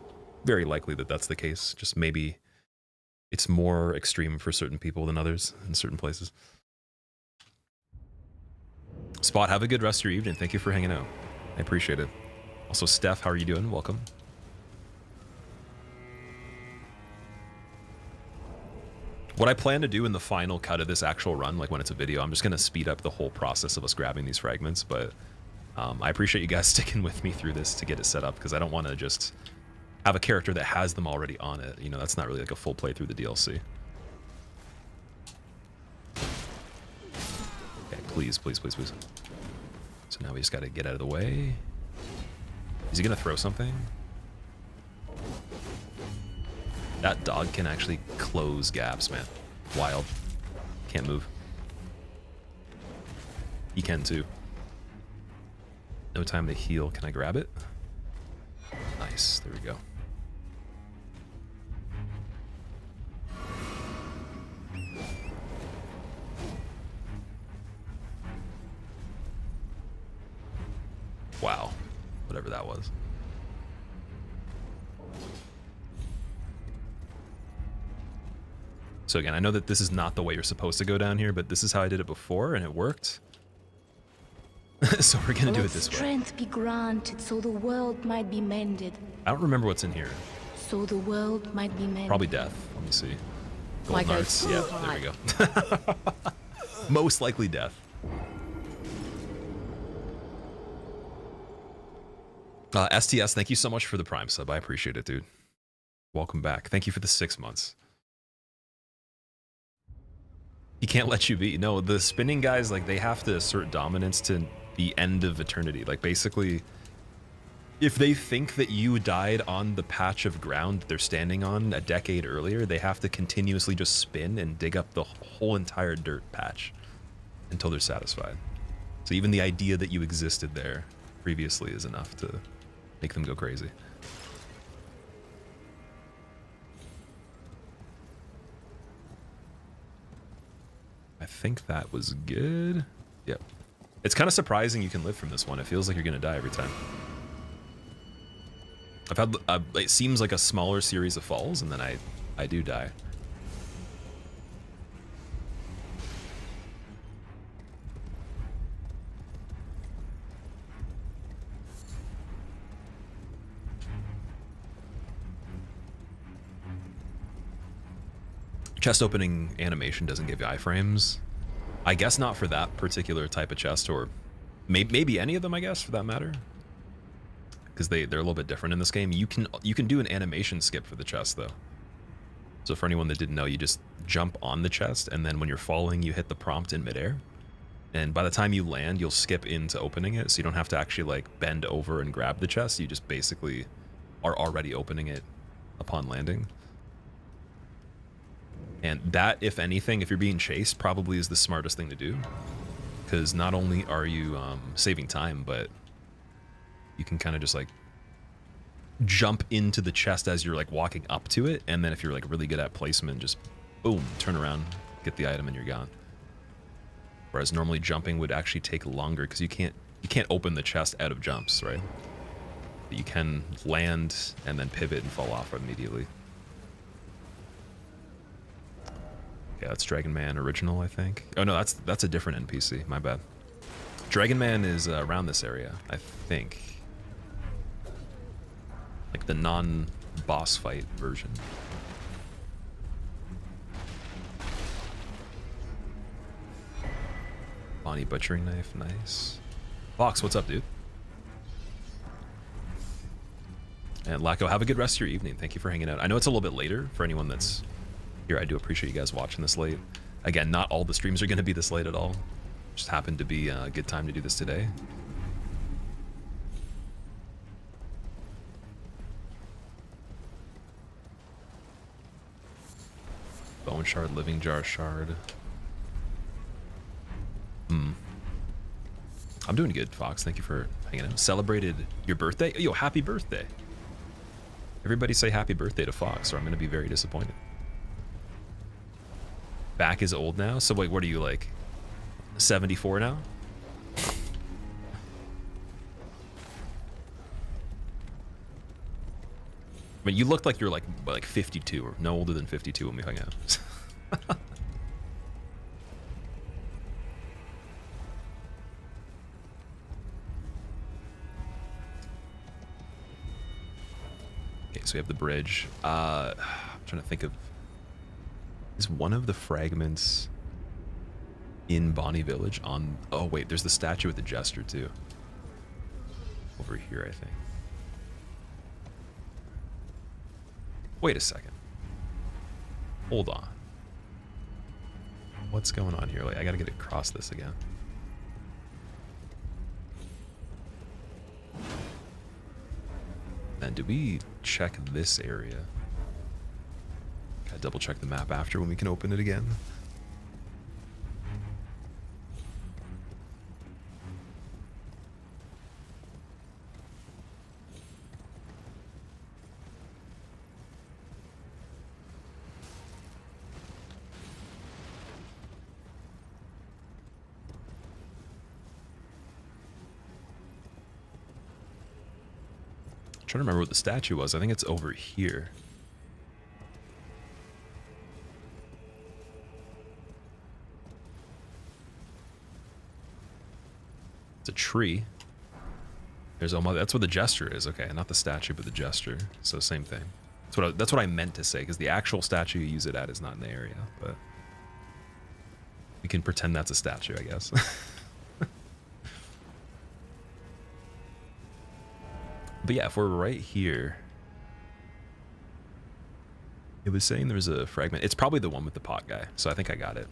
very likely that that's the case. Just maybe it's more extreme for certain people than others in certain places. Spot, have a good rest of your evening. Thank you for hanging out. I appreciate it. Also, Steph, how are you doing? Welcome. What I plan to do in the final cut of this actual run, like when it's a video, I'm just going to speed up the whole process of us grabbing these fragments, but I appreciate you guys sticking with me through this to get it set up, because I don't want to just have a character that has them already on it. You know, that's not really like a full playthrough the DLC. Okay, please, please, please, please. So now we just got to get out of the way. Is he going to throw something? That dog can actually close gaps, man. Wild. Can't move. He can too. No time to heal. Can I grab it? Nice. There we go. Wow. Whatever that was. So again, I know that this is not the way you're supposed to go down here, but this is how I did it before, and it worked. So we're gonna do it this way. Strength be granted, so the world might be mended. I don't remember what's in here. So the world might be mended. Probably death. Let me see. Golden Like hearts. a Yeah, cool there we go. Most likely death. STS, thank you so much for the Prime sub. I appreciate it, dude. Welcome back. Thank you for the 6 months. He can't let you be. No, the spinning guys, like, they have to assert dominance to the end of eternity. Like, basically, if they think that you died on the patch of ground they're standing on a decade earlier, they have to continuously just spin and dig up the whole entire dirt patch until they're satisfied. So even the idea that you existed there previously is enough to make them go crazy. I think that was good. Yep. It's kind of surprising you can live from this one. It feels like you're going to die every time. I've had, it seems like a smaller series of falls, and then I do die. Chest opening animation doesn't give you iframes. I guess not for that particular type of chest, or maybe any of them, I guess, for that matter. Because they're a little bit different in this game. You can do an animation skip for the chest, though. So for anyone that didn't know, you just jump on the chest, and then when you're falling, you hit the prompt in midair. And by the time you land, you'll skip into opening it, so you don't have to actually like bend over and grab the chest. You just basically are already opening it upon landing. And that, if anything, if you're being chased, probably is the smartest thing to do. Because not only are you saving time, but you can kind of just like jump into the chest as you're like walking up to it, and then if you're like really good at placement, just boom, turn around, get the item, and you're gone. Whereas normally jumping would actually take longer because you can't open the chest out of jumps, right? But you can land and then pivot and fall off immediately. Yeah, that's Dragon Man original, I think. Oh no, that's a different NPC. My bad. Dragon Man is around this area, I think. Like the non-boss fight version. Bonnie butchering knife, nice. Fox, what's up, dude? And Lacko, have a good rest of your evening. Thank you for hanging out. I know it's a little bit later for anyone that's here. I do appreciate you guys watching this late. Again, not all the streams are going to be this late at all. Just happened to be a good time to do this today. Bone shard, living jar shard. I'm doing good, Fox. Thank you for hanging out. Celebrated your birthday? Yo, happy birthday. Everybody say happy birthday to Fox, or I'm going to be very disappointed. Back is old now? So wait, what are you, like 74 now? I mean, you looked like you're like 52 or no older than 52 when we hung out. Okay, so we have the bridge. I'm trying to think of, is one of the fragments in Bonnie Village on, oh wait, there's the statue with the jester too. Over here, I think. Wait a second. Hold on. What's going on here? Like, I gotta get across this again. And do we check this area? Gotta double check the map after when we can open it again. Trying to remember what the statue was. I think it's over here. It's a tree. There's that's where the jester is. Okay, not the statue, but the jester. So same thing. That's what I meant to say, because the actual statue you use it at is not in the area, but we can pretend that's a statue, I guess. But yeah, if we're right here, it was saying there was a fragment. It's probably the one with the pot guy, so I think I got it.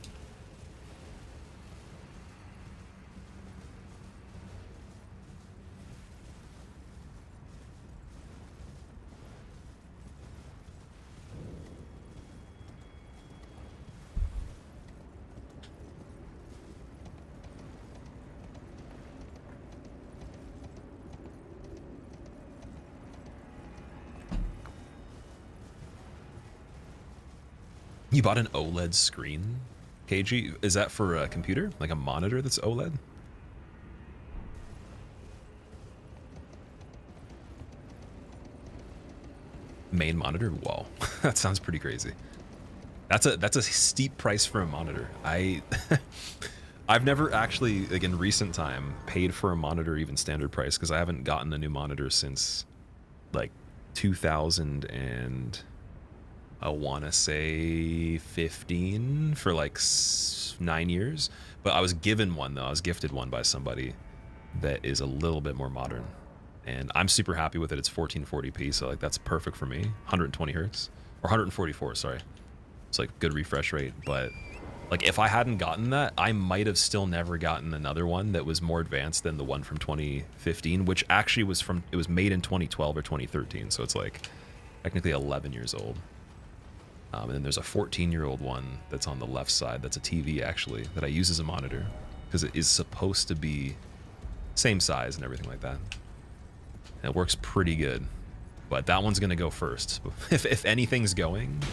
You bought an OLED screen, KG? Is that for a computer? Like a monitor that's OLED? Main monitor? Whoa, that sounds pretty crazy. That's a steep price for a monitor. I've never actually, like in recent time, paid for a monitor even standard price, because I haven't gotten a new monitor since like 2000 and I want to say 15 for like 9 years. But I was given one, though. I was gifted one by somebody that is a little bit more modern. And I'm super happy with it. It's 1440p, so like that's perfect for me. 120 hertz. Or 144, sorry. It's like good refresh rate. But like if I hadn't gotten that, I might have still never gotten another one that was more advanced than the one from 2015, which actually was from, it was made in 2012 or 2013. So it's like technically 11 years old. And then there's a 14-year-old one that's on the left side. That's a TV, actually, that I use as a monitor because it is supposed to be same size and everything like that. And it works pretty good, but that one's going to go first. If anything's going,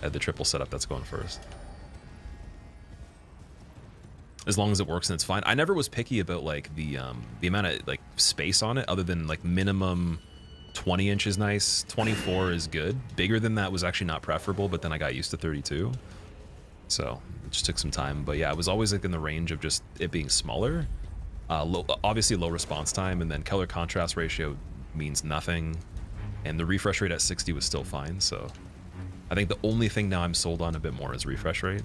the triple setup, that's going first. As long as it works and it's fine. I never was picky about like the amount of like space on it, other than like minimum 20 inches nice, 24 is good. Bigger than that was actually not preferable, but then I got used to 32. So it just took some time. But yeah, it was always like in the range of just it being smaller. Obviously low response time, and then color contrast ratio means nothing. And the refresh rate at 60 was still fine. So I think the only thing now I'm sold on a bit more is refresh rate.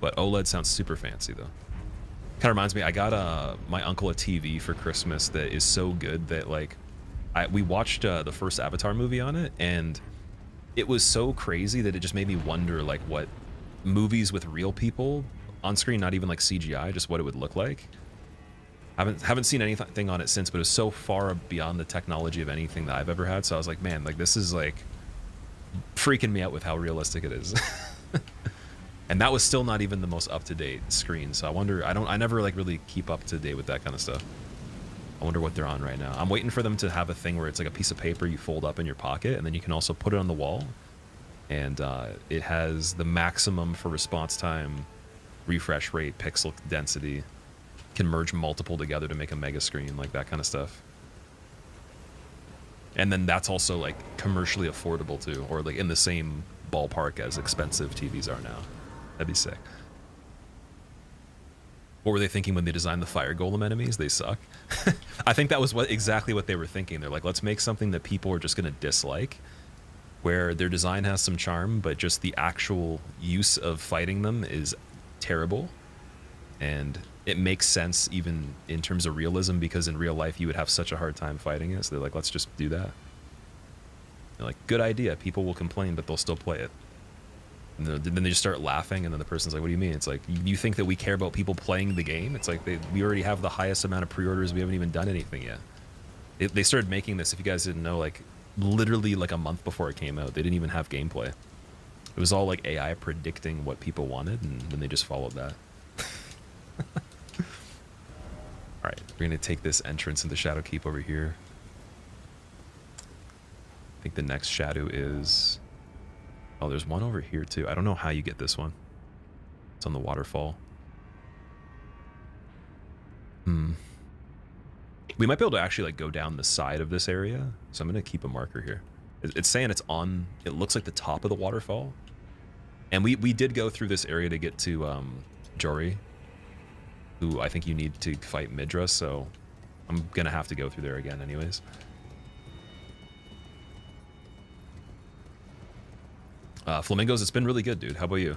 But OLED sounds super fancy though. Kind of reminds me, I got my uncle a TV for Christmas that is so good that like, we watched the first Avatar movie on it, and it was so crazy that it just made me wonder like what movies with real people on screen, not even like CGI, just what it would look like. Haven't seen anything on it since, but it was so far beyond the technology of anything that I've ever had. So I was like, man, like this is like freaking me out with how realistic it is. And that was still not even the most up-to-date screen. So I wonder, I never like really keep up to date with that kind of stuff. I wonder what they're on right now. I'm waiting for them to have a thing where it's like a piece of paper you fold up in your pocket, and then you can also put it on the wall. And it has the maximum for response time, refresh rate, pixel density, can merge multiple together to make a mega screen, like that kind of stuff. And then that's also like commercially affordable too, or like in the same ballpark as expensive TVs are now. That'd be sick. What were they thinking when they designed the fire golem enemies? They suck. I think that was exactly what they were thinking. They're like, let's make something that people are just going to dislike, where their design has some charm, but just the actual use of fighting them is terrible. And it makes sense even in terms of realism, because in real life you would have such a hard time fighting it. So they're like, let's just do that. They're like, good idea. People will complain, but they'll still play it. And then they just start laughing, and then the person's like, what do you mean? It's like, you think that we care about people playing the game? It's like, we already have the highest amount of pre-orders. We haven't even done anything yet. They started making this, if you guys didn't know, like literally like a month before it came out. They didn't even have gameplay. It was all like AI predicting what people wanted, and then they just followed that. All right, we're gonna take this entrance into Shadow Keep over here. I think the next shadow is... Oh, there's one over here too. I don't know how you get this one. It's on the waterfall. We might be able to actually like go down the side of this area. So I'm gonna keep a marker here. It's saying it's on, it looks like the top of the waterfall. And we did go through this area to get to Jory, who I think you need to fight Midra, so I'm gonna have to go through there again anyways. Flamingos, it's been really good, dude. How about you?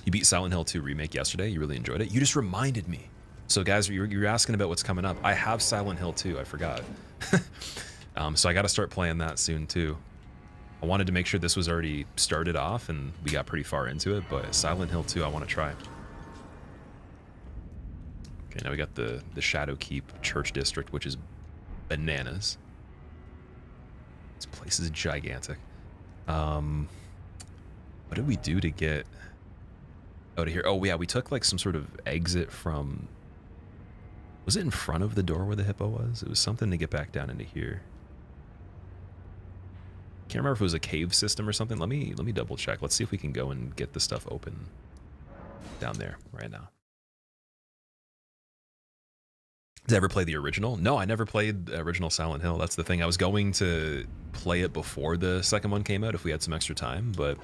You beat Silent Hill 2 Remake yesterday. You really enjoyed it. You just reminded me. So guys, you're asking about what's coming up. I have Silent Hill 2. I forgot. So I got to start playing that soon too. I wanted to make sure this was already started off, and we got pretty far into it, but Silent Hill 2 I want to try. Okay, now we got the Shadow Keep Church District, which is bananas. This place is gigantic. What did we do to get out of here? Oh yeah, we took like some sort of exit from... Was it in front of the door where the hippo was? It was something to get back down into here. Can't remember if it was a cave system or something. Let me double check. Let's see if we can go and get the stuff open down there right now. Did I ever play the original? No, I never played the original Silent Hill. That's the thing. I was going to play it before the second one came out if we had some extra time, but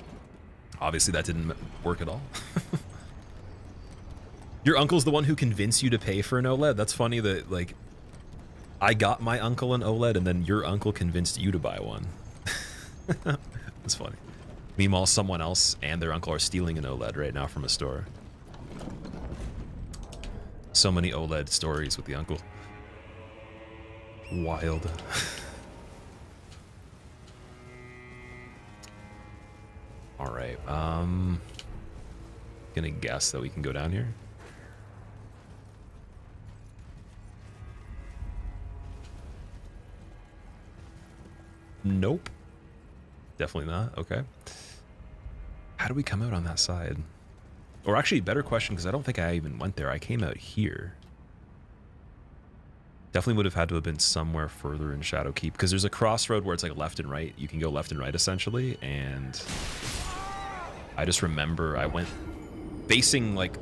obviously that didn't work at all. Your uncle's the one who convinced you to pay for an OLED? That's funny that, like, I got my uncle an OLED and then your uncle convinced you to buy one. It's funny. Meanwhile, someone else and their uncle are stealing an OLED right now from a store. So many OLED stories with the uncle. Wild. All right. Gonna guess that we can go down here. Nope. Definitely not. Okay. How do we come out on that side? Or actually, better question, because I don't think I even went there. I came out here. Definitely would have had to have been somewhere further in Shadowkeep, because there's a crossroad where it's like left and right. You can go left and right, essentially, and I just remember I went facing like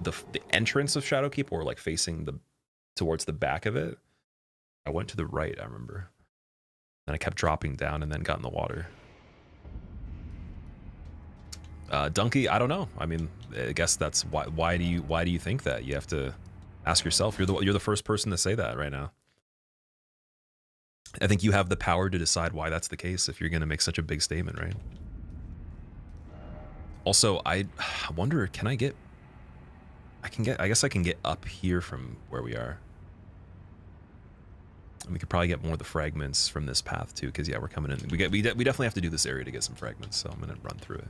the entrance of Shadowkeep, or like facing towards the back of it. I went to the right, I remember. And I kept dropping down and then got in the water. Donkey, I don't know. I mean, I guess that's why do you think that? You have to ask yourself. You're the first person to say that right now. I think you have the power to decide why that's the case if you're going to make such a big statement, right? Also, I wonder, I guess I can get up here from where we are. And we could probably get more of the fragments from this path too, because yeah, we're coming in. We definitely have to do this area to get some fragments, so I'm gonna run through it.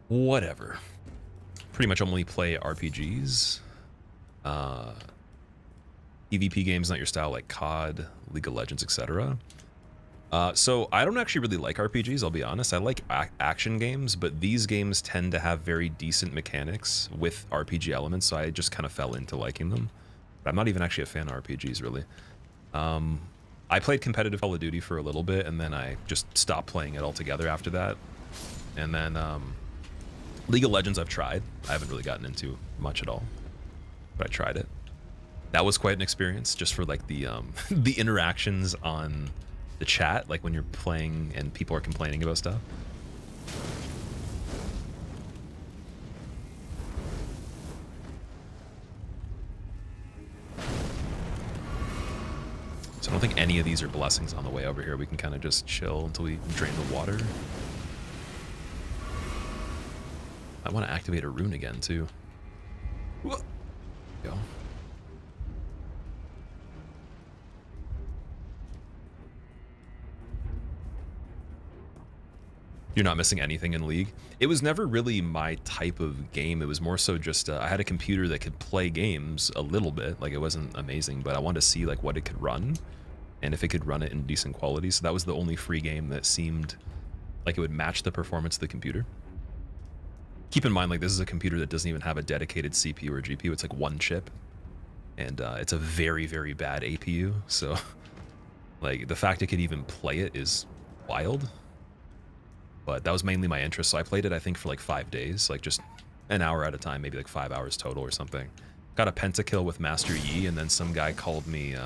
Whatever. Pretty much only play RPGs. PvP games, not your style, like COD, League of Legends, etc. So I don't actually really like RPGs, I'll be honest. I like action games, but these games tend to have very decent mechanics with RPG elements, so I just kind of fell into liking them. But I'm not even actually a fan of RPGs, really. I played competitive Call of Duty for a little bit, and then I just stopped playing it altogether after that. And then League of Legends I've tried. I haven't really gotten into much at all, but I tried it. That was quite an experience, just for like the the interactions on the chat, like when you're playing and people are complaining about stuff. So I don't think any of these are blessings on the way over here. We can kind of just chill until we drain the water. I want to activate a rune again too. Whoa. Go. You're not missing anything in League. It was never really my type of game. It was more so just I had a computer that could play games a little bit. Like, it wasn't amazing, but I wanted to see like what it could run and if it could run it in decent quality. So that was the only free game that seemed like it would match the performance of the computer. Keep in mind, like, this is a computer that doesn't even have a dedicated CPU or GPU. It's like one chip, and it's a very, very bad APU. So like the fact it could even play it is wild. But that was mainly my interest, so I played it, I think, for like 5 days, like just an hour at a time, maybe like 5 hours total or something. Got a pentakill with Master Yi, and then some guy called me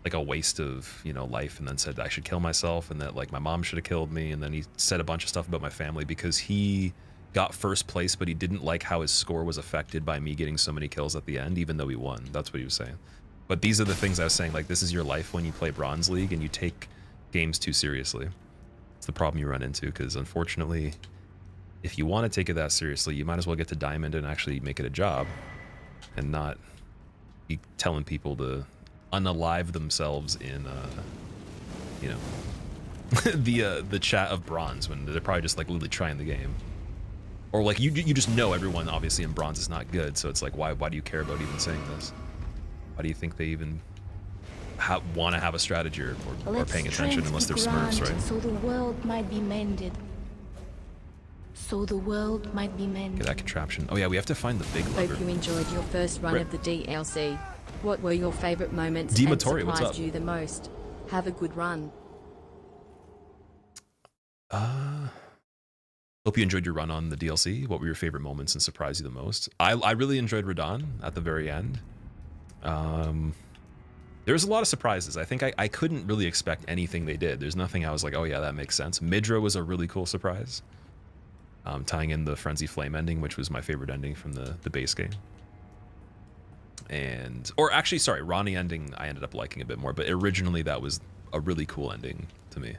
like a waste of, you know, life, and then said I should kill myself, and that like my mom should have killed me, and then he said a bunch of stuff about my family because he got first place, but he didn't like how his score was affected by me getting so many kills at the end, even though he won. That's what he was saying. But these are the things I was saying, like, this is your life when you play Bronze League and you take games too seriously. The problem you run into, because unfortunately, if you want to take it that seriously, you might as well get to Diamond and actually make it a job and not be telling people to unalive themselves in you know, the chat of Bronze when they're probably just like literally trying the game. Or like you just know everyone obviously in Bronze is not good, so it's like, why do you care about even saying this? Why do you think they even want to have a strategy or paying attention unless they're Smurfs, right? So the world might be mended. So the world might be mended. Get that contraption. Oh yeah, we have to find the big lever. Hope you enjoyed your first run of the DLC. What were your favorite moments D. and Matori, what's surprised up? you the most? Have a good run. Hope you enjoyed your run on the DLC. What were your favorite moments and surprised you the most? I really enjoyed Radon at the very end. There's a lot of surprises. I think I couldn't really expect anything they did. There's nothing I was like, oh yeah, that makes sense. Midra was a really cool surprise. Tying in the Frenzy Flame ending, which was my favorite ending from the base game. Or actually, sorry, Ronnie ending I ended up liking a bit more, but originally that was a really cool ending to me.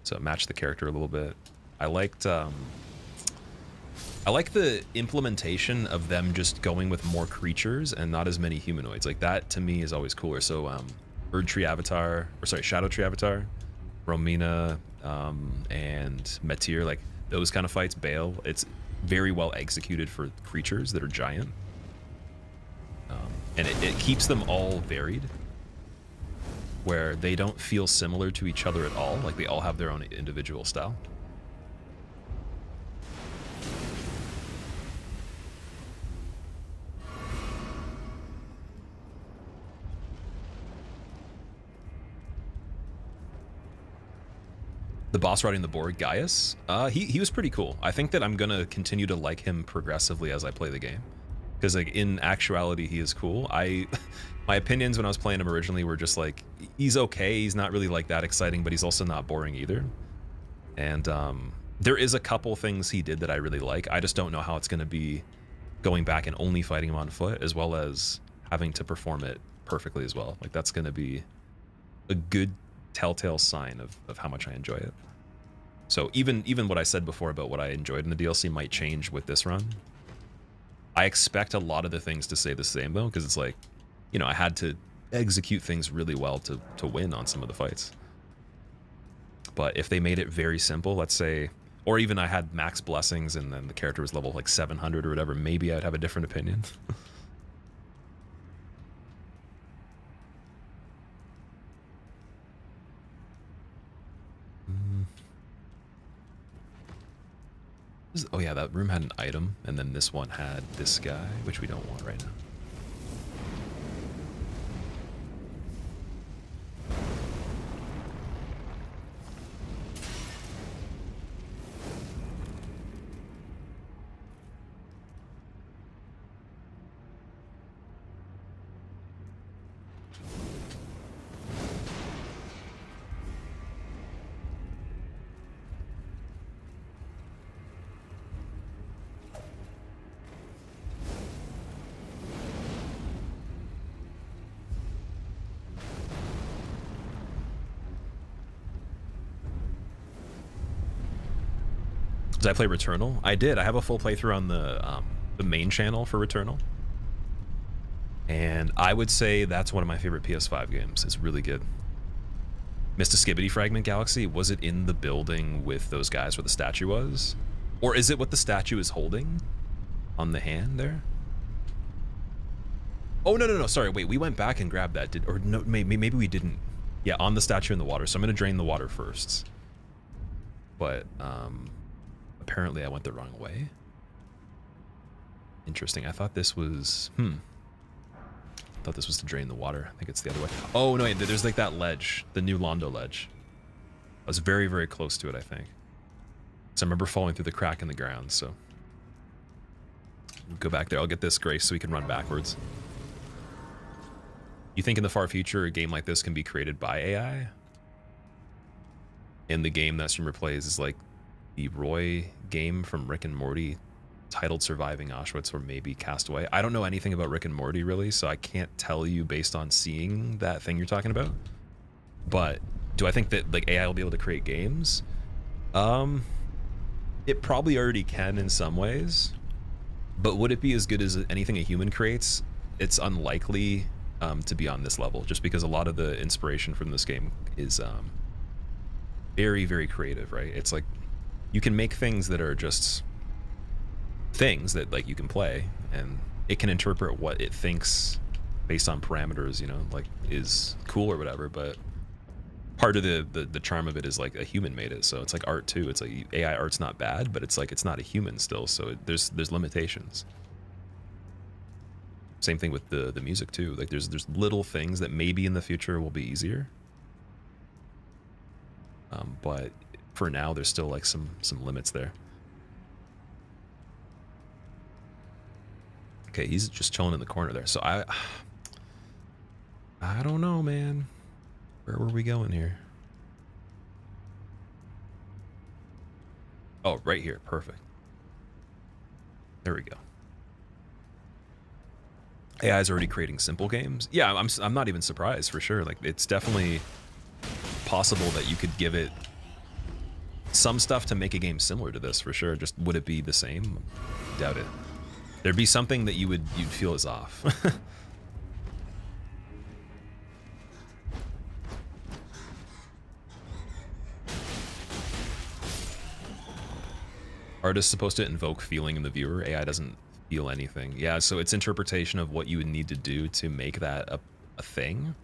So it matched the character a little bit. I like the implementation of them just going with more creatures and not as many humanoids. Like that to me is always cooler. So Bird Tree Avatar, or sorry, Shadow Tree Avatar, Romina, and Metir, like those kind of fights, Bale, it's very well executed for creatures that are giant. And it keeps them all varied, where they don't feel similar to each other at all. Like they all have their own individual style. The boss riding the board, Gaius, he was pretty cool. I think that I'm gonna continue to like him progressively as I play the game, because like in actuality he is cool. My opinions when I was playing him originally were just like, he's okay, he's not really like that exciting, but he's also not boring either. And there is a couple things he did that I really like. I just don't know how it's gonna be going back and only fighting him on foot, as well as having to perform it perfectly as well. Like that's gonna be a good telltale sign of how much I enjoy it. So even what I said before about what I enjoyed in the DLC might change with this run. I expect a lot of the things to stay the same though, because it's like, you know, I had to execute things really well to win on some of the fights. But if they made it very simple, let's say, or even I had max blessings and then the character was level like 700 or whatever, maybe I'd have a different opinion. Oh yeah, that room had an item, and then this one had this guy, which we don't want right now. Did I play Returnal? I did. I have a full playthrough on the main channel for Returnal. And I would say that's one of my favorite PS5 games. It's really good. Missed a Skibbity Fragment Galaxy. Was it in the building with those guys where the statue was? Or is it what the statue is holding on the hand there? Oh, no. Sorry, wait. We went back and grabbed that. Or no, maybe we didn't. Yeah, on the statue in the water. So I'm going to drain the water first. But, apparently I went the wrong way. Interesting. I thought this was... I thought this was to drain the water. I think it's the other way. Oh, no, there's like that ledge. The new Londo ledge. I was very, very close to it, I think. So I remember falling through the crack in the ground, so... We'll go back there. I'll get this Grace so we can run backwards. You think in the far future a game like this can be created by AI? And the game that streamer plays is like the Roy game from Rick and Morty titled Surviving Auschwitz or maybe Castaway. I don't know anything about Rick and Morty really, so I can't tell you based on seeing that thing you're talking about. But do I think that like AI will be able to create games? It probably already can in some ways, but would it be as good as anything a human creates? It's unlikely to be on this level, just because a lot of the inspiration from this game is very, very creative, right? It's like you can make things that are just things that like you can play, and it can interpret what it thinks based on parameters, you know, like is cool or whatever. But part of the charm of it is like a human made it, so it's like art too. It's like AI art's not bad, but it's like it's not a human still, so there's limitations. Same thing with the music too. Like there's little things that maybe in the future will be easier, but for now there's still like some limits there. Okay, he's just chilling in the corner there. So I don't know, man. Where were we going here? Oh, right here. Perfect. There we go. AI is already creating simple games. Yeah, I'm not even surprised for sure. Like it's definitely possible that you could give it some stuff to make a game similar to this for sure. Just would it be the same? Doubt it. There'd be something that you'd feel is off. Art is supposed to invoke feeling in the viewer. AI doesn't feel anything. Yeah, so its interpretation of what you would need to do to make that a thing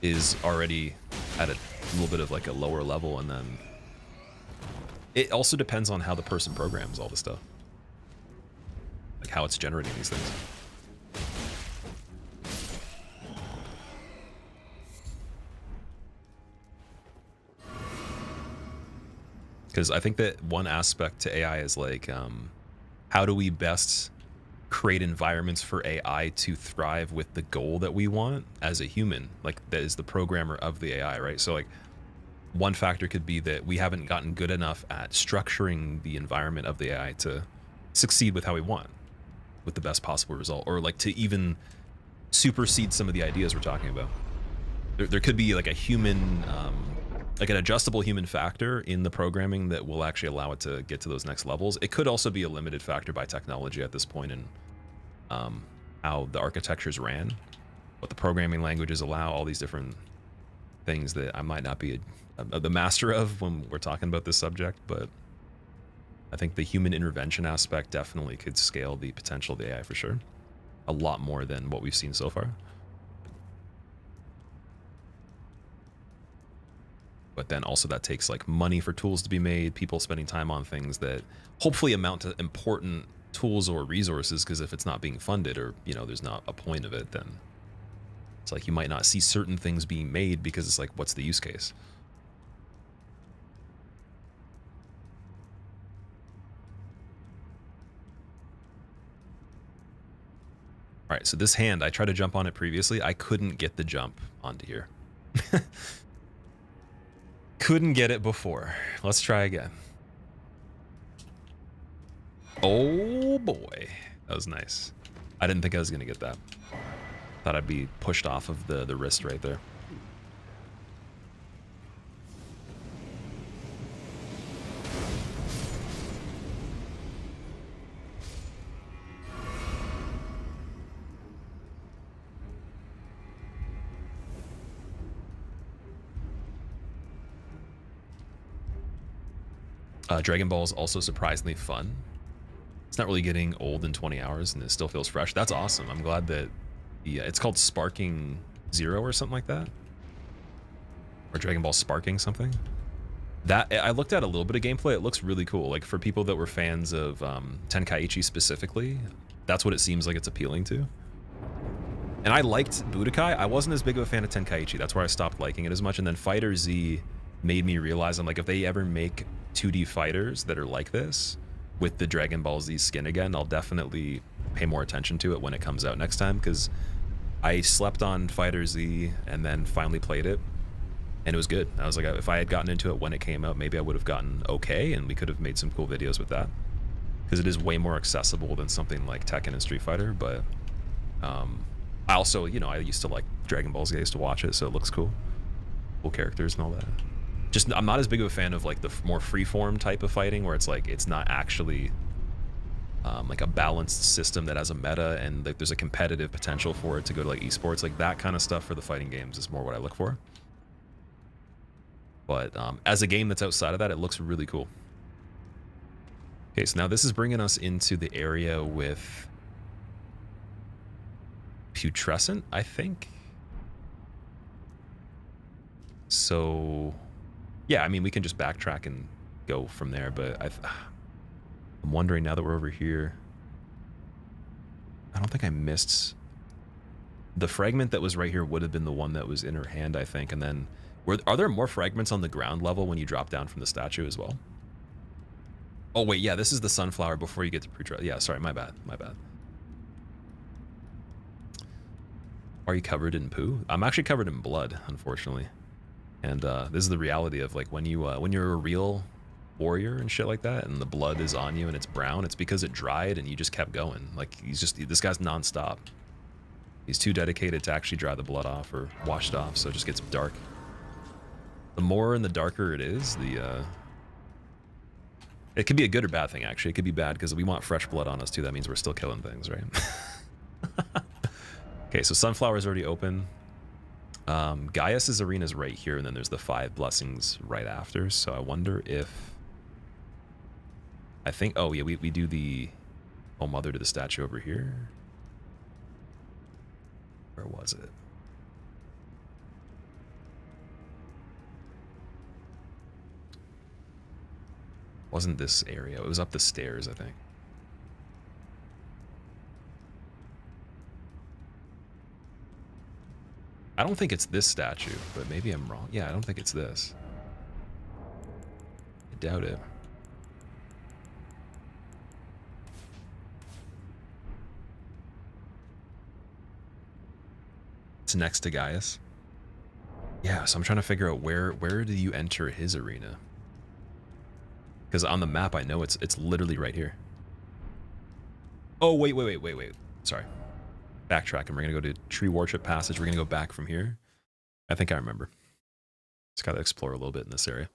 is already at a little bit of like a lower level, and then it also depends on how the person programs all the stuff. Like how it's generating these things. Because I think that one aspect to AI is like, how do we best create environments for AI to thrive with the goal that we want as a human, like that is the programmer of the AI, right? So like one factor could be that we haven't gotten good enough at structuring the environment of the AI to succeed with how we want, with the best possible result, or like to even supersede some of the ideas we're talking about. There could be like a human, like an adjustable human factor in the programming that will actually allow it to get to those next levels. It could also be a limited factor by technology at this point in how the architectures ran, what the programming languages allow, all these different things that I might not be the master of when we're talking about this subject, but I think the human intervention aspect definitely could scale the potential of the AI for sure. A lot more than what we've seen so far. But then also that takes like money for tools to be made, people spending time on things that hopefully amount to important tools or resources, because if it's not being funded, or you know, there's not a point of it, then it's like you might not see certain things being made because it's like, what's the use case? All right, so this hand, I tried to jump on it previously. I couldn't get the jump onto here. Couldn't get it before. Let's try again. Oh boy, that was nice. I didn't think I was gonna get that. Thought I'd be pushed off of the wrist right there. Dragon Ball is also surprisingly fun. It's not really getting old in 20 hours and it still feels fresh. That's awesome. I'm glad that it's called Sparking Zero or something like that. Or Dragon Ball Sparking something. That I looked at a little bit of gameplay. It looks really cool. Like for people that were fans of Tenkaichi specifically, that's what it seems like it's appealing to. And I liked Budokai. I wasn't as big of a fan of Tenkaichi. That's where I stopped liking it as much. And then Fighter Z made me realize, I'm like, if they ever make 2D fighters that are like this with the Dragon Ball Z skin again, I'll definitely pay more attention to it when it comes out next time, because I slept on Fighter Z and then finally played it and it was good. I was like, if I had gotten into it when it came out, maybe I would have gotten okay and we could have made some cool videos with that, because it is way more accessible than something like Tekken and Street Fighter. But I also, you know, I used to like Dragon Ball Z. I used to watch it, so it looks cool. Cool characters and all that. Just, I'm not as big of a fan of like the more freeform type of fighting where it's like, it's not actually like a balanced system that has a meta and like there's a competitive potential for it to go to like esports. Like that kind of stuff for the fighting games is more what I look for. But as a game that's outside of that, it looks really cool. Okay, so now this is bringing us into the area with Putrescent, I think. So yeah, I mean, we can just backtrack and go from there, but I'm wondering now that we're over here, I don't think I missed the fragment that was right here. Would have been the one that was in her hand, I think. And then are there more fragments on the ground level when you drop down from the statue as well? Oh wait, yeah, this is the sunflower before you get to Putra. Yeah, sorry, my bad. Are you covered in poo? I'm actually covered in blood, unfortunately. And this is the reality of like when you're a real warrior and shit like that, and the blood is on you and it's brown, it's because it dried and you just kept going. Like this guy's nonstop. He's too dedicated to actually dry the blood off or wash it off, so it just gets dark. The more and the darker it is, it could be a good or bad thing, actually. It could be bad because we want fresh blood on us too. That means we're still killing things, right? Okay, so Sunflower's already open. Gaius's arena is right here, and then there's the 5 blessings right after. So I wonder if... I think... Oh, yeah, we do the... Oh, Mother to the statue over here. Where was it? Wasn't this area. It was up the stairs, I think. I don't think it's this statue, but maybe I'm wrong. Yeah, I don't think it's this. I doubt it. It's next to Gaius. Yeah, so I'm trying to figure out where do you enter his arena? Because on the map, I know it's literally right here. Oh, wait. Sorry. Backtracking. We're going to go to Tree Worship Passage. We're going to go back from here. I think I remember. Just got to explore a little bit in this area.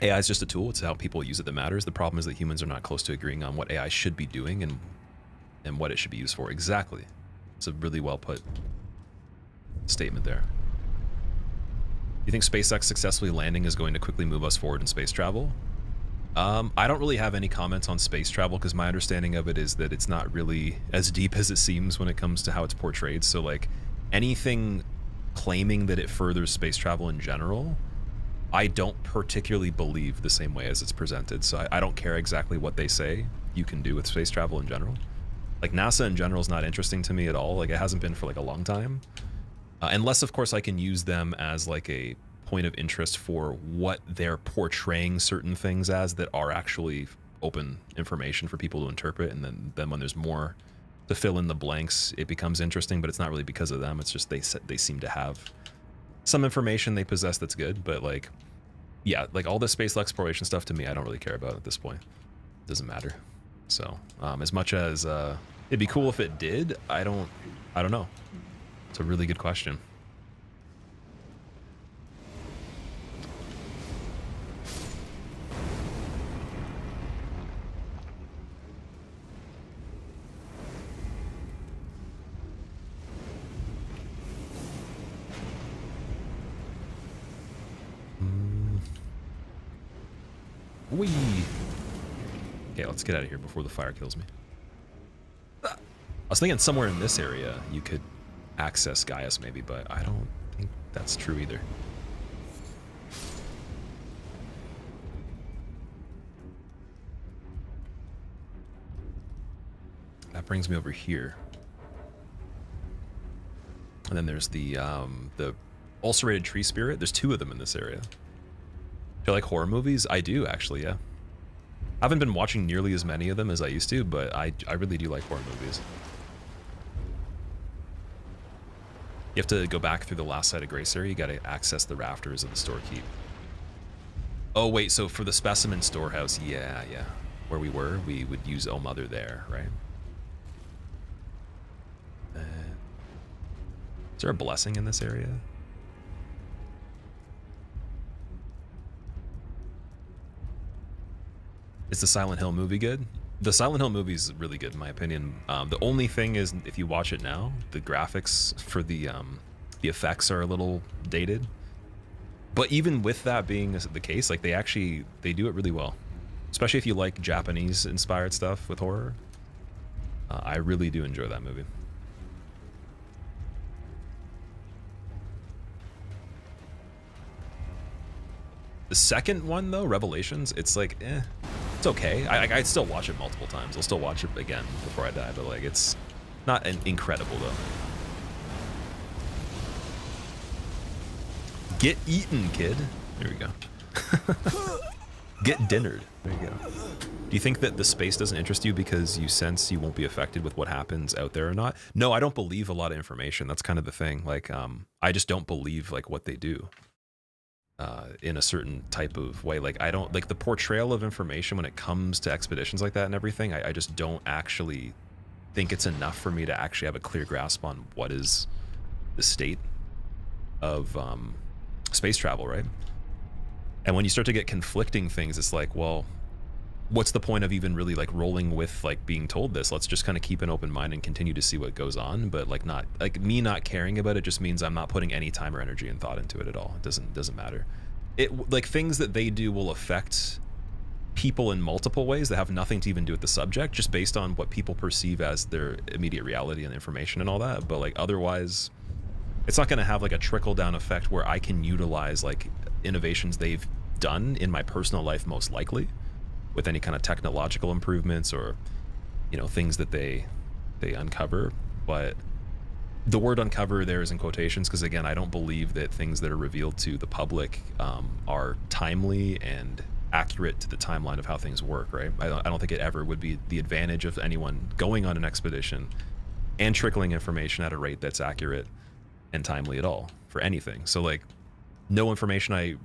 AI is just a tool. It's how people use it that matters. The problem is that humans are not close to agreeing on what AI should be doing and what it should be used for. Exactly. It's a really well put statement there. Do you think SpaceX successfully landing is going to quickly move us forward in space travel? I don't really have any comments on space travel because my understanding of it is that it's not really as deep as it seems when it comes to how it's portrayed. So like anything claiming that it furthers space travel in general, I don't particularly believe the same way as it's presented. So I don't care exactly what they say you can do with space travel in general. Like NASA in general is not interesting to me at all. Like it hasn't been for like a long time. Unless, of course, I can use them as like a point of interest for what they're portraying certain things as that are actually open information for people to interpret. And then when there's more to fill in the blanks, it becomes interesting, but it's not really because of them. It's just they seem to have some information they possess that's good. But like, yeah, like all this space exploration stuff to me, I don't really care about at this point. It doesn't matter. So as much as it'd be cool if it did, I don't know. It's a really good question. Whee! Okay, let's get out of here before the fire kills me. I was thinking somewhere in this area you could access Gaius maybe, but I don't think that's true either. That brings me over here. And then there's the ulcerated tree spirit. There's 2 of them in this area. Do you like horror movies? I do, actually, yeah. I haven't been watching nearly as many of them as I used to, but I really do like horror movies. You have to go back through the last site of Grace area. You got to access the rafters of the storekeep. Oh, wait, so for the specimen storehouse, yeah. Where we were, we would use Oh Mother there, right? Is there a blessing in this area? Is the Silent Hill movie good? The Silent Hill movie is really good in my opinion. The only thing is, if you watch it now, the graphics for the effects are a little dated. But even with that being the case, like they do it really well. Especially if you like Japanese inspired stuff with horror. I really do enjoy that movie. The second one though, Revelations, it's like, it's okay. I'd still watch it multiple times. I'll still watch it again before I die, but like it's not incredible though. Get eaten, kid. There we go. Get dinnered. There you go. Do you think that the space doesn't interest you because you sense you won't be affected with what happens out there or not? No, I don't believe a lot of information. That's kind of the thing. Like, I just don't believe like what they do. In a certain type of way. Like I don't like the portrayal of information when it comes to expeditions like that and everything. I just don't actually think it's enough for me to actually have a clear grasp on what is the state of space travel, right? And when you start to get conflicting things, it's like, well, what's the point of even really like rolling with like being told this? Let's just kind of keep an open mind and continue to see what goes on. But like, not like me not caring about it just means I'm not putting any time or energy and thought into it at all. It doesn't matter. It like things that they do will affect people in multiple ways that have nothing to even do with the subject, just based on what people perceive as their immediate reality and information and all that. But like otherwise, it's not going to have like a trickle down effect where I can utilize like innovations they've done in my personal life, most likely, with any kind of technological improvements or, you know, things that they uncover. But the word uncover there is in quotations because, again, I don't believe that things that are revealed to the public are timely and accurate to the timeline of how things work, right? I don't think it ever would be the advantage of anyone going on an expedition and trickling information at a rate that's accurate and timely at all for anything. So like no information I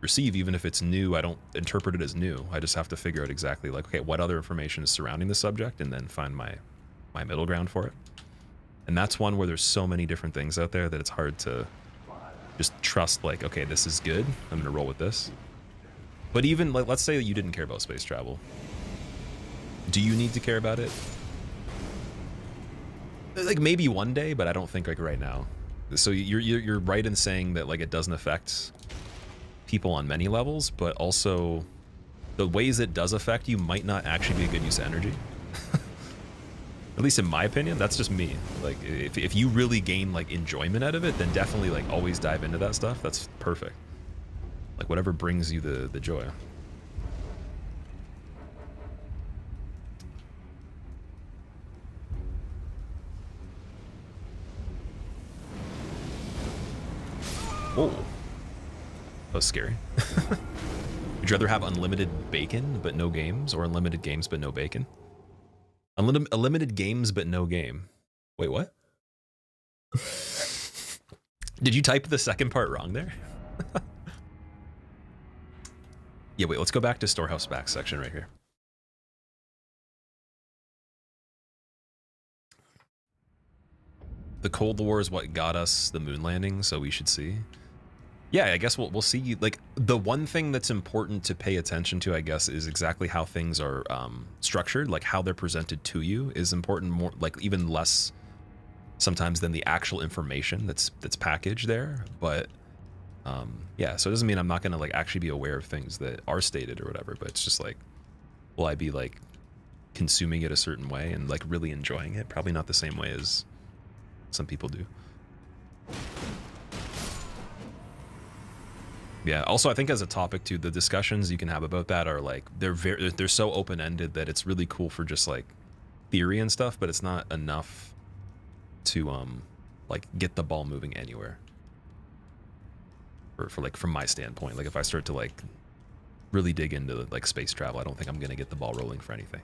receive, even if it's new, I don't interpret it as new. I just have to figure out exactly like, okay, what other information is surrounding the subject and then find my middle ground for it. And that's one where there's so many different things out there that it's hard to just trust like, okay, this is good, I'm gonna roll with this. But even like, let's say that you didn't care about space travel. Do you need to care about it? Like maybe one day, but I don't think like right now. So you're right in saying that like it doesn't affect people on many levels, but also the ways it does affect you might not actually be a good use of energy. At least in my opinion, that's just me. Like if you really gain like enjoyment out of it, then definitely like always dive into that stuff. That's perfect. Like whatever brings you the joy. Oh, that was scary. Would you rather have unlimited bacon but no games, or unlimited games but no bacon? Unlimited games but no game. Wait, what? Did you type the second part wrong there? Yeah, wait, let's go back to storehouse back section right here. The Cold War is what got us the moon landing, so we should see. Yeah, I guess we'll see. Like the one thing that's important to pay attention to, I guess, is exactly how things are structured, like how they're presented to you is important, more like even less sometimes than the actual information that's packaged there. But yeah, so it doesn't mean I'm not gonna like actually be aware of things that are stated or whatever, but it's just like, will I be like consuming it a certain way and like really enjoying it? Probably not the same way as some people do. Yeah, also I think as a topic too, the discussions you can have about that are like, they're so open-ended that it's really cool for just like theory and stuff, but it's not enough to like get the ball moving anywhere. For like from my standpoint, like if I start to like really dig into like space travel, I don't think I'm gonna get the ball rolling for anything.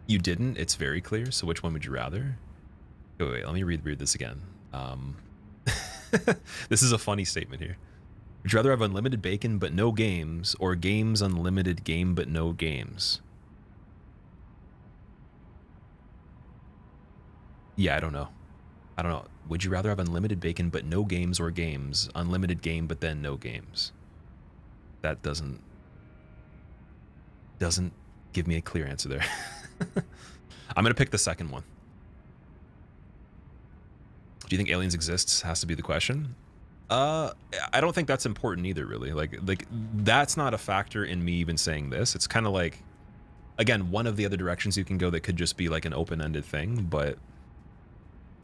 You didn't? It's very clear. So which one would you rather? Wait, let me read this again. This is a funny statement here. Would you rather have unlimited bacon but no games, or games unlimited game but no games? Yeah, I don't know. Would you rather have unlimited bacon but no games, or games unlimited game but then no games? That doesn't give me a clear answer there. I'm gonna pick the second one. Do you think aliens exist has to be the question? I don't think that's important either, really. Like that's not a factor in me even saying this. It's kind of like, again, one of the other directions you can go that could just be like an open-ended thing, but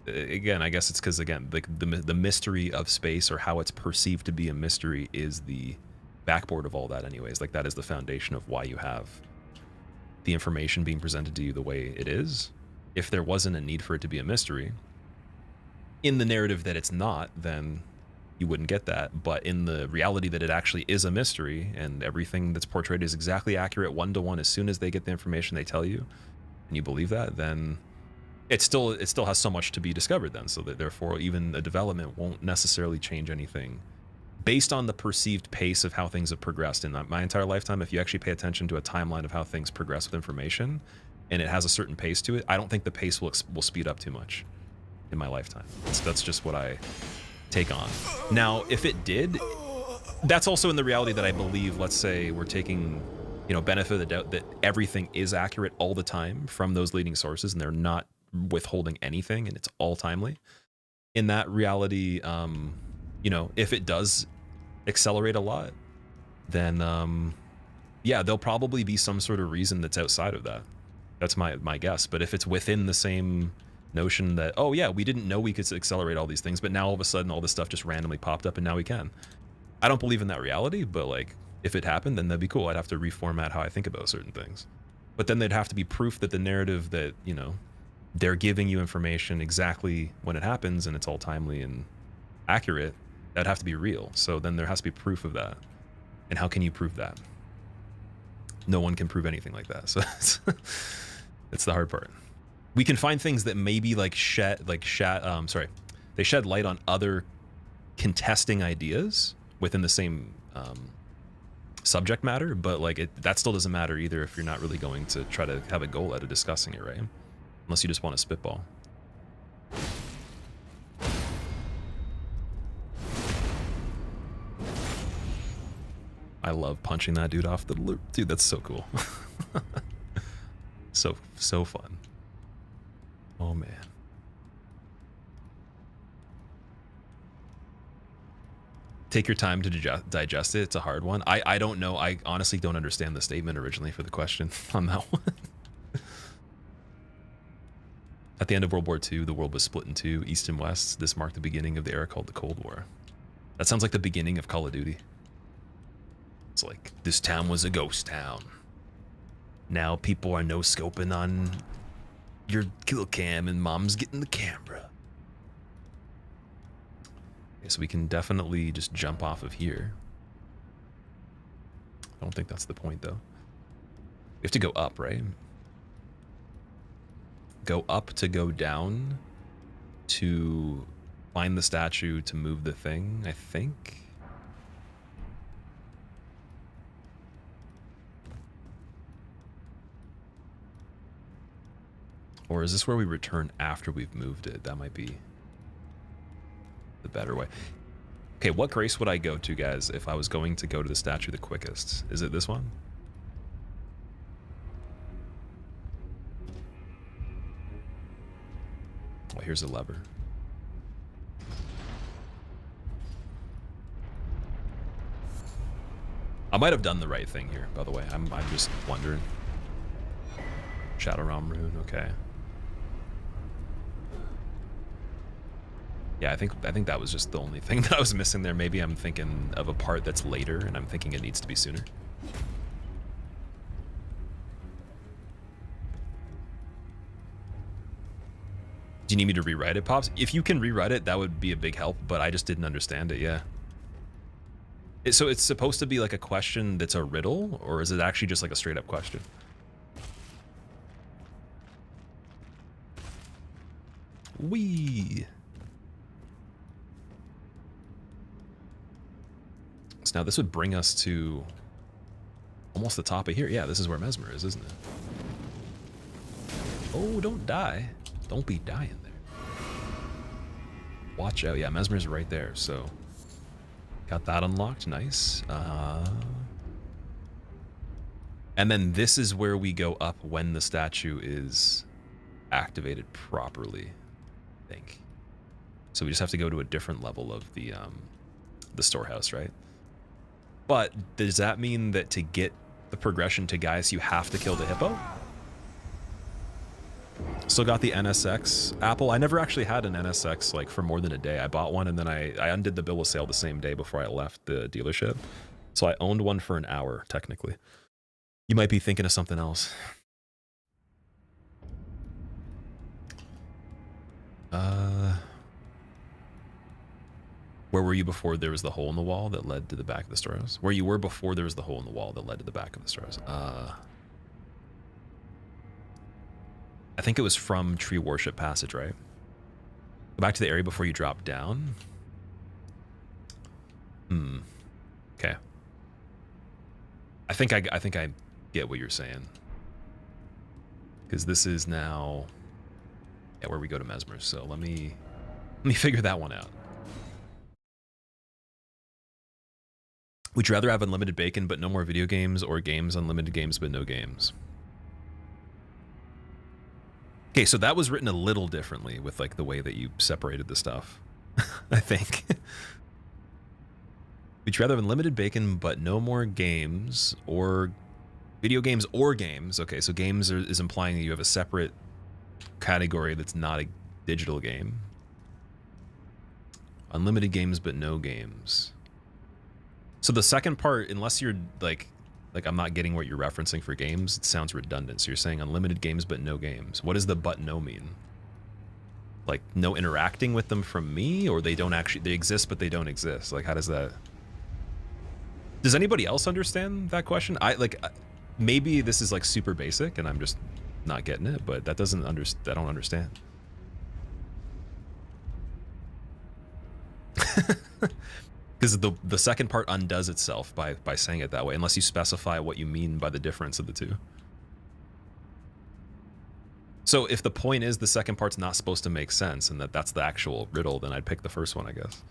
again, I guess it's because, again, like the mystery of space, or how it's perceived to be a mystery, is the backboard of all that anyways. Like that is the foundation of why you have the information being presented to you the way it is. If there wasn't a need for it to be a mystery, in the narrative that it's not, then you wouldn't get that. But in the reality that it actually is a mystery, and everything that's portrayed is exactly accurate one-to-one as soon as they get the information they tell you, and you believe that, then it still has so much to be discovered then. So that therefore even a development won't necessarily change anything based on the perceived pace of how things have progressed in my entire lifetime. If you actually pay attention to a timeline of how things progress with information, and it has a certain pace to it, I don't think the pace will speed up too much in my lifetime. That's just what I take on. Now, if it did, that's also in the reality that I believe, let's say we're taking, you know, benefit of the doubt that everything is accurate all the time from those leading sources and they're not withholding anything and it's all timely. In that reality, you know, if it does accelerate a lot, then yeah, there'll probably be some sort of reason that's outside of that. That's my guess. But if it's within the same notion that, oh yeah, we didn't know we could accelerate all these things, but now all of a sudden all this stuff just randomly popped up and now we can. I don't believe in that reality, but like if it happened, then that'd be cool. I'd have to reformat how I think about certain things. But then there'd have to be proof that the narrative that, you know, they're giving you information exactly when it happens and it's all timely and accurate, that'd have to be real. So then there has to be proof of that. And how can you prove that? No one can prove anything like that. So it's the hard part. We can find things that maybe like they shed light on other contesting ideas within the same subject matter, but like that still doesn't matter either if you're not really going to try to have a goal out of discussing it, right? Unless you just want to spitball. I love punching that dude off the loop. Dude, that's so cool. So fun. Oh man. Take your time to digest it. It's a hard one. I don't know. I honestly don't understand the statement originally for the question on that one. At the end of World War II, the world was split in two, East and West. This marked the beginning of the era called the Cold War. That sounds like the beginning of Call of Duty. It's like, this town was a ghost town. Now people are no-scoping on your kill cam and mom's getting the camera. Okay, so we can definitely just jump off of here. I don't think that's the point, though. We have to go up, right? Go up to go down to find the statue to move the thing, I think. Or is this where we return after we've moved it? That might be the better way. Okay, what grace would I go to, guys, if I was going to go to the statue the quickest? Is it this one? Oh, here's a lever. I might have done the right thing here, by the way. I'm just wondering. Shadow Realm rune, okay. Yeah, I think that was just the only thing that I was missing there. Maybe I'm thinking of a part that's later, and I'm thinking it needs to be sooner. Do you need me to rewrite it, Pops? If you can rewrite it, that would be a big help, but I just didn't understand it, yeah. So it's supposed to be like a question that's a riddle, or is it actually just like a straight up question? Wee. So now this would bring us to almost the top of here. Yeah, this is where Mesmer is, isn't it? Oh, don't die. Don't be dying there. Watch out. Yeah, Mesmer's right there. So got that unlocked. Nice. And then this is where we go up when the statue is activated properly, I think. So we just have to go to a different level of the storehouse, right? But does that mean that to get the progression to Gaius, you have to kill the hippo? Still got the NSX Apple. I never actually had an NSX like for more than a day. I bought one and then I undid the bill of sale the same day before I left the dealership. So I owned one for an hour, technically. You might be thinking of something else. Where were you before there was the hole in the wall that led to the back of the storehouse? Where you were before there was the hole in the wall that led to the back of the storehouse? I think it was from Tree Worship Passage, right? Go back to the area before you drop down. Okay. I think I get what you're saying. Because this is now, yeah, where we go to Mesmer. So let me figure that one out. Would you rather have unlimited bacon but no more video games, or games unlimited games but no games? Okay, so that was written a little differently with like the way that you separated the stuff, I think. Would you rather have unlimited bacon but no more games, or video games or games? Okay, so games is implying that you have a separate category that's not a digital game. Unlimited games but no games. So the second part, unless you're like I'm not getting what you're referencing for games, it sounds redundant. So you're saying unlimited games but no games. What does the but no mean? Like no interacting with them from me, or they exist but they don't exist? Like how does that... Does anybody else understand that question? Maybe this is like super basic and I'm just not getting it, but that doesn't I don't understand. Because the second part undoes itself by saying it that way, unless you specify what you mean by the difference of the two. So if the point is the second part's not supposed to make sense and that's the actual riddle, then I'd pick the first one, I guess.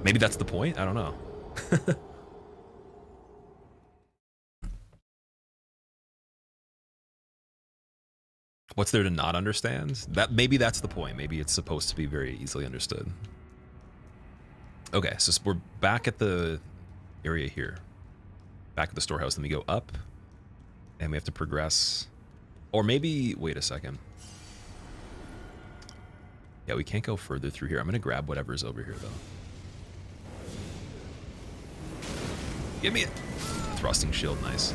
Maybe that's the point? I don't know. What's there to not understand? Maybe that's the point. Maybe it's supposed to be very easily understood. Okay, so we're back at the area here. Back at the storehouse. Then we go up. And we have to progress. Or maybe... Wait a second. Yeah, we can't go further through here. I'm going to grab whatever's over here, though. Give me it. Thrusting shield, nice.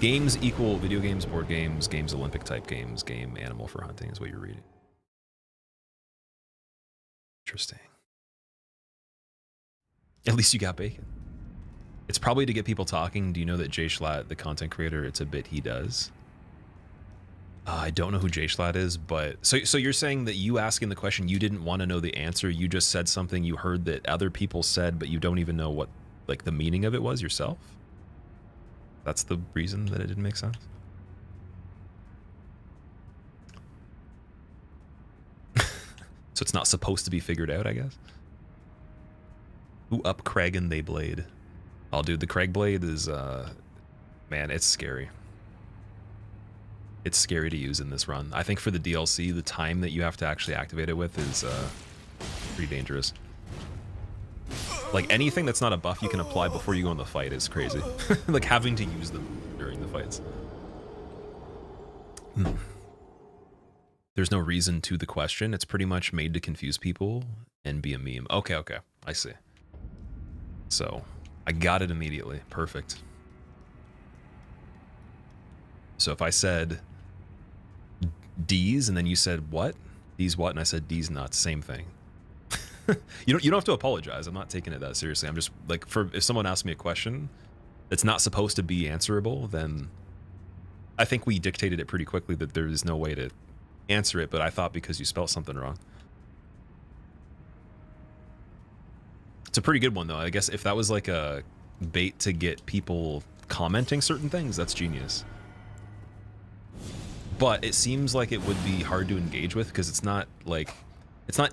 Games equal video games, board games, games Olympic type games, game animal for hunting is what you're reading. Interesting. At least you got bacon. It's probably to get people talking. Do you know that Jay Schlatt, the content creator, it's a bit he does? I don't know who Jay Schlatt is, but... So you're saying that you asking the question, you didn't want to know the answer, you just said something you heard that other people said, but you don't even know what, like, the meaning of it was yourself? That's the reason that it didn't make sense? So it's not supposed to be figured out, I guess? Who up Craig and they blade? Oh, dude, the Craig blade is, man, it's scary. It's scary to use in this run. I think for the DLC, the time that you have to actually activate it with is pretty dangerous. Like anything that's not a buff you can apply before you go in the fight is crazy. Like having to use them during the fights. There's no reason to the question. It's pretty much made to confuse people and be a meme. Okay, I see. So I got it immediately. Perfect. So if I said D's and then you said what? D's what? And I said D's nuts. Same thing. You don't have to apologize. I'm not taking it that seriously. I'm just like, if someone asks me a question that's not supposed to be answerable, then I think we dictated it pretty quickly that there is no way to answer it, but I thought because you spelled something wrong. It's a pretty good one though. I guess if that was like a bait to get people commenting certain things, that's genius. But it seems like it would be hard to engage with because it's not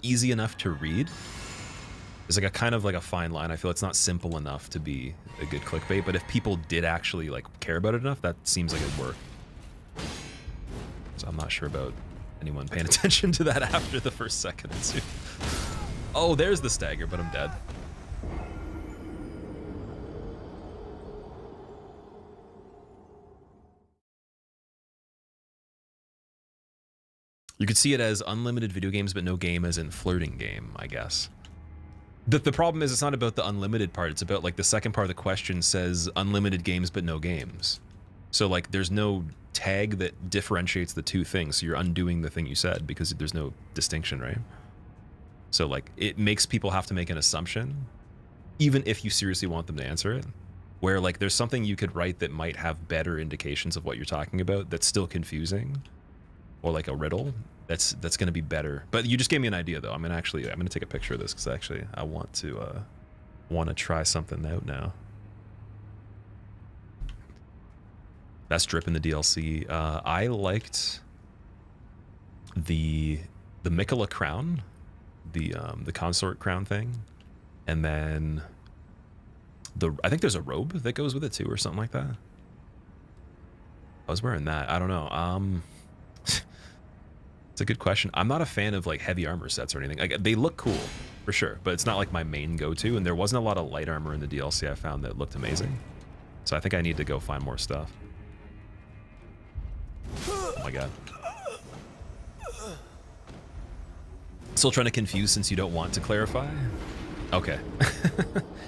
easy enough to read. There's like a kind of like a fine line. I feel it's not simple enough to be a good clickbait, but if people did actually like care about it enough, that seems like it'd work. So I'm not sure about anyone paying attention to that after the first second or two. Oh, there's the stagger, but I'm dead. You could see it as unlimited video games, but no game as in flirting game, I guess. The problem is it's not about the unlimited part. It's about like the second part of the question says unlimited games, but no games. So like there's no tag that differentiates the two things. So you're undoing the thing you said because there's no distinction, right? So like it makes people have to make an assumption, even if you seriously want them to answer it, where like there's something you could write that might have better indications of what you're talking about that's still confusing. Or like a riddle, that's going to be better. But you just gave me an idea though. I'm gonna take a picture of this because actually I want to try something out now. Best drip in the DLC. I liked the Mikola crown, the consort crown thing, and then I think there's a robe that goes with it too, or something like that. I was wearing that. I don't know. It's a good question. I'm not a fan of like heavy armor sets or anything. Like, they look cool for sure, but it's not like my main go-to. And there wasn't a lot of light armor in the DLC I found that looked amazing. So I think I need to go find more stuff. Oh my god. Still trying to confuse since you don't want to clarify? Okay.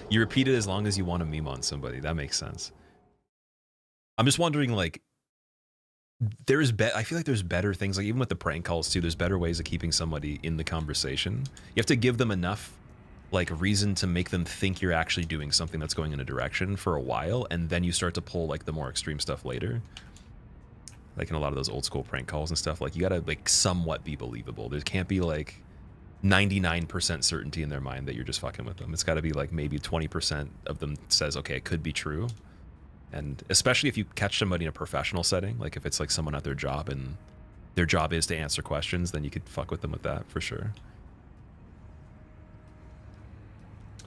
You repeat it as long as you want to meme on somebody. That makes sense. I'm just wondering, like, I feel like there's better things, like even with the prank calls too, there's better ways of keeping somebody in the conversation. You have to give them enough like reason to make them think you're actually doing something that's going in a direction for a while, and then you start to pull like the more extreme stuff later. Like in a lot of those old school prank calls and stuff, like you gotta like somewhat be believable. There can't be like 99% certainty in their mind that you're just fucking with them. It's gotta be like maybe 20% of them says, okay, it could be true. And especially if you catch somebody in a professional setting, like if it's like someone at their job and their job is to answer questions, then you could fuck with them with that for sure.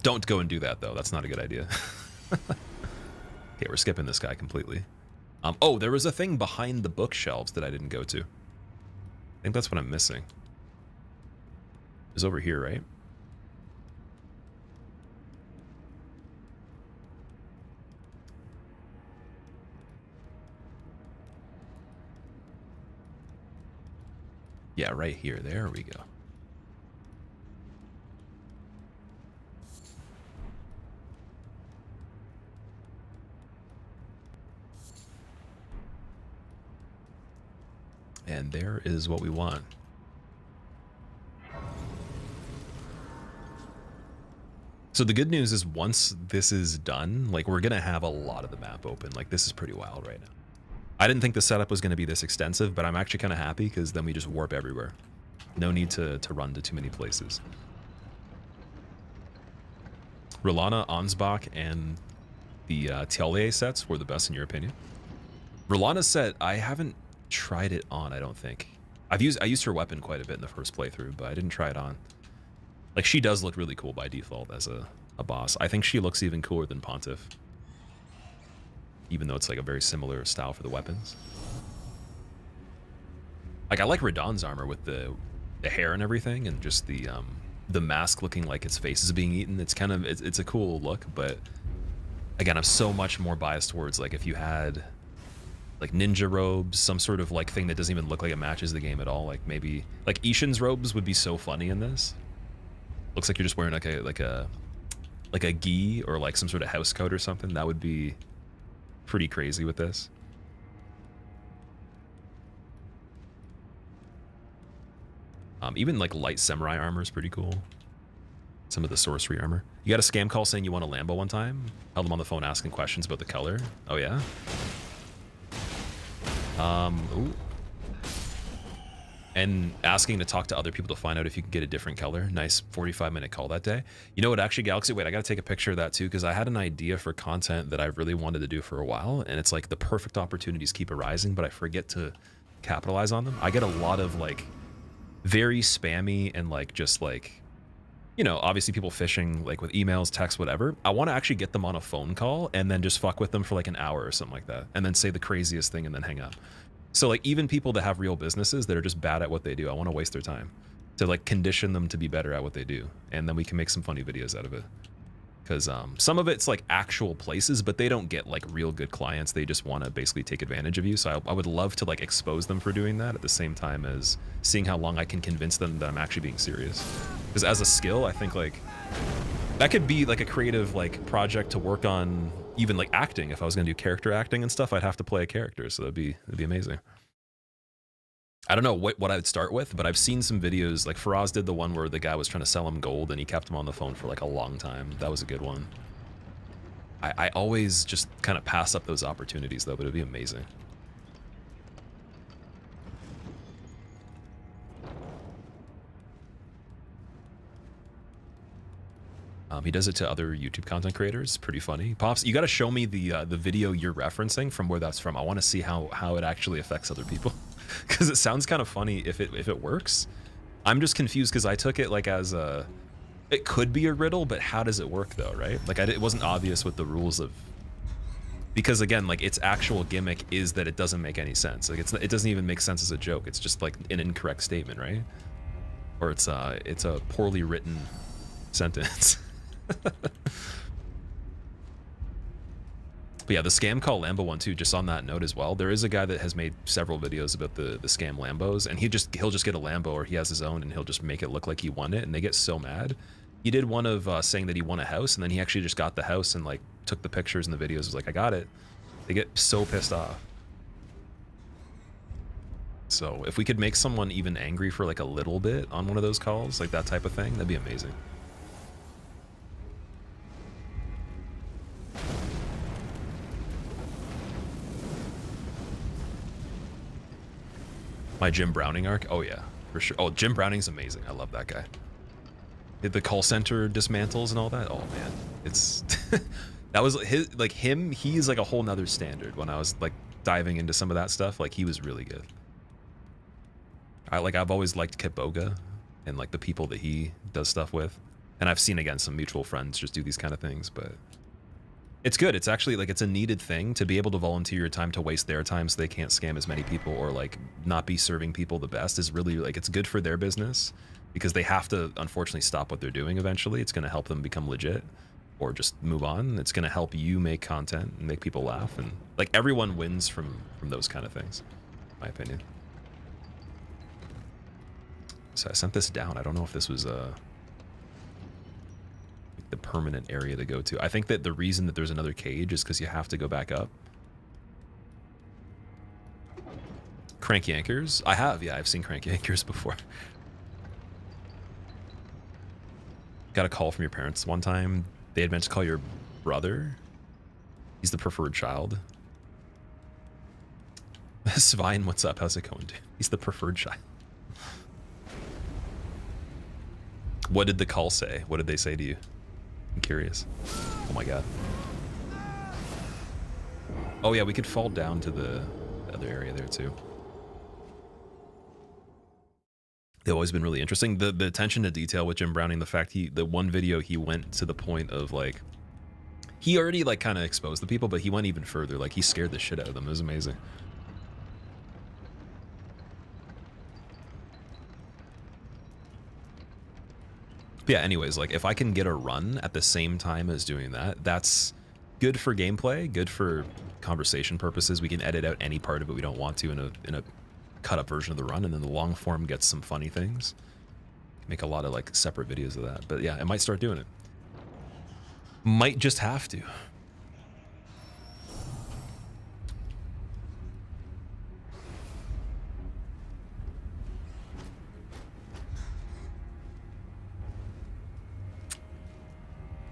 Don't go and do that though. That's not a good idea. Okay, we're skipping this guy completely. Oh, there was a thing behind the bookshelves that I didn't go to. I think that's what I'm missing. It's over here, right? Yeah, right here. There we go. And there is what we want. So the good news is once this is done, like we're going to have a lot of the map open. Like this is pretty wild right now. I didn't think the setup was going to be this extensive, but I'm actually kind of happy because then we just warp everywhere. No need to run to too many places. Rolana, Ansbach, and the Tialier sets were the best in your opinion? Rolana's set, I haven't tried it on, I don't think. I used her weapon quite a bit in the first playthrough, but I didn't try it on. Like, she does look really cool by default as a boss. I think she looks even cooler than Pontiff. Even though it's like a very similar style for the weapons. Like, I like Radahn's armor with the hair and everything, and just the mask looking like its face is being eaten. It's kind of, it's a cool look, but again, I'm so much more biased towards, like, if you had like ninja robes, some sort of like thing that doesn't even look like it matches the game at all. Like maybe like Ishin's robes would be so funny in this. Looks like you're just wearing like a gi or like some sort of house coat or something. That would be pretty crazy with this. Even like light samurai armor is pretty cool. Some of the sorcery armor. You got a scam call saying you want a Lambo one time? Held them on the phone asking questions about the color. Oh yeah? Ooh. And asking to talk to other people to find out if you can get a different color. Nice 45-minute call that day. You know what, actually, Galaxy, wait, I gotta take a picture of that too, because I had an idea for content that I really wanted to do for a while, and it's like the perfect opportunities keep arising, but I forget to capitalize on them. I get a lot of like very spammy and like just like, you know, obviously people phishing like with emails, texts, whatever. I want to actually get them on a phone call and then just fuck with them for like an hour or something like that, and then say the craziest thing and then hang up. So like even people that have real businesses that are just bad at what they do, I want to waste their time to like condition them to be better at what they do, and then we can make some funny videos out of it. Because some of it's like actual places, but they don't get like real good clients. They just want to basically take advantage of you. So I would love to like expose them for doing that at the same time as seeing how long I can convince them that I'm actually being serious. Because as a skill, I think like that could be like a creative like project to work on, even like acting. If I was going to do character acting and stuff, I'd have to play a character. So that'd be amazing. I don't know what I would start with, but I've seen some videos, like Faraz did the one where the guy was trying to sell him gold and he kept him on the phone for like a long time. That was a good one. I always just kind of pass up those opportunities though, but it'd be amazing. He does it to other YouTube content creators. Pretty funny. Pops, you got to show me the video you're referencing from where that's from. I want to see how it actually affects other people. because it sounds kind of funny if it works. I'm just confused because I took it like as a, it could be a riddle, but how does it work though, right? Like it wasn't obvious with the rules of, because again, like its actual gimmick is that it doesn't make any sense. Like it doesn't even make sense as a joke. It's just like an incorrect statement, right? Or it's a poorly written sentence. But yeah, the scam call Lambo one too, just on that note as well, there is a guy that has made several videos about the scam Lambos, and he'll just get a Lambo, or he has his own, and he'll just make it look like he won it, and they get so mad. He did one of saying that he won a house, and then he actually just got the house and like took the pictures and the videos, was like, I got it. They get so pissed off. So if we could make someone even angry for like a little bit on one of those calls, like that type of thing, that'd be amazing. My Jim Browning arc? Oh yeah, for sure. Oh, Jim Browning's amazing. I love that guy. The call center dismantles and all that. Oh man, it's that was his, like him. He's like a whole nother standard. When I was like diving into some of that stuff, like he was really good. I've always liked Kiboga and like the people that he does stuff with, and I've seen again some mutual friends just do these kind of things, but it's good. It's actually like, it's a needed thing to be able to volunteer your time to waste their time so they can't scam as many people or like not be serving people the best is really like, it's good for their business because they have to unfortunately stop what they're doing eventually. It's going to help them become legit or just move on. It's going to help you make content and make people laugh, and like everyone wins from those kind of things, in my opinion. So I sent this down. I don't know if this was the permanent area to go to. I think that the reason that there's another cage is because you have to go back up. Crank Yankers? I have, yeah, I've seen Crank Yankers before. Got a call from your parents one time. They had meant to call your brother. He's the preferred child. Svine, what's up? How's it going, dude? He's the preferred child. What did the call say? What did they say to you? I'm curious. Oh my god. Oh yeah, we could fall down to the other area there too. They've always been really interesting. The attention to detail with Jim Browning, the fact the one video he went to the point of like, he already like kind of exposed the people, but he went even further. Like he scared the shit out of them. It was amazing. Yeah, anyways, like if I can get a run at the same time as doing that, that's good for gameplay, good for conversation purposes. We can edit out any part of it we don't want to in a cut up version of the run, and then the long form gets some funny things. Make a lot of like separate videos of that. But yeah, I might start doing it. Might just have to.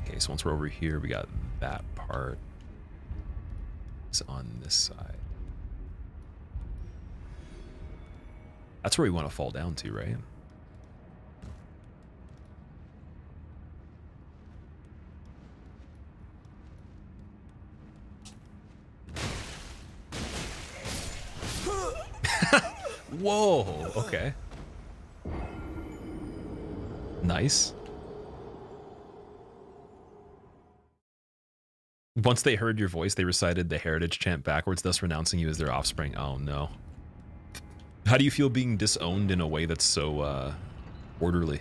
Okay, so once we're over here, we got that part. It's on this side. That's where we want to fall down to, right? Whoa, okay. Nice. Once they heard your voice, they recited the heritage chant backwards, thus renouncing you as their offspring. Oh no. How do you feel being disowned in a way that's so orderly? I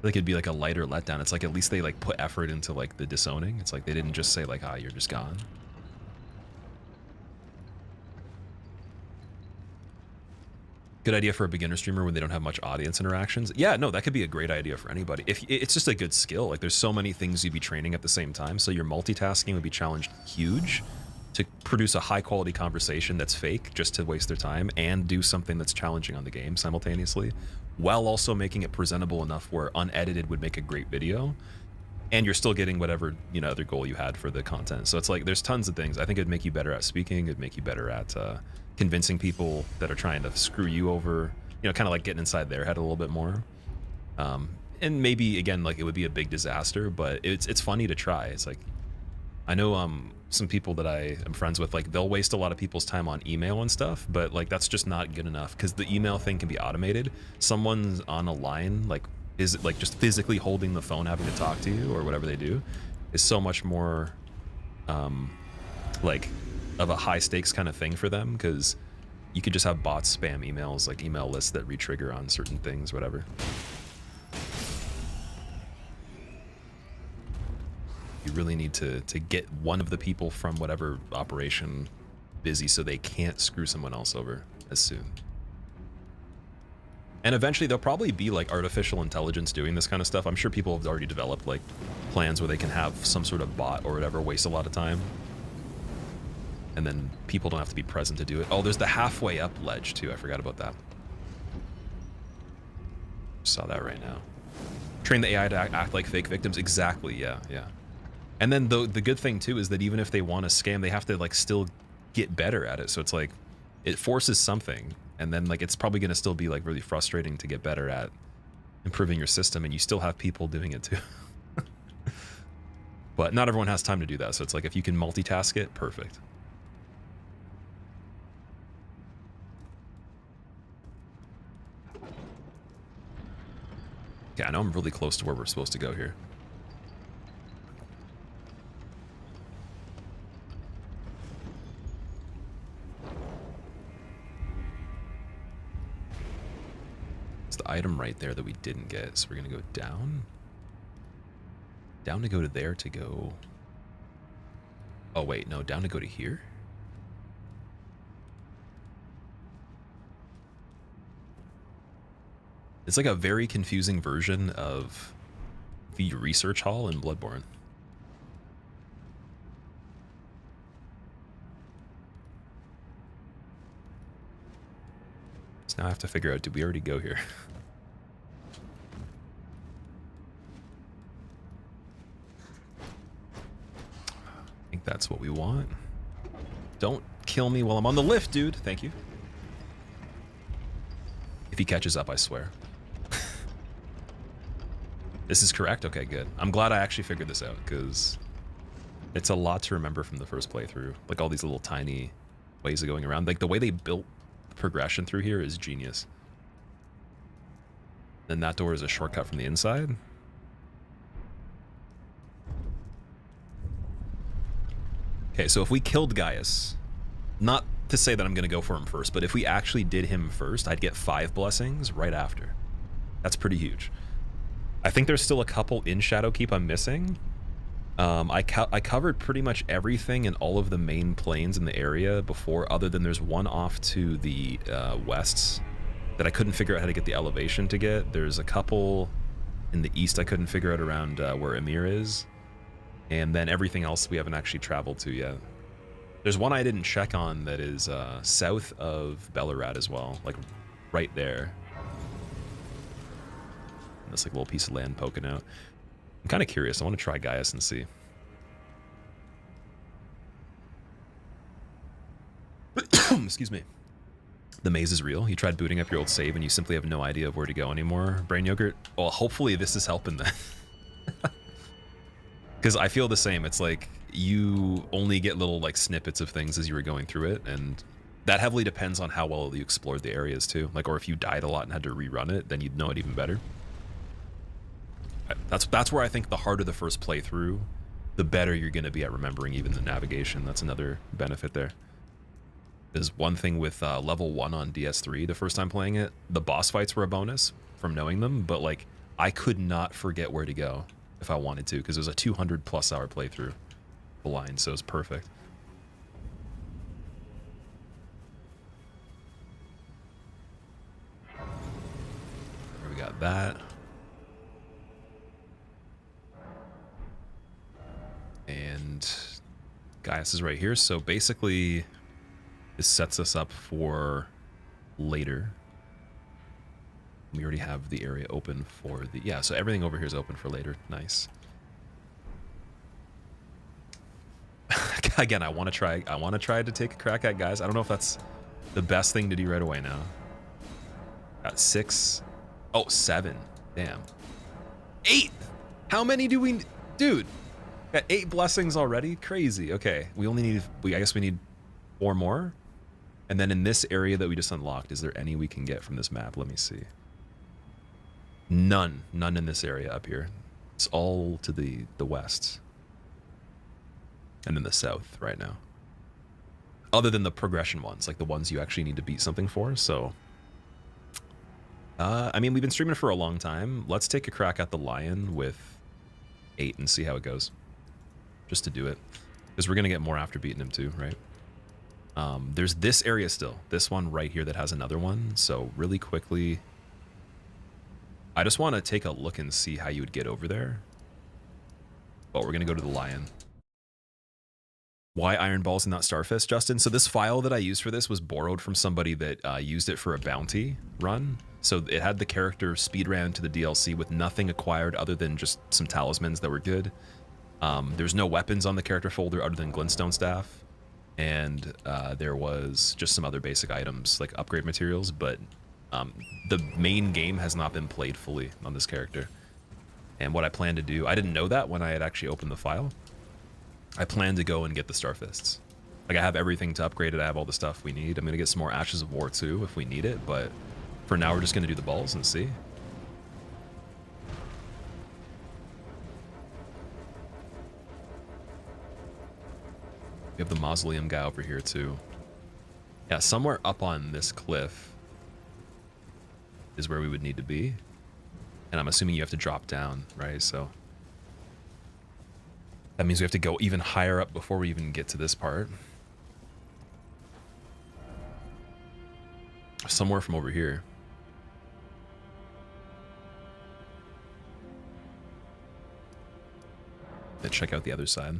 feel like it'd be like a lighter letdown. It's like at least they like put effort into like the disowning. It's like they didn't just say like, ah, you're just gone. Good idea for a beginner streamer when they don't have much audience interactions. Yeah, no, that could be a great idea for anybody. If it's just a good skill, like there's so many things you'd be training at the same time, so your multitasking would be challenged huge to produce a high quality conversation that's fake just to waste their time and do something that's challenging on the game simultaneously, while also making it presentable enough where unedited would make a great video, and you're still getting whatever, you know, other goal you had for the content. So it's like there's tons of things. I think it'd make you better at speaking, it'd make you better at convincing people that are trying to screw you over, you know, kind of like getting inside their head a little bit more. And maybe again, like it would be a big disaster, but it's funny to try. It's like, I know some people that I am friends with, like they'll waste a lot of people's time on email and stuff, but like that's just not good enough because the email thing can be automated. Someone's on a line, like is like just physically holding the phone, having to talk to you or whatever they do, is so much more like of a high stakes kind of thing for them, because you could just have bots spam emails, like email lists that retrigger on certain things, whatever. You really need to get one of the people from whatever operation busy so they can't screw someone else over as soon. And eventually there'll probably be like artificial intelligence doing this kind of stuff. I'm sure people have already developed like plans where they can have some sort of bot or whatever waste a lot of time. And then people don't have to be present to do it. Oh, there's the halfway up ledge too. I forgot about that. Saw that right now. Train the AI to act like fake victims. Exactly, yeah. And then the good thing too is that even if they want to scam, they have to like still get better at it. So it's like it forces something, and then like it's probably going to still be like really frustrating to get better at improving your system, and you still have people doing it too. But not everyone has time to do that. So it's like if you can multitask it, perfect. Okay, I know I'm really close to where we're supposed to go here. Item right there that we didn't get, so we're gonna go down to go to there to go. Oh wait, no, down to go to here. It's like a very confusing version of the research hall in Bloodborne. So now I have to figure out, did we already go here? I think that's what we want. Don't kill me while I'm on the lift, dude. Thank you. If he catches up, I swear. This is correct? Okay, good. I'm glad I actually figured this out, because it's a lot to remember from the first playthrough. Like all these little tiny ways of going around. Like the way they built progression through here is genius. Then that door is a shortcut from the inside. Okay, so if we killed Gaius, not to say that I'm going to go for him first, but if we actually did him first, I'd get 5 blessings right after. That's pretty huge. I think there's still a couple in Shadowkeep I'm missing. I covered pretty much everything in all of the main plains in the area before, other than there's one off to the west that I couldn't figure out how to get the elevation to get. There's a couple in the east I couldn't figure out around where Emir is. And then everything else we haven't actually traveled to yet. There's one I didn't check on that is south of Bellerad as well, like right there. And this like little piece of land poking out. I'm kind of curious. I want to try Gaius and see. Excuse me. The maze is real. You tried booting up your old save and you simply have no idea of where to go anymore. Brain yogurt. Well, hopefully this is helping then. Because I feel the same. It's like you only get little like snippets of things as you were going through it, and that heavily depends on how well you explored the areas too. Like, or if you died a lot and had to rerun it, then you'd know it even better. That's where I think the harder the first playthrough, the better you're going to be at remembering even the navigation. That's another benefit there. There's one thing with level 1 on DS3, the first time playing it, the boss fights were a bonus from knowing them, but like I could not forget where to go if I wanted to, because it was a 200+ hour playthrough blind, so it's perfect. We got that. And Gaius is right here, so basically this sets us up for later. We already have the area open for the... Yeah, so everything over here is open for later. Nice. Again, I want to try to take a crack at guys. I don't know if that's the best thing to do right away now. Got 6. Oh, 7. Damn. 8! How many do we... Dude! Got 8 blessings already? Crazy. Okay, we only need, I guess we need 4 more. And then in this area that we just unlocked, is there any we can get from this map? Let me see. None. None in this area up here. It's all to the west. And then the south right now. Other than the progression ones, like the ones you actually need to beat something for, so... I mean, we've been streaming for a long time. Let's take a crack at the lion with 8 and see how it goes. Just to do it. Because we're going to get more after beating him too, right? There's this area still. This one right here that has another one. So really quickly... I just want to take a look and see how you would get over there. But we're going to go to the lion. Why Iron Balls and not Starfist, Justin? So this file that I used for this was borrowed from somebody that used it for a bounty run. So it had the character speedran to the DLC with nothing acquired other than just some talismans that were good. There's no weapons on the character folder other than glintstone staff. And there was just some other basic items like upgrade materials, but the main game has not been played fully on this character. And what I plan to do, I didn't know that when I had actually opened the file. I plan to go and get the Starfists. Like, I have everything to upgrade it. I have all the stuff we need. I'm going to get some more Ashes of War too if we need it, but for now we're just going to do the balls and see. We have the mausoleum guy over here too. Yeah, somewhere up on this cliff is where we would need to be. And I'm assuming you have to drop down, right? So that means we have to go even higher up before we even get to this part. Somewhere from over here. Let's check out the other side.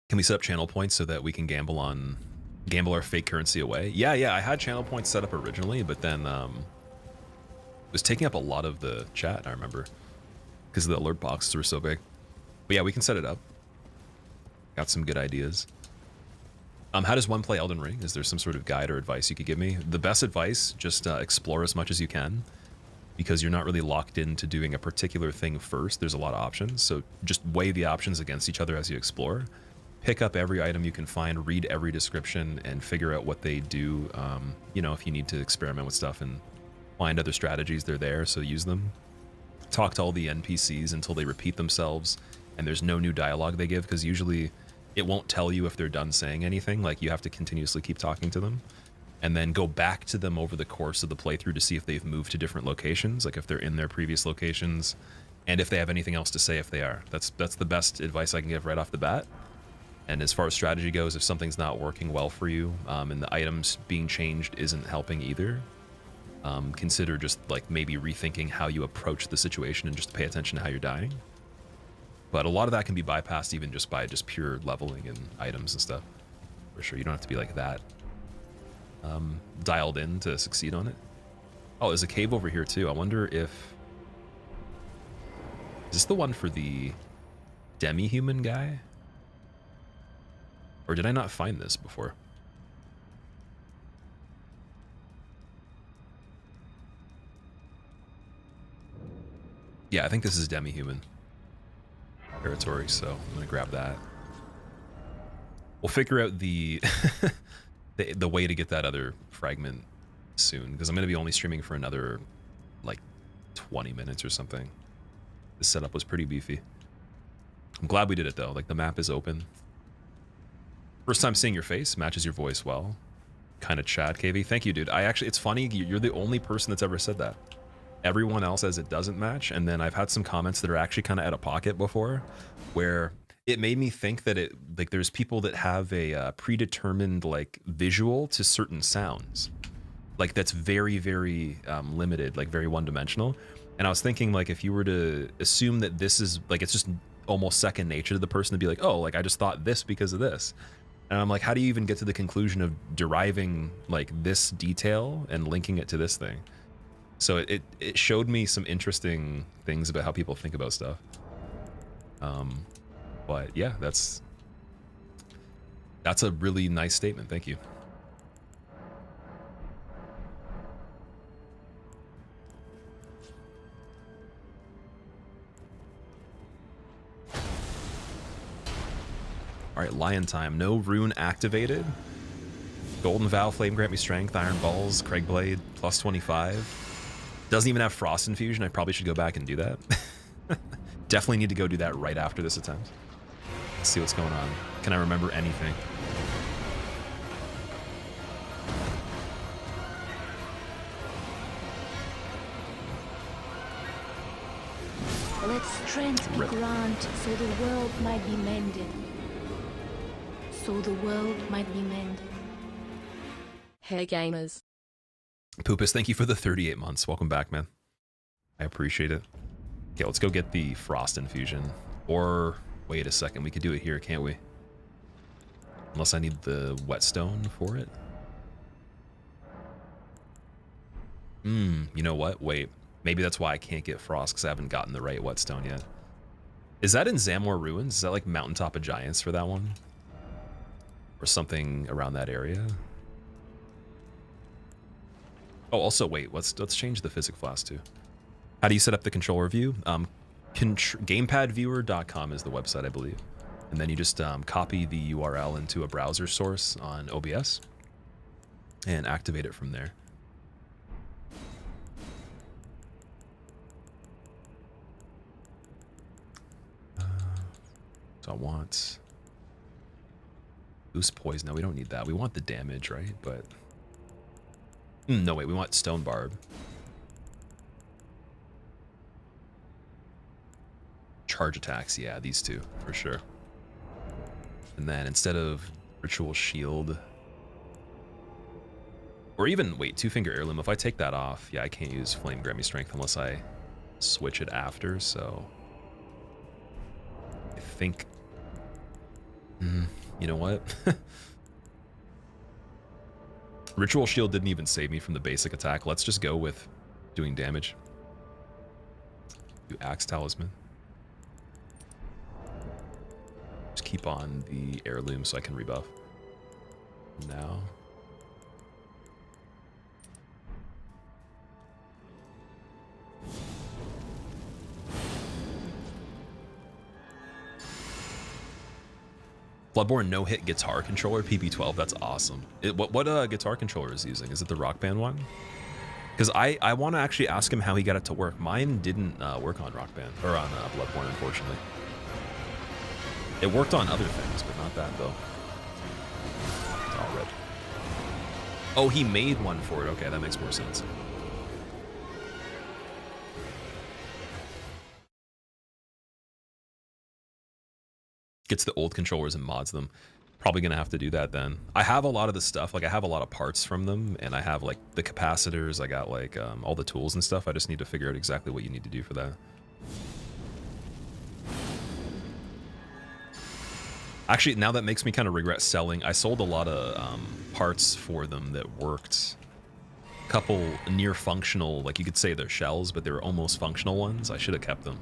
Can we set up channel points so that we can gamble our fake currency away? Yeah, I had channel points set up originally, but then it was taking up a lot of the chat, I remember, because the alert boxes were so big. But yeah, we can set it up. Got some good ideas. How does one play Elden Ring? Is there some sort of guide or advice you could give me? The best advice, just explore as much as you can, because you're not really locked into doing a particular thing first. There's a lot of options, so just weigh the options against each other as you explore. Pick up every item you can find, read every description, and figure out what they do. You know, if you need to experiment with stuff and find other strategies, they're there, so use them. Talk to all the NPCs until they repeat themselves, and there's no new dialogue they give, because usually it won't tell you if they're done saying anything. Like, you have to continuously keep talking to them, and then go back to them over the course of the playthrough to see if they've moved to different locations, like if they're in their previous locations, and if they have anything else to say if they are. That's the best advice I can give right off the bat. And as far as strategy goes, if something's not working well for you, and the items being changed isn't helping either, consider just like maybe rethinking how you approach the situation and just pay attention to how you're dying. But a lot of that can be bypassed even just by just pure leveling and items and stuff. For sure, you don't have to be like that dialed in to succeed on it. Oh, there's a cave over here too. I wonder if... Is this the one for the demi-human guy? Or did I not find this before? Yeah, I think this is demi-human territory, so I'm gonna grab that. We'll figure out the the way to get that other fragment soon, because I'm gonna be only streaming for another like 20 minutes or something. The setup was pretty beefy. I'm glad we did it though. Like, the map is open. First time seeing your face, matches your voice well. Kind of Chad, KV. Thank you, dude. It's funny, you're the only person that's ever said that. Everyone else says it doesn't match, and then I've had some comments that are actually kind of out of pocket before, where it made me think that there's people that have a predetermined like visual to certain sounds, like that's very, very limited, like very one-dimensional. And I was thinking, like, if you were to assume that this is like, it's just almost second nature to the person to be like, oh, like I just thought this because of this. And I'm like, how do you even get to the conclusion of deriving like this detail and linking it to this thing? So it showed me some interesting things about how people think about stuff. But yeah, that's a really nice statement. Thank you. All right, Lion time. No rune activated. Golden Vow, Flame grant me strength. Iron Balls, Craig Blade, plus 25. Doesn't even have Frost Infusion. I probably should go back and do that. Definitely need to go do that right after this attempt. Let's see what's going on. Can I remember anything? Let strength be granted so the world might be mended. So the world might be mended. Hey gamers. Poopus, thank you for the 38 months. Welcome back, man. I appreciate it. Okay, let's go get the Frost Infusion. Or, wait a second, we could do it here, can't we? Unless I need the Whetstone for it. You know what? Wait. Maybe that's why I can't get Frost, because I haven't gotten the right Whetstone yet. Is that in Zamor Ruins? Is that like Mountaintop of Giants for that one? Or something around that area? Oh, also, wait, let's change the physic flask too. How do you set up the controller view? Gamepadviewer.com is the website, I believe. And then you just copy the URL into a browser source on OBS and activate it from there. So I want boost poison. No, we don't need that. We want the damage, right? But no, wait, we want Stone Barb. Charge attacks, yeah, these two, for sure. And then instead of Ritual Shield, or even, wait, Two-Finger Heirloom, if I take that off, yeah, I can't use Flame Grant Me Strength unless I switch it after, so I think, you know what? Ritual Shield didn't even save me from the basic attack. Let's just go with doing damage. Do Axe Talisman. Just keep on the Heirloom so I can rebuff. Now. Bloodborne no-hit guitar controller, PP12, that's awesome. What guitar controller is he using? Is it the Rock Band one? Because I want to actually ask him how he got it to work. Mine didn't work on Rock Band, or on Bloodborne, unfortunately. It worked on other things, but not that, though. It's all red. Oh, he made one for it. Okay, that makes more sense. Gets the old controllers and mods them. Probably gonna have to do that then. I have a lot of the stuff, like I have a lot of parts from them, and I have like the capacitors, I got like all the tools and stuff. I just need to figure out exactly what you need to do for that. Actually, now that makes me kind of regret selling. I sold a lot of parts for them that worked. A couple near functional, like you could say they're shells, but they were almost functional ones. I should have kept them.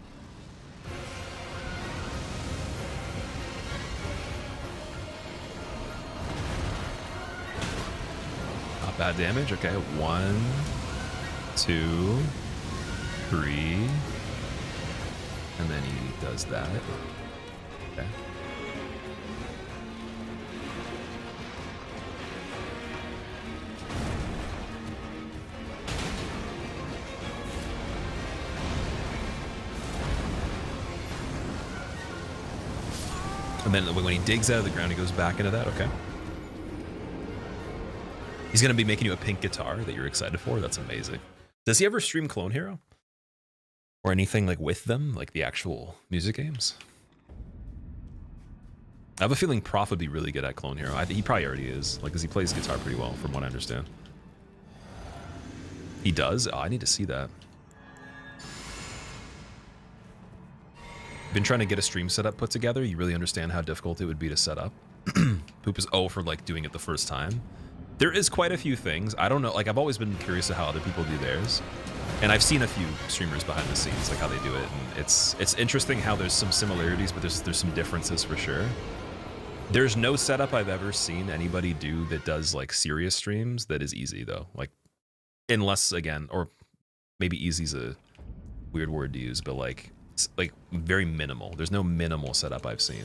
Bad damage. Okay, 1, 2, 3, and then he does that. Okay. And then when he digs out of the ground, he goes back into that. Okay. He's going to be making you a pink guitar that you're excited for. That's amazing. Does he ever stream Clone Hero? Or anything like with them, like the actual music games? I have a feeling Prof would be really good at Clone Hero. He probably already is, like, because he plays guitar pretty well, from what I understand. He does? Oh, I need to see that. Been trying to get a stream setup put together. You really understand how difficult it would be to set up. Poop is for like doing it the first time. There is quite a few things. I don't know, like I've always been curious of how other people do theirs. And I've seen a few streamers behind the scenes, like how they do it. And it's interesting how there's some similarities, but there's some differences for sure. There's no setup I've ever seen anybody do that does like serious streams that is easy though. Like, unless again, or maybe easy's a weird word to use, but like very minimal. There's no minimal setup I've seen.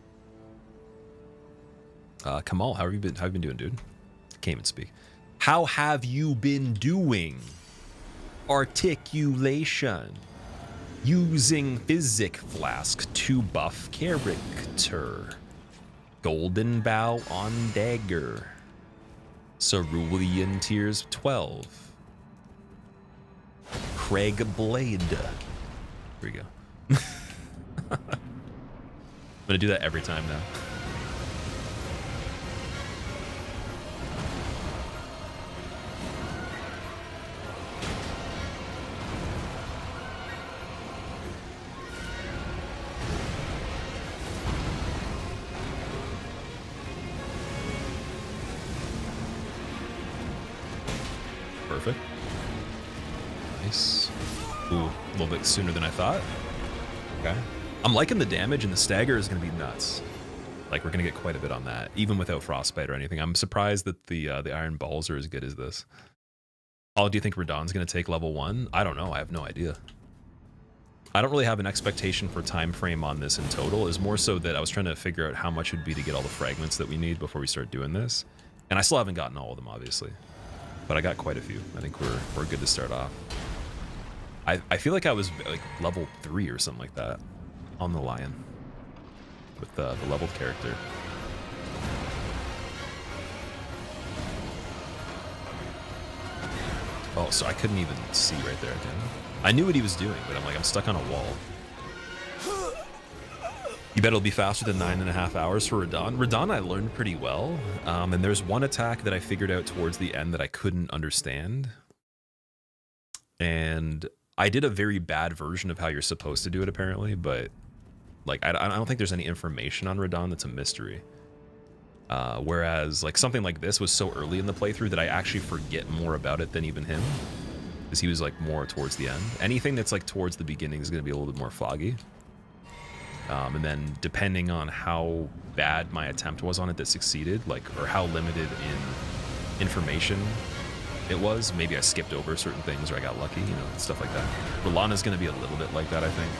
Kamal, how have you been? How have you been doing, dude? Can't even speak. How have you been doing? Articulation. Using physic flask to buff character. Golden bow on dagger. Cerulean tears 12. Craig blade. Here we go. I'm gonna do that every time now. Perfect. Nice. Ooh, a little bit sooner than I thought. Okay. I'm liking the damage, and the stagger is going to be nuts. Like, we're going to get quite a bit on that, even without frostbite or anything. I'm surprised that the iron balls are as good as this. Oh, do you think Radahn's going to take level 1? I don't know. I have no idea. I don't really have an expectation for time frame on this in total. It's more so that I was trying to figure out how much it would be to get all the fragments that we need before we start doing this. And I still haven't gotten all of them, obviously. But I got quite a few. I think we're good to start off. I feel like I was like level 3 or something like that on the lion with the leveled character. Oh, so I couldn't even see right there again. I knew what he was doing, but I'm stuck on a wall. You bet it'll be faster than 9.5 hours for Radahn. Radahn I learned pretty well, and there's one attack that I figured out towards the end that I couldn't understand. And I did a very bad version of how you're supposed to do it, apparently, but like I don't think there's any information on Radahn that's a mystery. Whereas like something like this was so early in the playthrough that I actually forget more about it than even him, because he was like more towards the end. Anything that's like towards the beginning is going to be a little bit more foggy. And then depending on how bad my attempt was on it that succeeded, like, or how limited in information it was, maybe I skipped over certain things or I got lucky, you know, stuff like that. R'hllana's going to be a little bit like that, I think.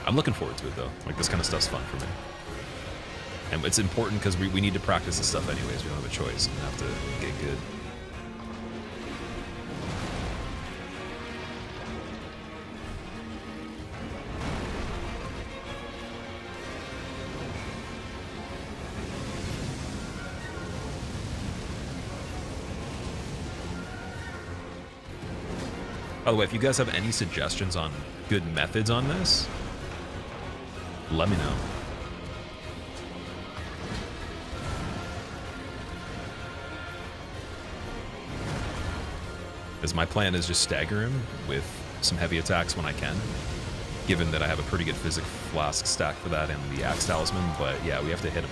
I'm looking forward to it though. Like, this kind of stuff's fun for me. And it's important because we need to practice this stuff anyways. We don't have a choice. We have to get good. By the way, if you guys have any suggestions on good methods on this, let me know. Because my plan is just stagger him with some heavy attacks when I can, given that I have a pretty good physic flask stack for that and the axe talisman, but yeah, we have to hit him.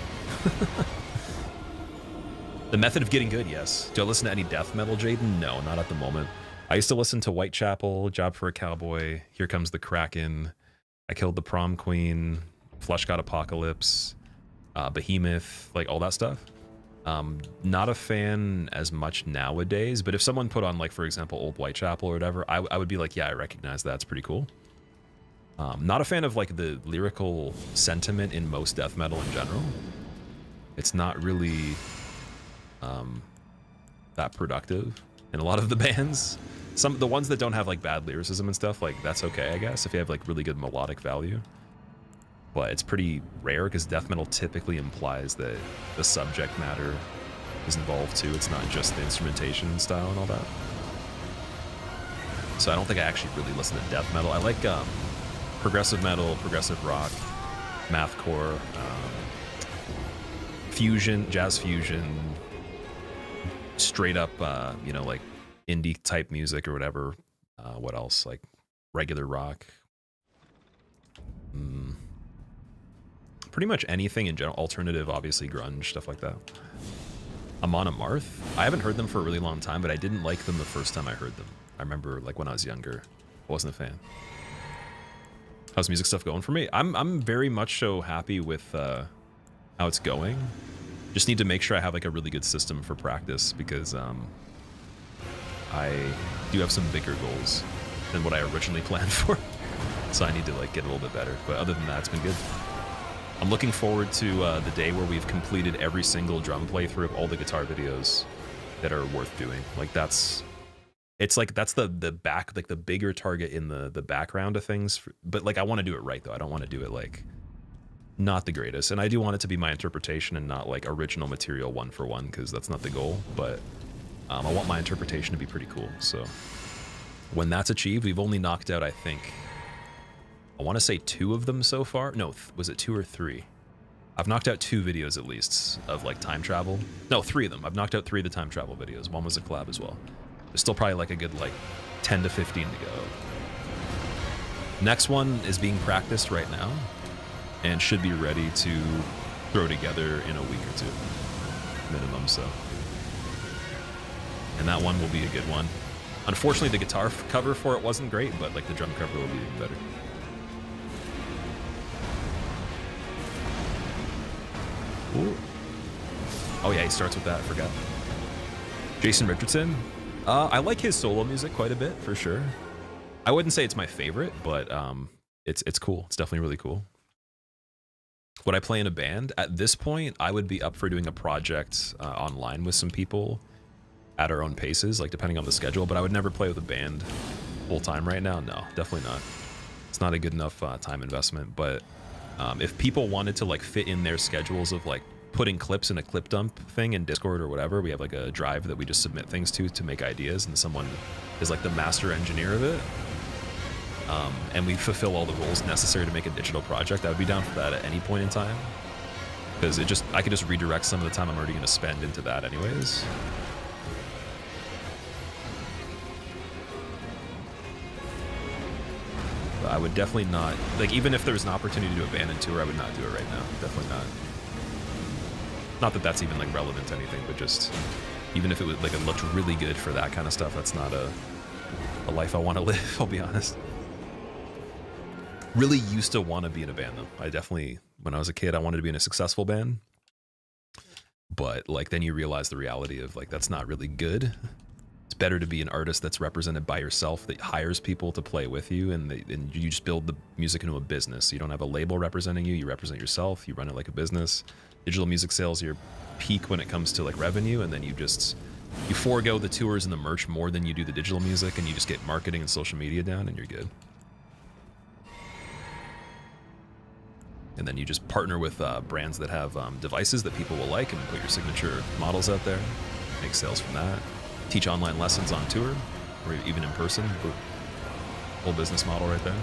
The method of getting good, yes. Do I listen to any death metal, Jaden? No, not at the moment. I used to listen to Whitechapel, Job for a Cowboy, Here Comes the Kraken, I Killed the Prom Queen, Flesh God Apocalypse, Behemoth, like all that stuff. Not a fan as much nowadays, but if someone put on, like, for example, old Whitechapel or whatever, I would be like, yeah, I recognize that. It's pretty cool. Not a fan of, like, the lyrical sentiment in most death metal in general. It's not really that productive in a lot of the bands. The ones that don't have, like, bad lyricism and stuff, like, that's okay, I guess, if you have, like, really good melodic value. But it's pretty rare because death metal typically implies that the subject matter is involved too. It's not just the instrumentation style and all that. So I don't think I actually really listen to death metal. I like progressive metal, progressive rock, mathcore, fusion, jazz fusion, straight up, you know, like indie type music or whatever. What else? Like regular rock. Pretty much anything in general. Alternative, obviously, grunge, stuff like that. Amon Amarth. I haven't heard them for a really long time, but I didn't like them the first time I heard them. I remember, like, when I was younger, I wasn't a fan. How's music stuff going for me? I'm very much so happy with how it's going. Just need to make sure I have, like, a really good system for practice, because I do have some bigger goals than what I originally planned for. So I need to, like, get a little bit better. But other than that, it's been good. I'm looking forward to the day where we've completed every single drum playthrough of all the guitar videos that are worth doing. Like that's the back, like the bigger target in the background of things. But like I want to do it right though. I don't want to do it like not the greatest, and I do want it to be my interpretation and not like original material one for one, because that's not the goal. But I want my interpretation to be pretty cool. So when that's achieved, we've only knocked out, I think, I want to say 2 of them so far. No, was it 2 or 3? I've knocked out 2 videos at least of like time travel. No, 3 of them. I've knocked out 3 of the time travel videos. 1 was a collab as well. There's still probably like a good like 10 to 15 to go. Next one is being practiced right now and should be ready to throw together in a week or 2 minimum. So, and that one will be a good one. Unfortunately, the guitar cover for it wasn't great, but like the drum cover will be even better. Ooh. Oh yeah, he starts with that, I forgot. Jason Richardson. I like his solo music quite a bit, for sure. I wouldn't say it's my favorite, but it's cool. It's definitely really cool. Would I play in a band? At this point, I would be up for doing a project online with some people at our own paces, like depending on the schedule, but I would never play with a band full time right now. No, definitely not. It's not a good enough time investment, but if people wanted to like fit in their schedules of like putting clips in a clip dump thing in Discord or whatever, we have like a drive that we just submit things to make ideas, and someone is like the master engineer of it. And we fulfill all the roles necessary to make a digital project. I would be down for that at any point in time, because I could just redirect some of the time I'm already going to spend into that anyways. But I would definitely not, like, even if there was an opportunity to do a band and tour, I would not do it right now. Definitely not. Not that that's even like relevant to anything, but just even if it was like it looked really good for that kind of stuff, that's not a life I want to live. I'll be honest. Really used to want to be in a band though. I definitely, when I was a kid, I wanted to be in a successful band. But like then you realize the reality of like that's not really good. It's better to be an artist that's represented by yourself, that hires people to play with you, and you just build the music into a business. You don't have a label representing you. You represent yourself. You run it like a business. Digital music sales, your peak when it comes to like revenue, and then you forego the tours and the merch more than you do the digital music, and you just get marketing and social media down, and you're good. And then you just partner with brands that have devices that people will like, and put your signature models out there, make sales from that. Teach online lessons on tour, or even in person. Whole business model right there.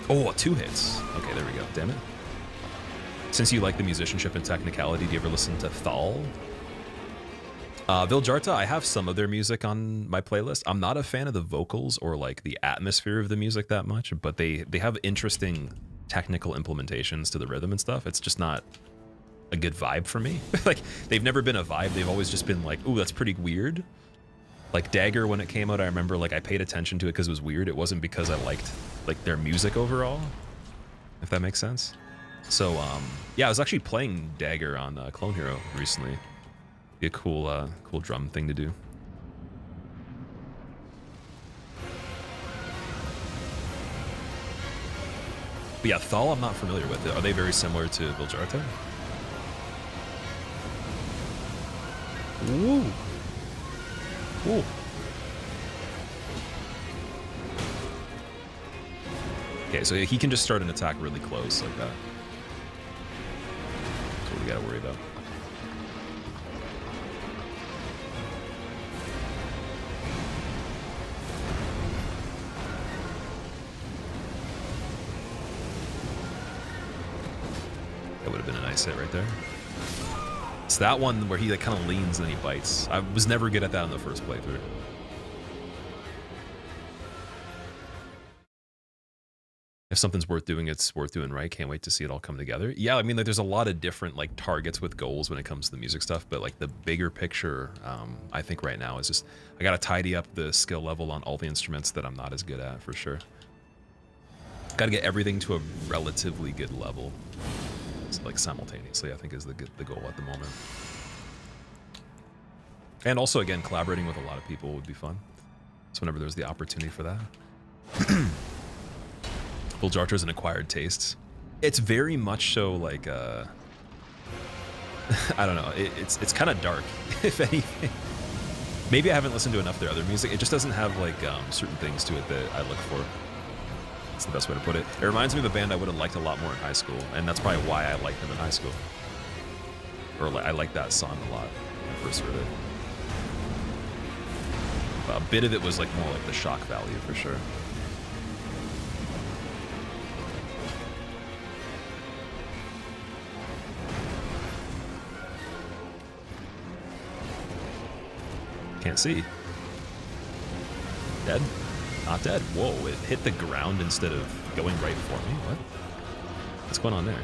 Oh, 2 hits. Okay, there we go. Damn it. Since you like the musicianship and technicality, do you ever listen to Thal? Viljarta, I have some of their music on my playlist. I'm not a fan of the vocals or like the atmosphere of the music that much, but they have interesting technical implementations to the rhythm and stuff. It's just not a good vibe for me. Like, they've never been a vibe. They've always just been like, ooh, that's pretty weird. Like Dagger, when it came out, I remember like I paid attention to it because it was weird. It wasn't because I liked like their music overall, if that makes sense. So yeah, I was actually playing Dagger on Clone Hero recently. Be a cool cool drum thing to do. But yeah, Thal I'm not familiar with. Are they very similar to Viljarta? Ooh. Ooh. Okay, so he can just start an attack really close like that. That's what we gotta worry about. That would have been a nice hit right there. It's that one where he like kind of leans and then he bites. I was never good at that in the first playthrough. If something's worth doing, it's worth doing right. Can't wait to see it all come together. Yeah, I mean, like, there's a lot of different like targets with goals when it comes to the music stuff, but like the bigger picture, I think right now is just I gotta tidy up the skill level on all the instruments that I'm not as good at, for sure. Gotta get everything to a relatively good level. Like simultaneously, I think is the goal at the moment. And also, again, collaborating with a lot of people would be fun. So whenever there's the opportunity for that. Full Jarter is an acquired taste. It's very much so like, I don't know, it's kind of dark, if anything. Maybe I haven't listened to enough of their other music. It just doesn't have like certain things to it that I look for. That's the best way to put it. It reminds me of a band I would have liked a lot more in high school, and that's probably why I liked them in high school. Or I liked that song a lot when I first heard it. A bit of it was like more like the shock value for sure. Can't see. Dead? Not dead. Whoa, it hit the ground instead of going right for me. What? What's going on there?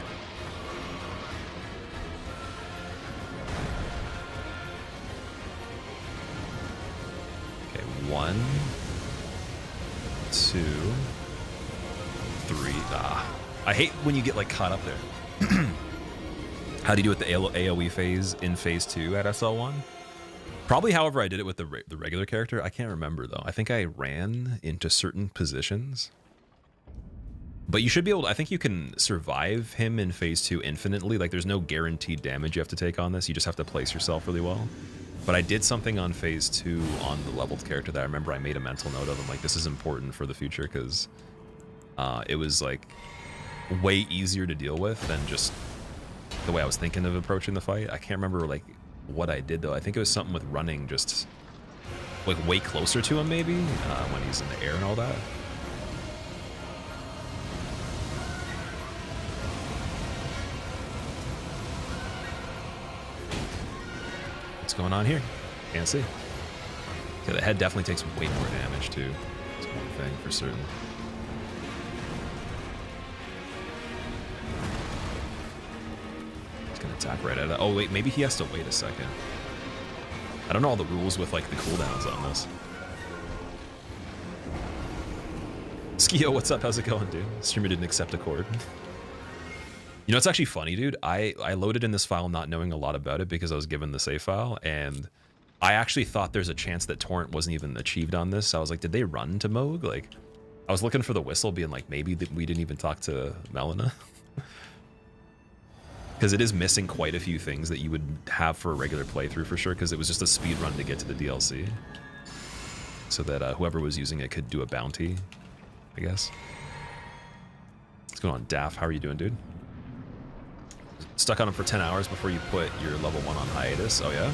Okay, 1, 2, 3. Ah. I hate when you get like caught up there. How do you do with the AoE phase in phase 2 at SL1? Probably however I did it with the regular character. I can't remember though. I think I ran into certain positions. But you should be able to, I think you can survive him in phase 2 infinitely. Like there's no guaranteed damage you have to take on this. You just have to place yourself really well. But I did something on phase 2 on the leveled character that I remember I made a mental note of. I'm like, this is important for the future because it was like way easier to deal with than just the way I was thinking of approaching the fight. I can't remember like what I did though. I think it was something with running just like way closer to him maybe when he's in the air and all that. What's going on here? Can't see. Okay, the head definitely takes way more damage too. That's one thing for certain. Attack right at it. Oh wait, maybe he has to wait a second. I don't know all the rules with like the cooldowns on this. Skio, what's up? How's it going, dude? Streamer didn't accept a chord. You know, it's actually funny, dude. I loaded in this file not knowing a lot about it because I was given the save file, and I actually thought there's a chance that torrent wasn't even achieved on this. I was like, did they run to Moog? Like, I was looking for the whistle, being like, maybe we didn't even talk to Melina. Because it is missing quite a few things that you would have for a regular playthrough for sure, because it was just a speed run to get to the DLC. So that whoever was using it could do a bounty, I guess. What's going on, Daff? How are you doing, dude? Stuck on him for 10 hours before you put your level 1 on hiatus? Oh yeah?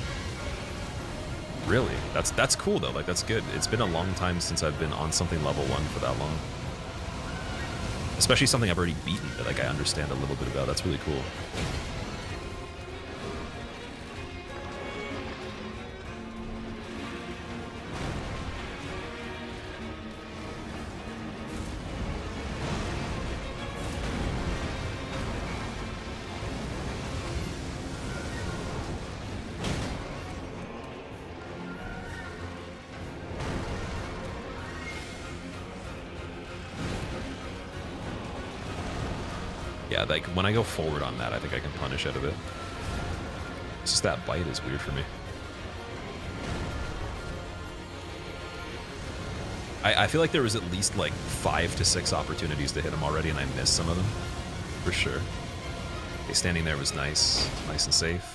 Really? That's cool though, like that's good. It's been a long time since I've been on something level 1 for that long. Especially something I've already beaten that like I understand a little bit about. That's really cool. Yeah, like when I go forward on that, I think I can punish out of it. It's just that bite is weird for me. I feel like there was at least like 5 to 6 opportunities to hit him already, and I missed some of them, for sure. Okay, standing there was nice and safe.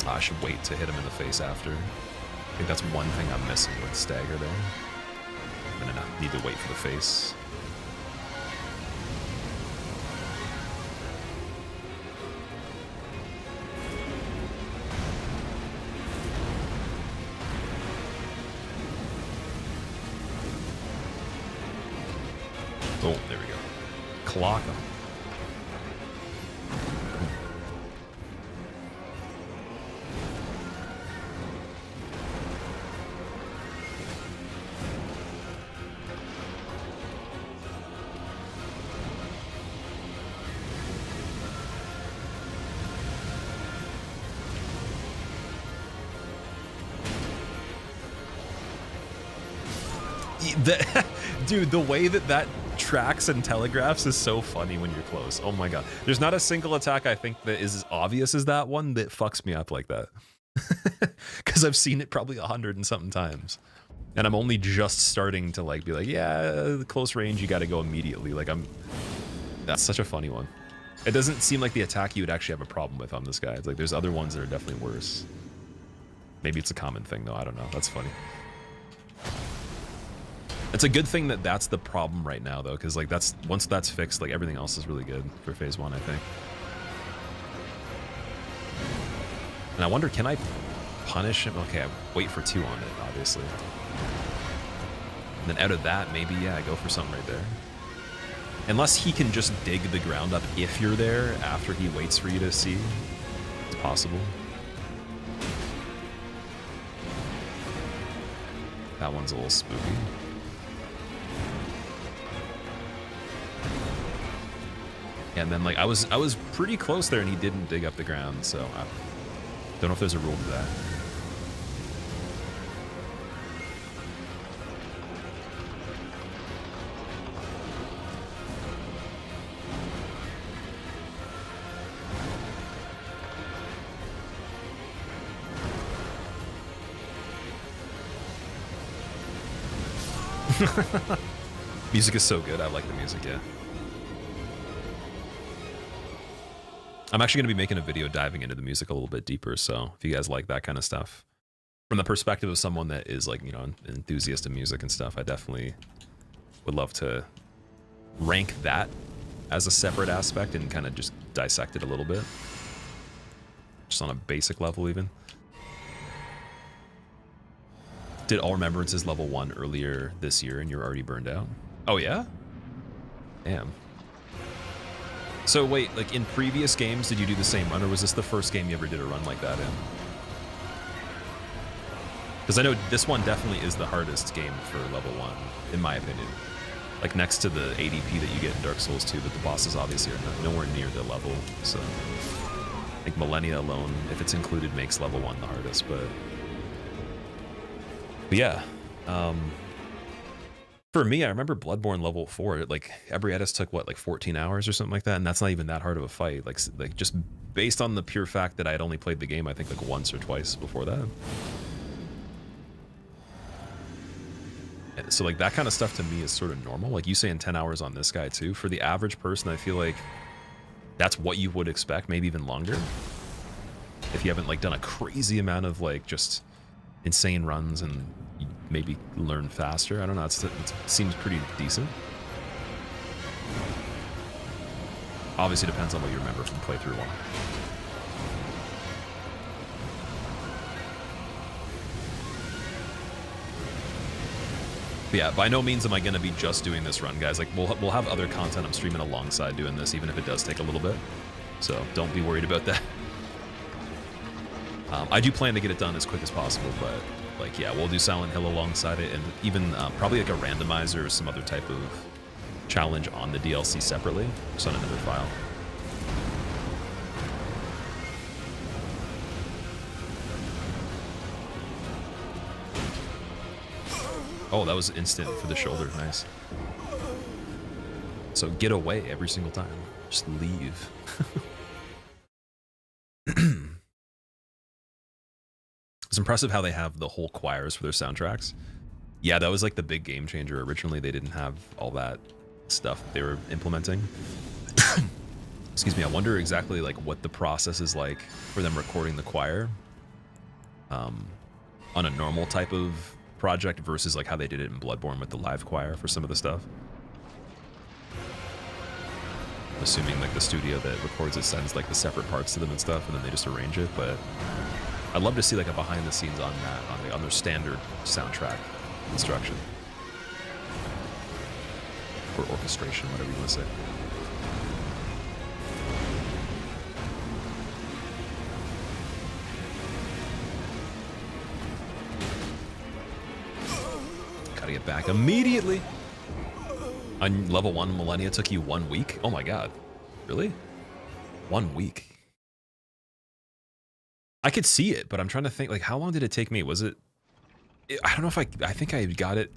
I should wait to hit him in the face after. I think that's one thing I'm missing with Stagger there. I'm gonna need to wait for the face. Oh, there we go. Clock him. Dude, the way that tracks and telegraphs is so funny when you're close. Oh my god. There's not a single attack I think that is as obvious as that one that fucks me up like that. Because I've seen it probably 100 and something times. And I'm only just starting to like be like, yeah, the close range, you got to go immediately. Like that's such a funny one. It doesn't seem like the attack you would actually have a problem with on this guy. It's like there's other ones that are definitely worse. Maybe it's a common thing though. I don't know. That's funny. It's a good thing that that's the problem right now though, because like once that's fixed, like everything else is really good for phase 1, I think. And I wonder, can I punish him? Okay, I wait for 2 on it, obviously. And then out of that, maybe, yeah, I go for something right there. Unless he can just dig the ground up if you're there after he waits for you to see. It's possible. That one's a little spooky. And then like I was pretty close there and he didn't dig up the ground, so I don't know if there's a rule to that. Music is so good. I like the music, yeah. I'm actually going to be making a video diving into the music a little bit deeper, so if you guys like that kind of stuff, from the perspective of someone that is like, you know, an enthusiast of music and stuff, I definitely would love to rank that as a separate aspect and kind of just dissect it a little bit. Just on a basic level even. Did All Remembrances level 1 earlier this year and you're already burned out? Oh yeah? Damn. So wait, like in previous games, did you do the same run, or was this the first game you ever did a run like that in? Because I know this one definitely is the hardest game for level 1, in my opinion. Like next to the ADP that you get in Dark Souls 2, but the bosses obviously are nowhere near the level, so... I think Millennia alone, if it's included, makes level 1 the hardest, but yeah. For me, I remember Bloodborne level 4, like Ebrietas took what, like 14 hours or something like that, and that's not even that hard of a fight. Like just based on the pure fact that I had only played the game, I think like once or twice before that. So like that kind of stuff to me is sort of normal. Like you saying 10 hours on this guy too. For the average person, I feel like that's what you would expect, maybe even longer. If you haven't like done a crazy amount of like just insane runs and you maybe learn faster. I don't know, it seems pretty decent. Obviously depends on what you remember from playthrough 1. But yeah, by no means am I going to be just doing this run, guys. Like we'll have other content I'm streaming alongside doing this, even if it does take a little bit. So don't be worried about that. I do plan to get it done as quick as possible, but like yeah, we'll do Silent Hill alongside it, and even probably like a randomizer or some other type of challenge on the DLC separately, just on another file. Oh, that was instant for the shoulder. Nice. So get away every single time. Just leave. It's impressive how they have the whole choirs for their soundtracks. Yeah, that was like the big game changer. Originally, they didn't have all that stuff that they were implementing. Excuse me. I wonder exactly like what the process is like for them recording the choir on a normal type of project versus like how they did it in Bloodborne with the live choir for some of the stuff. Assuming like the studio that records it sends like the separate parts to them and stuff, and then they just arrange it. But I'd love to see like a behind the scenes on that, on their standard soundtrack construction or orchestration, whatever you want to say. Gotta get back immediately. On level 1, Millennia took you 1 week? Oh my god. Really? 1 week. I could see it, but I'm trying to think, like, how long did it take me? Was it... I don't know if I think I got it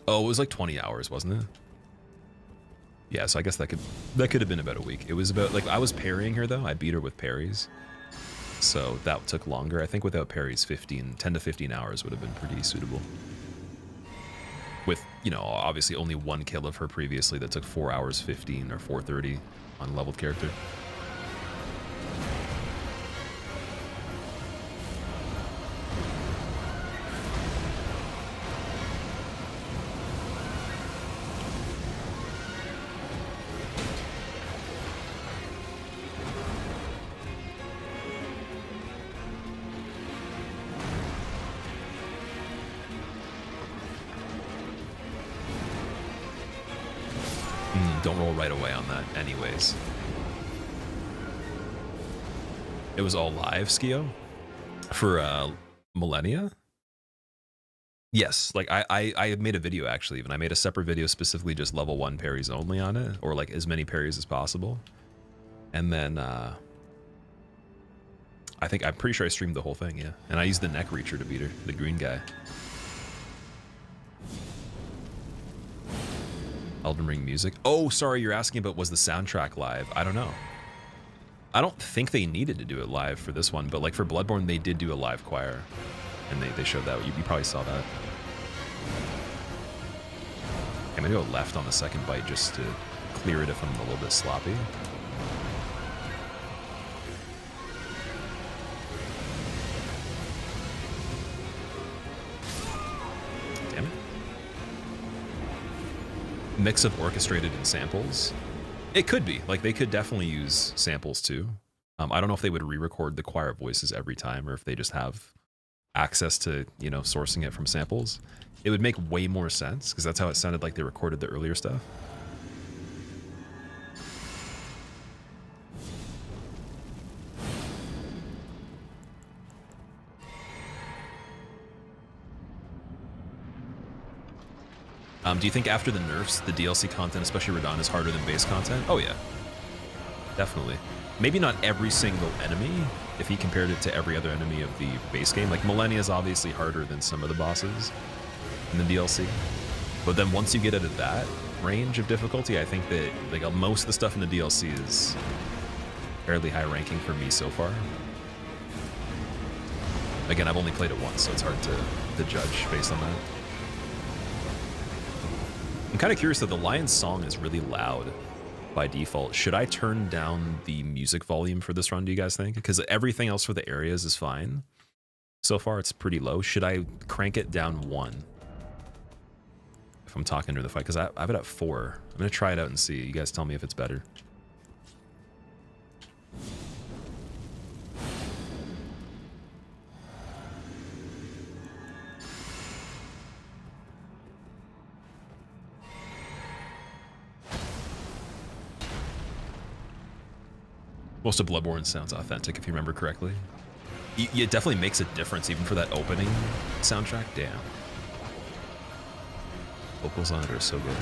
Oh, it was like 20 hours, wasn't it? Yeah, so I guess that could have been about a week. It was about, like, I was parrying her though. I beat her with parries. So that took longer. I think without parries, 10 to 15 hours would have been pretty suitable. With, you know, obviously only one kill of her previously that took 4 hours 15 or 4:30 on a leveled character. Don't roll right away on that anyways. It was all live, Skio? For Millennia? Yes, like I made a video actually, even I made a separate video specifically just level 1 parries only on it, or like as many parries as possible. And then I'm pretty sure I streamed the whole thing, yeah. And I used the neck reacher to beat her, the green guy. Elden Ring music. Oh, sorry, you're asking about was the soundtrack live? I don't know. I don't think they needed to do it live for this one, but like for Bloodborne, they did do a live choir. And they showed that. You probably saw that. I'm gonna go left on the second bite just to clear it if I'm a little bit sloppy. Damn it. Mix of orchestrated and samples. It could be. Like, they could definitely use samples too. I don't know if they would re-record the choir voices every time or if they just have access to, you know, sourcing it from samples. It would make way more sense because that's how it sounded like they recorded the earlier stuff. Do you think after the nerfs, the DLC content, especially Radahn, is harder than base content? Oh yeah, definitely. Maybe not every single enemy, if he compared it to every other enemy of the base game. Like, Millennia is obviously harder than some of the bosses in the DLC. But then once you get out of that range of difficulty, I think that like most of the stuff in the DLC is fairly high ranking for me so far. Again, I've only played it once, so it's hard to judge based on that. I'm kind of curious that the Lion's Song is really loud by default. Should I turn down the music volume for this run, do you guys think? Because everything else for the areas is fine. So far, it's pretty low. Should I crank it down 1? If I'm talking during the fight, because I have it at 4. I'm going to try it out and see. You guys tell me if it's better. Most of Bloodborne sounds authentic, if you remember correctly. It definitely makes a difference, even for that opening soundtrack. Damn. Vocals on it are so good.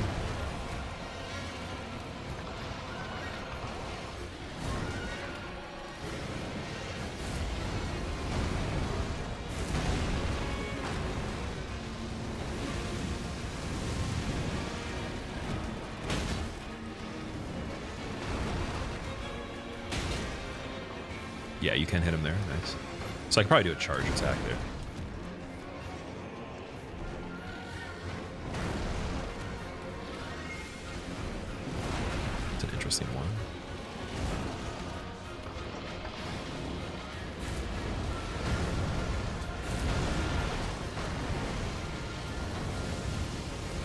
Yeah, you can hit him there. Nice. So I could probably do a charge attack there. It's an interesting one.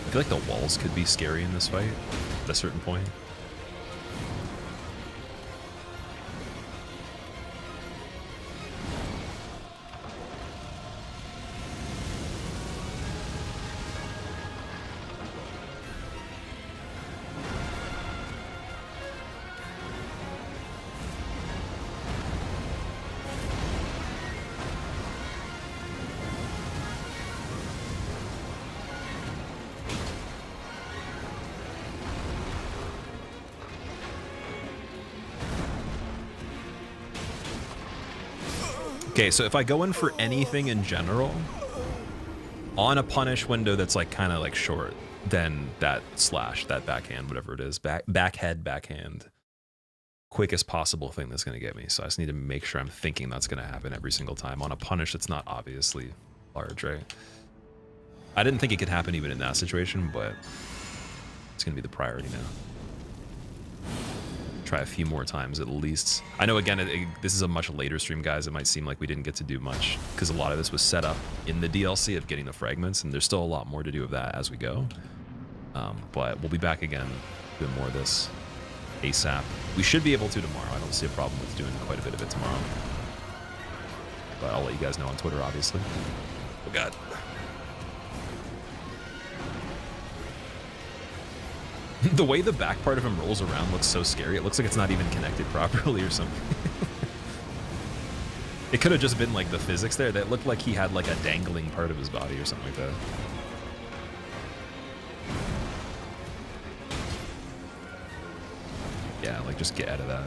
I feel like the walls could be scary in this fight at a certain point. Okay, so if I go in for anything in general, on a punish window that's like kind of like short, then that slash, that backhand, whatever it is, backhand, quickest possible thing that's going to get me. So I just need to make sure I'm thinking that's going to happen every single time on a punish that's not obviously large, right? I didn't think it could happen even in that situation, but it's going to be the priority now. Try a few more times at least. I know, again, this is a much later stream, guys. It might seem like we didn't get to do much because a lot of this was set up in the DLC of getting the fragments, and there's still a lot more to do of that as we go. But we'll be back again doing more of this ASAP. We should be able to tomorrow. I don't see a problem with doing quite a bit of it tomorrow. But I'll let you guys know on Twitter, obviously. Oh, God. The way the back part of him rolls around looks so scary. It looks like it's not even connected properly or something. It could have just been like the physics there. That looked like he had like a dangling part of his body or something like that. Yeah, like just get out of that.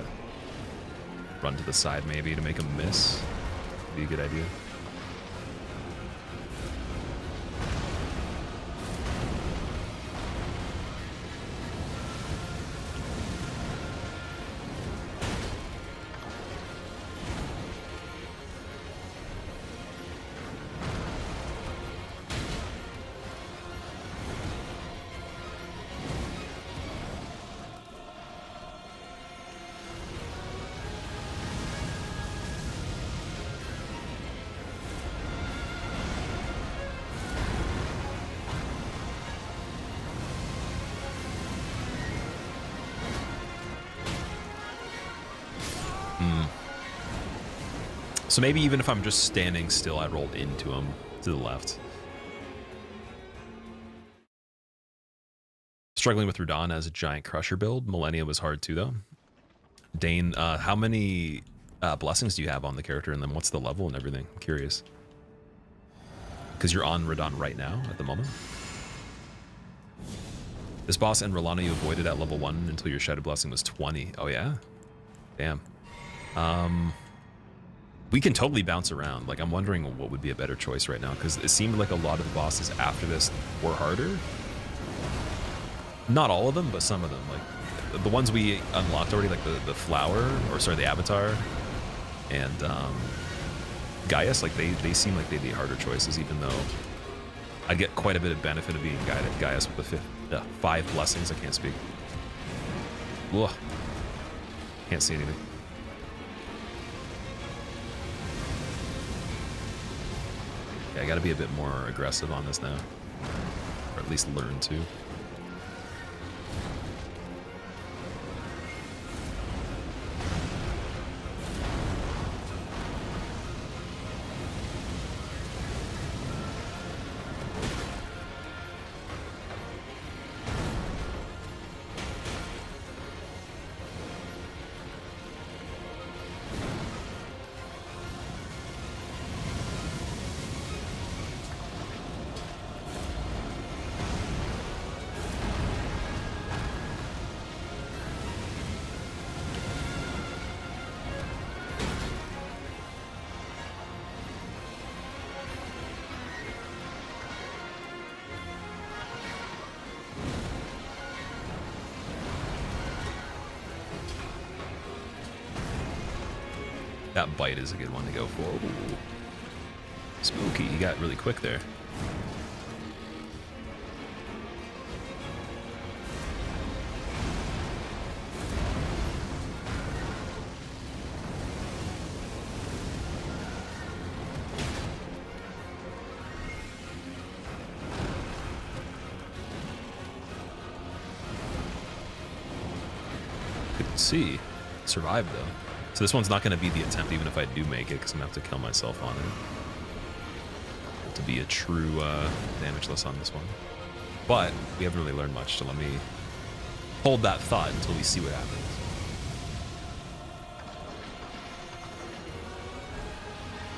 Run to the side maybe to make him miss. Be a good idea. So maybe even if I'm just standing still, I roll into him to the left. Struggling with Radahn as a giant crusher build. Millennia was hard too, though. Dane, how many blessings do you have on the character, and then what's the level and everything? I'm curious. Because you're on Radahn right now at the moment. This boss and Rolana you avoided at level 1 until your Shadow Blessing was 20. Oh yeah? Damn. We can totally bounce around. Like, I'm wondering what would be a better choice right now, because it seemed like a lot of the bosses after this were harder. Not all of them, but some of them. Like, the ones we unlocked already, like the flower, or sorry, the avatar, and Gaius, like, they seem like they'd be harder choices, even though I'd get quite a bit of benefit of being Gaius with the 5 blessings. I can't speak. Ugh. Can't see anything. Yeah, I gotta be a bit more aggressive on this now. Or at least learn to. That bite is a good one to go for. Ooh. Spooky, he got really quick there. Couldn't see. Survived though. So this one's not going to be the attempt, even if I do make it, because I'm going to have to kill myself on it. To be a true damageless on this one. But we haven't really learned much, so let me hold that thought until we see what happens.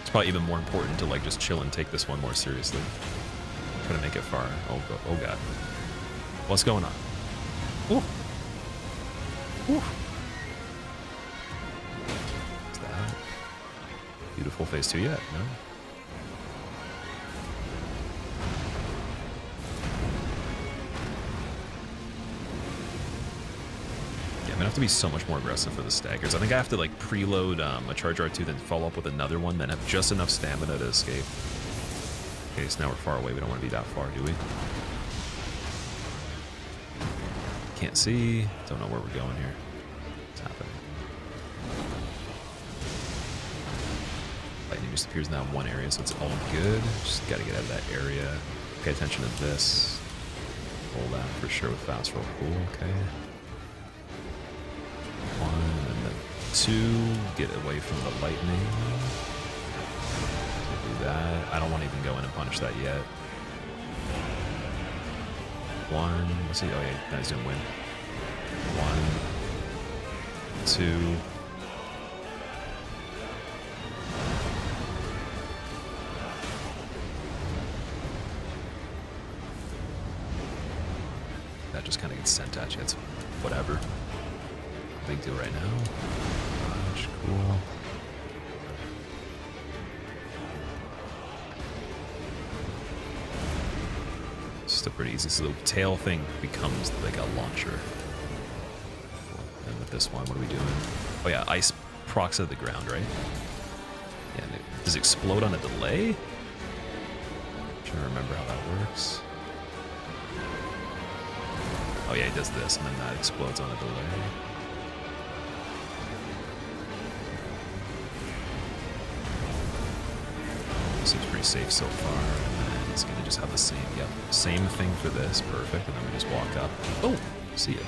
It's probably even more important to like just chill and take this one more seriously. Try to make it far. Oh god. What's going on? Ooh. Ooh. Beautiful phase 2 yet, no? gonna have to be so much more aggressive for the staggers. I think I have to like preload a charge R2, then follow up with another one, then have just enough stamina to escape. Okay, so now we're far away. We don't want to be that far, do we? Can't see. Don't know where we're going here. What's happening? Lightning just appears now in one area, so it's all good. Just gotta get out of that area. Pay attention to this. Hold that for sure with fast roll. Cool, okay. 1 and then 2. Get away from the lightning. Do that. I don't want to even go in and punish that yet. 1. Let's see. Oh yeah, now he's gonna win. 1, 2. That just kind of gets sent at you. It's whatever. Big deal right now. Dodge, cool. Still pretty easy. So the tail thing becomes like a launcher. And with this one, what are we doing? Oh yeah, ice procs at the ground, right? Yeah, and does it explode on a delay? I'm trying to remember how that works. Oh yeah, he does this, and then that explodes on a delay. Seems pretty safe so far, and then it's gonna just have the same, yep, same thing for this, perfect, and then we just walk up. Oh, see ya.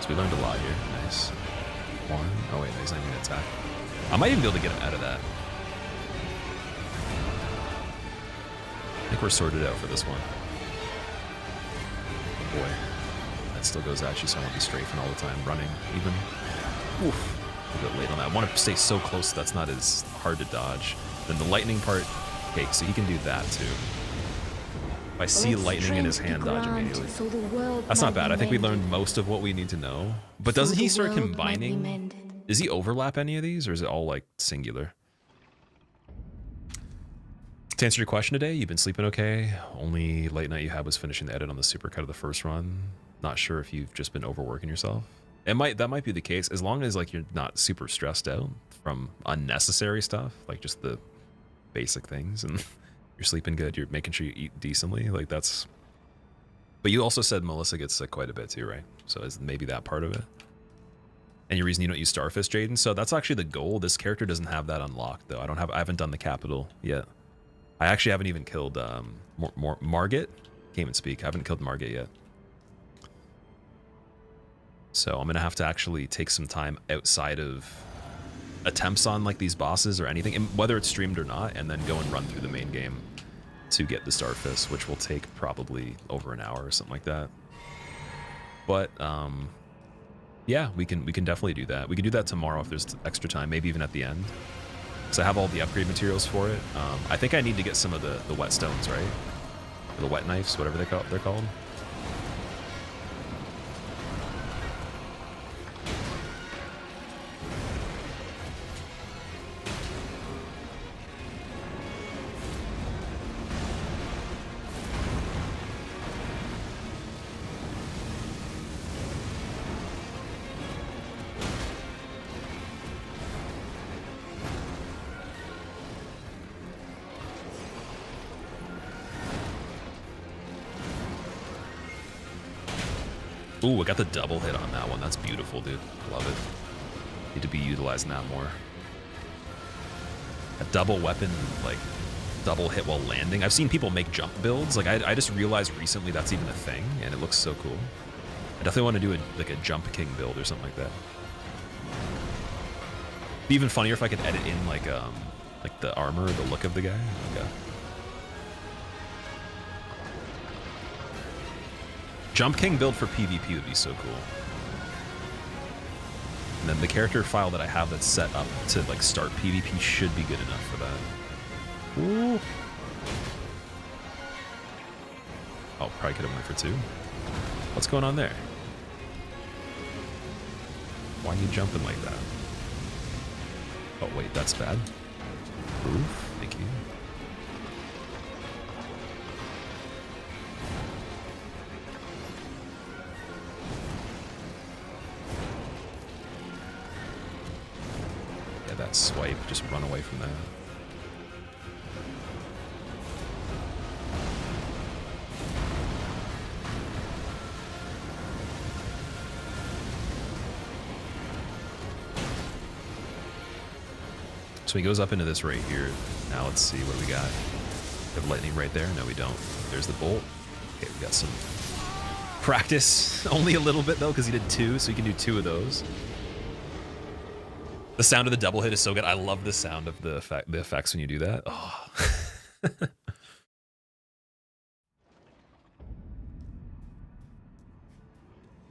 So we learned a lot here, nice. 1, oh wait, he's not even gonna attack. I might even be able to get him out of that. I think we're sorted out for this one. Oh boy, that still goes at you, so I want to be strafing all the time, running even. Oof. A bit late on that. I want to stay so close that's not as hard to dodge. Then the lightning part, okay, so he can do that too. If I see lightning in his hand, dodge immediately. That's not bad. I think we learned most of what we need to know. But doesn't he start combining? Does he overlap any of these, or is it all like singular? To answer your question today, you've been sleeping okay. Only late night you had was finishing the edit on the supercut of the first run. Not sure if you've just been overworking yourself. That might be the case, as long as like you're not super stressed out from unnecessary stuff, like just the basic things, and you're sleeping good, you're making sure you eat decently, like that's. But you also said Melissa gets sick quite a bit too, right? So is maybe that part of it? And your reason you don't use Starfist, Jaden? So that's actually the goal. This character doesn't have that unlocked though. I haven't done the capital yet. I actually haven't even killed Margit. Can't even speak. I haven't killed Margit yet. So I'm gonna have to actually take some time outside of attempts on like these bosses or anything, and whether it's streamed or not, and then go and run through the main game to get the Starfist, which will take probably over an hour or something like that. But yeah, we can definitely do that. We can do that tomorrow if there's extra time, maybe even at the end. So I have all the upgrade materials for it. I think I need to get some of the whetstones, right? Or the wet knives, whatever they're called. Ooh, I got the double hit on that one. That's beautiful, dude. Love it. Need to be utilizing that more. A double weapon, like, double hit while landing. I've seen people make jump builds. Like, I just realized recently that's even a thing, and it looks so cool. I definitely want to do like a jump king build or something like that. Be even funnier if I could edit in, like the armor, the look of the guy. Okay. Jump King build for PvP would be so cool. And then the character file that I have that's set up to like start PvP should be good enough for that. Ooh. Oh, probably could have went for 2. What's going on there? Why are you jumping like that? Oh wait, that's bad. Oof, thank you. pipe, just run away from that. So he goes up into this right here. Now let's see what we got. We have lightning right there. No, we don't. There's the bolt. Okay, we got some practice. Only a little bit though, because he did 2, so you can do 2 of those. The sound of the double hit is so good. I love the sound of the effects when you do that. Oh.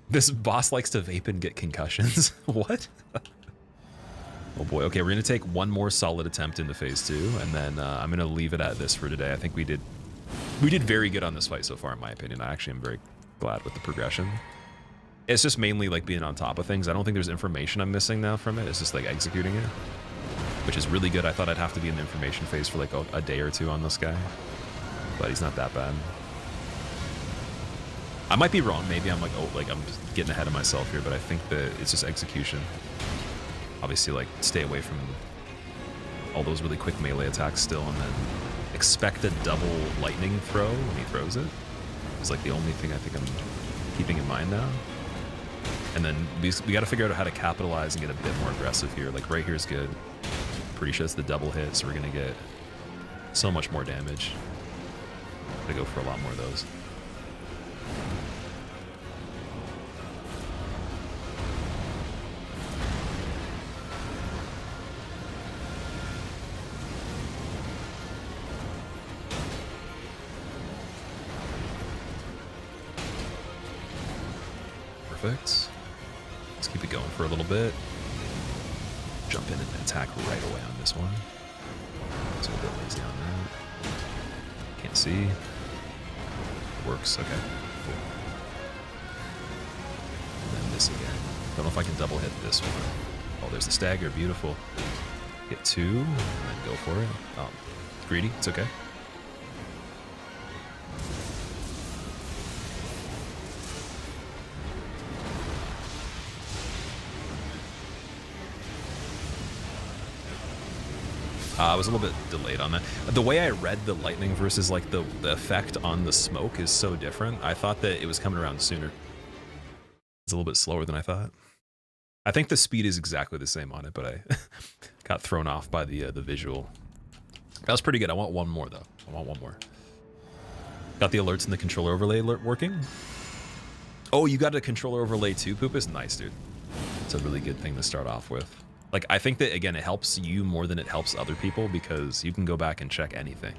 This boss likes to vape and get concussions. What? Oh boy. Okay, we're gonna take one more solid attempt into phase 2, and then I'm gonna leave it at this for today. I think we did very good on this fight so far, in my opinion. I actually am very glad with the progression. It's just mainly like being on top of things. I don't think there's information I'm missing now from it. It's just like executing it, which is really good. I thought I'd have to be in the information phase for like a day or 2 on this guy, but he's not that bad. I might be wrong. Maybe I'm like, oh, like I'm just getting ahead of myself here, but I think that it's just execution. Obviously, like, stay away from all those really quick melee attacks still, and then expect a double lightning throw when he throws it. It's like the only thing I think I'm keeping in mind now. And then we got to figure out how to capitalize and get a bit more aggressive here. Like, right here is good. Pretty sure it's the double hit, so we're going to get so much more damage. Gotta go for a lot more of those. Perfect. Let's keep it going for a little bit. Jump in and attack right away on this one. So a bit lazy on that. Can't see. Works. Okay. Cool. And then this again. Don't know if I can double hit this one. Oh, there's the stagger. Beautiful. Get 2 and then go for it. Oh, greedy. It's okay. I was a little bit delayed on that. The way I read the lightning versus like the effect on the smoke is so different. I thought that it was coming around sooner. It's a little bit slower than I thought. I think the speed is exactly the same on it, but I got thrown off by the visual. That was pretty good. I want one more though. I want one more. Got the alerts and the controller overlay alert working. Oh, you got a controller overlay too, Poopus? Nice, dude. It's a really good thing to start off with. Like, I think that, again, it helps you more than it helps other people because you can go back and check anything.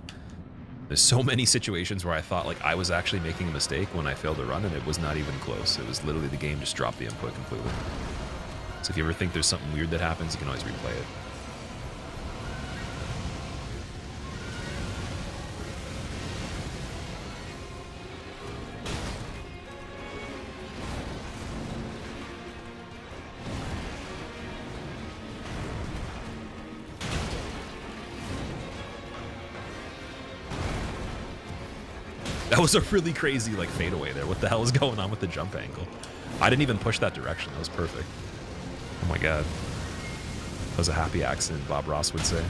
There's so many situations where I thought, like, I was actually making a mistake when I failed a run, and it was not even close. It was literally the game just dropped the input completely. So if you ever think there's something weird that happens, you can always replay it. That was a really crazy, like, fadeaway there. What the hell is going on with the jump angle? I didn't even push that direction. That was perfect. Oh my god. That was a happy accident, Bob Ross would say.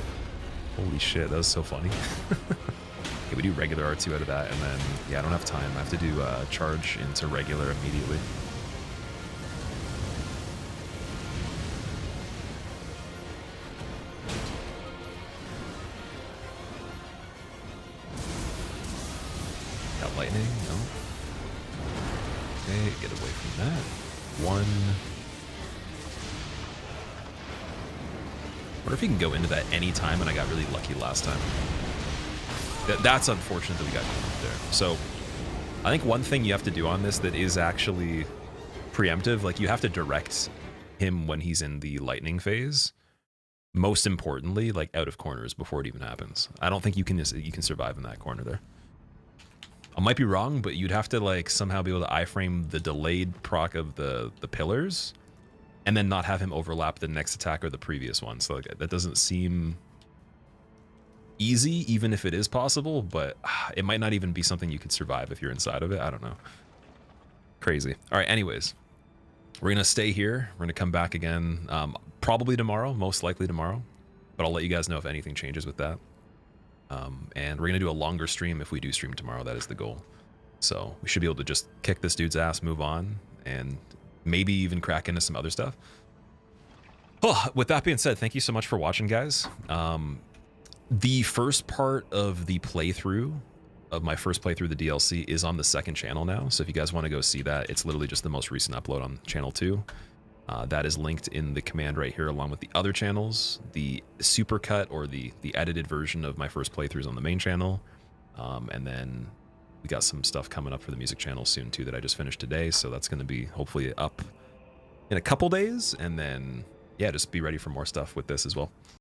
Holy shit, that was so funny. Okay, we do regular R2 out of that, and then, yeah, I don't have time. I have to do charge into regular immediately. Lightning, no. Okay, get away from that. 1. Wonder if you can go into that any time, and I got really lucky last time. That's unfortunate that we got caught there. So, I think one thing you have to do on this that is actually preemptive, like you have to direct him when he's in the lightning phase. Most importantly, like out of corners before it even happens. I don't think you can survive in that corner there. I might be wrong, but you'd have to like somehow be able to iframe the delayed proc of the pillars and then not have him overlap the next attack or the previous one. So like, that doesn't seem easy, even if it is possible, but it might not even be something you could survive if you're inside of it. I don't know. Crazy. All right, anyways, we're going to stay here. We're going to come back again probably tomorrow, most likely tomorrow. but I'll let you guys know if anything changes with that. And we're gonna do a longer stream if we do stream tomorrow. That is the goal. So we should be able to just kick this dude's ass, move on, and maybe even crack into some other stuff. Oh, with that being said, thank you so much for watching, guys. The first part of the playthrough, of my first playthrough of the DLC, is on the second channel now. So if you guys want to go see that, it's literally just the most recent upload on channel 2. That is linked in the command right here, along with the other channels. The supercut, or the edited version of my first playthroughs on the main channel. And then we got some stuff coming up for the music channel soon too that I just finished today. So that's going to be hopefully up in a couple days. And then, yeah, just be ready for more stuff with this as well.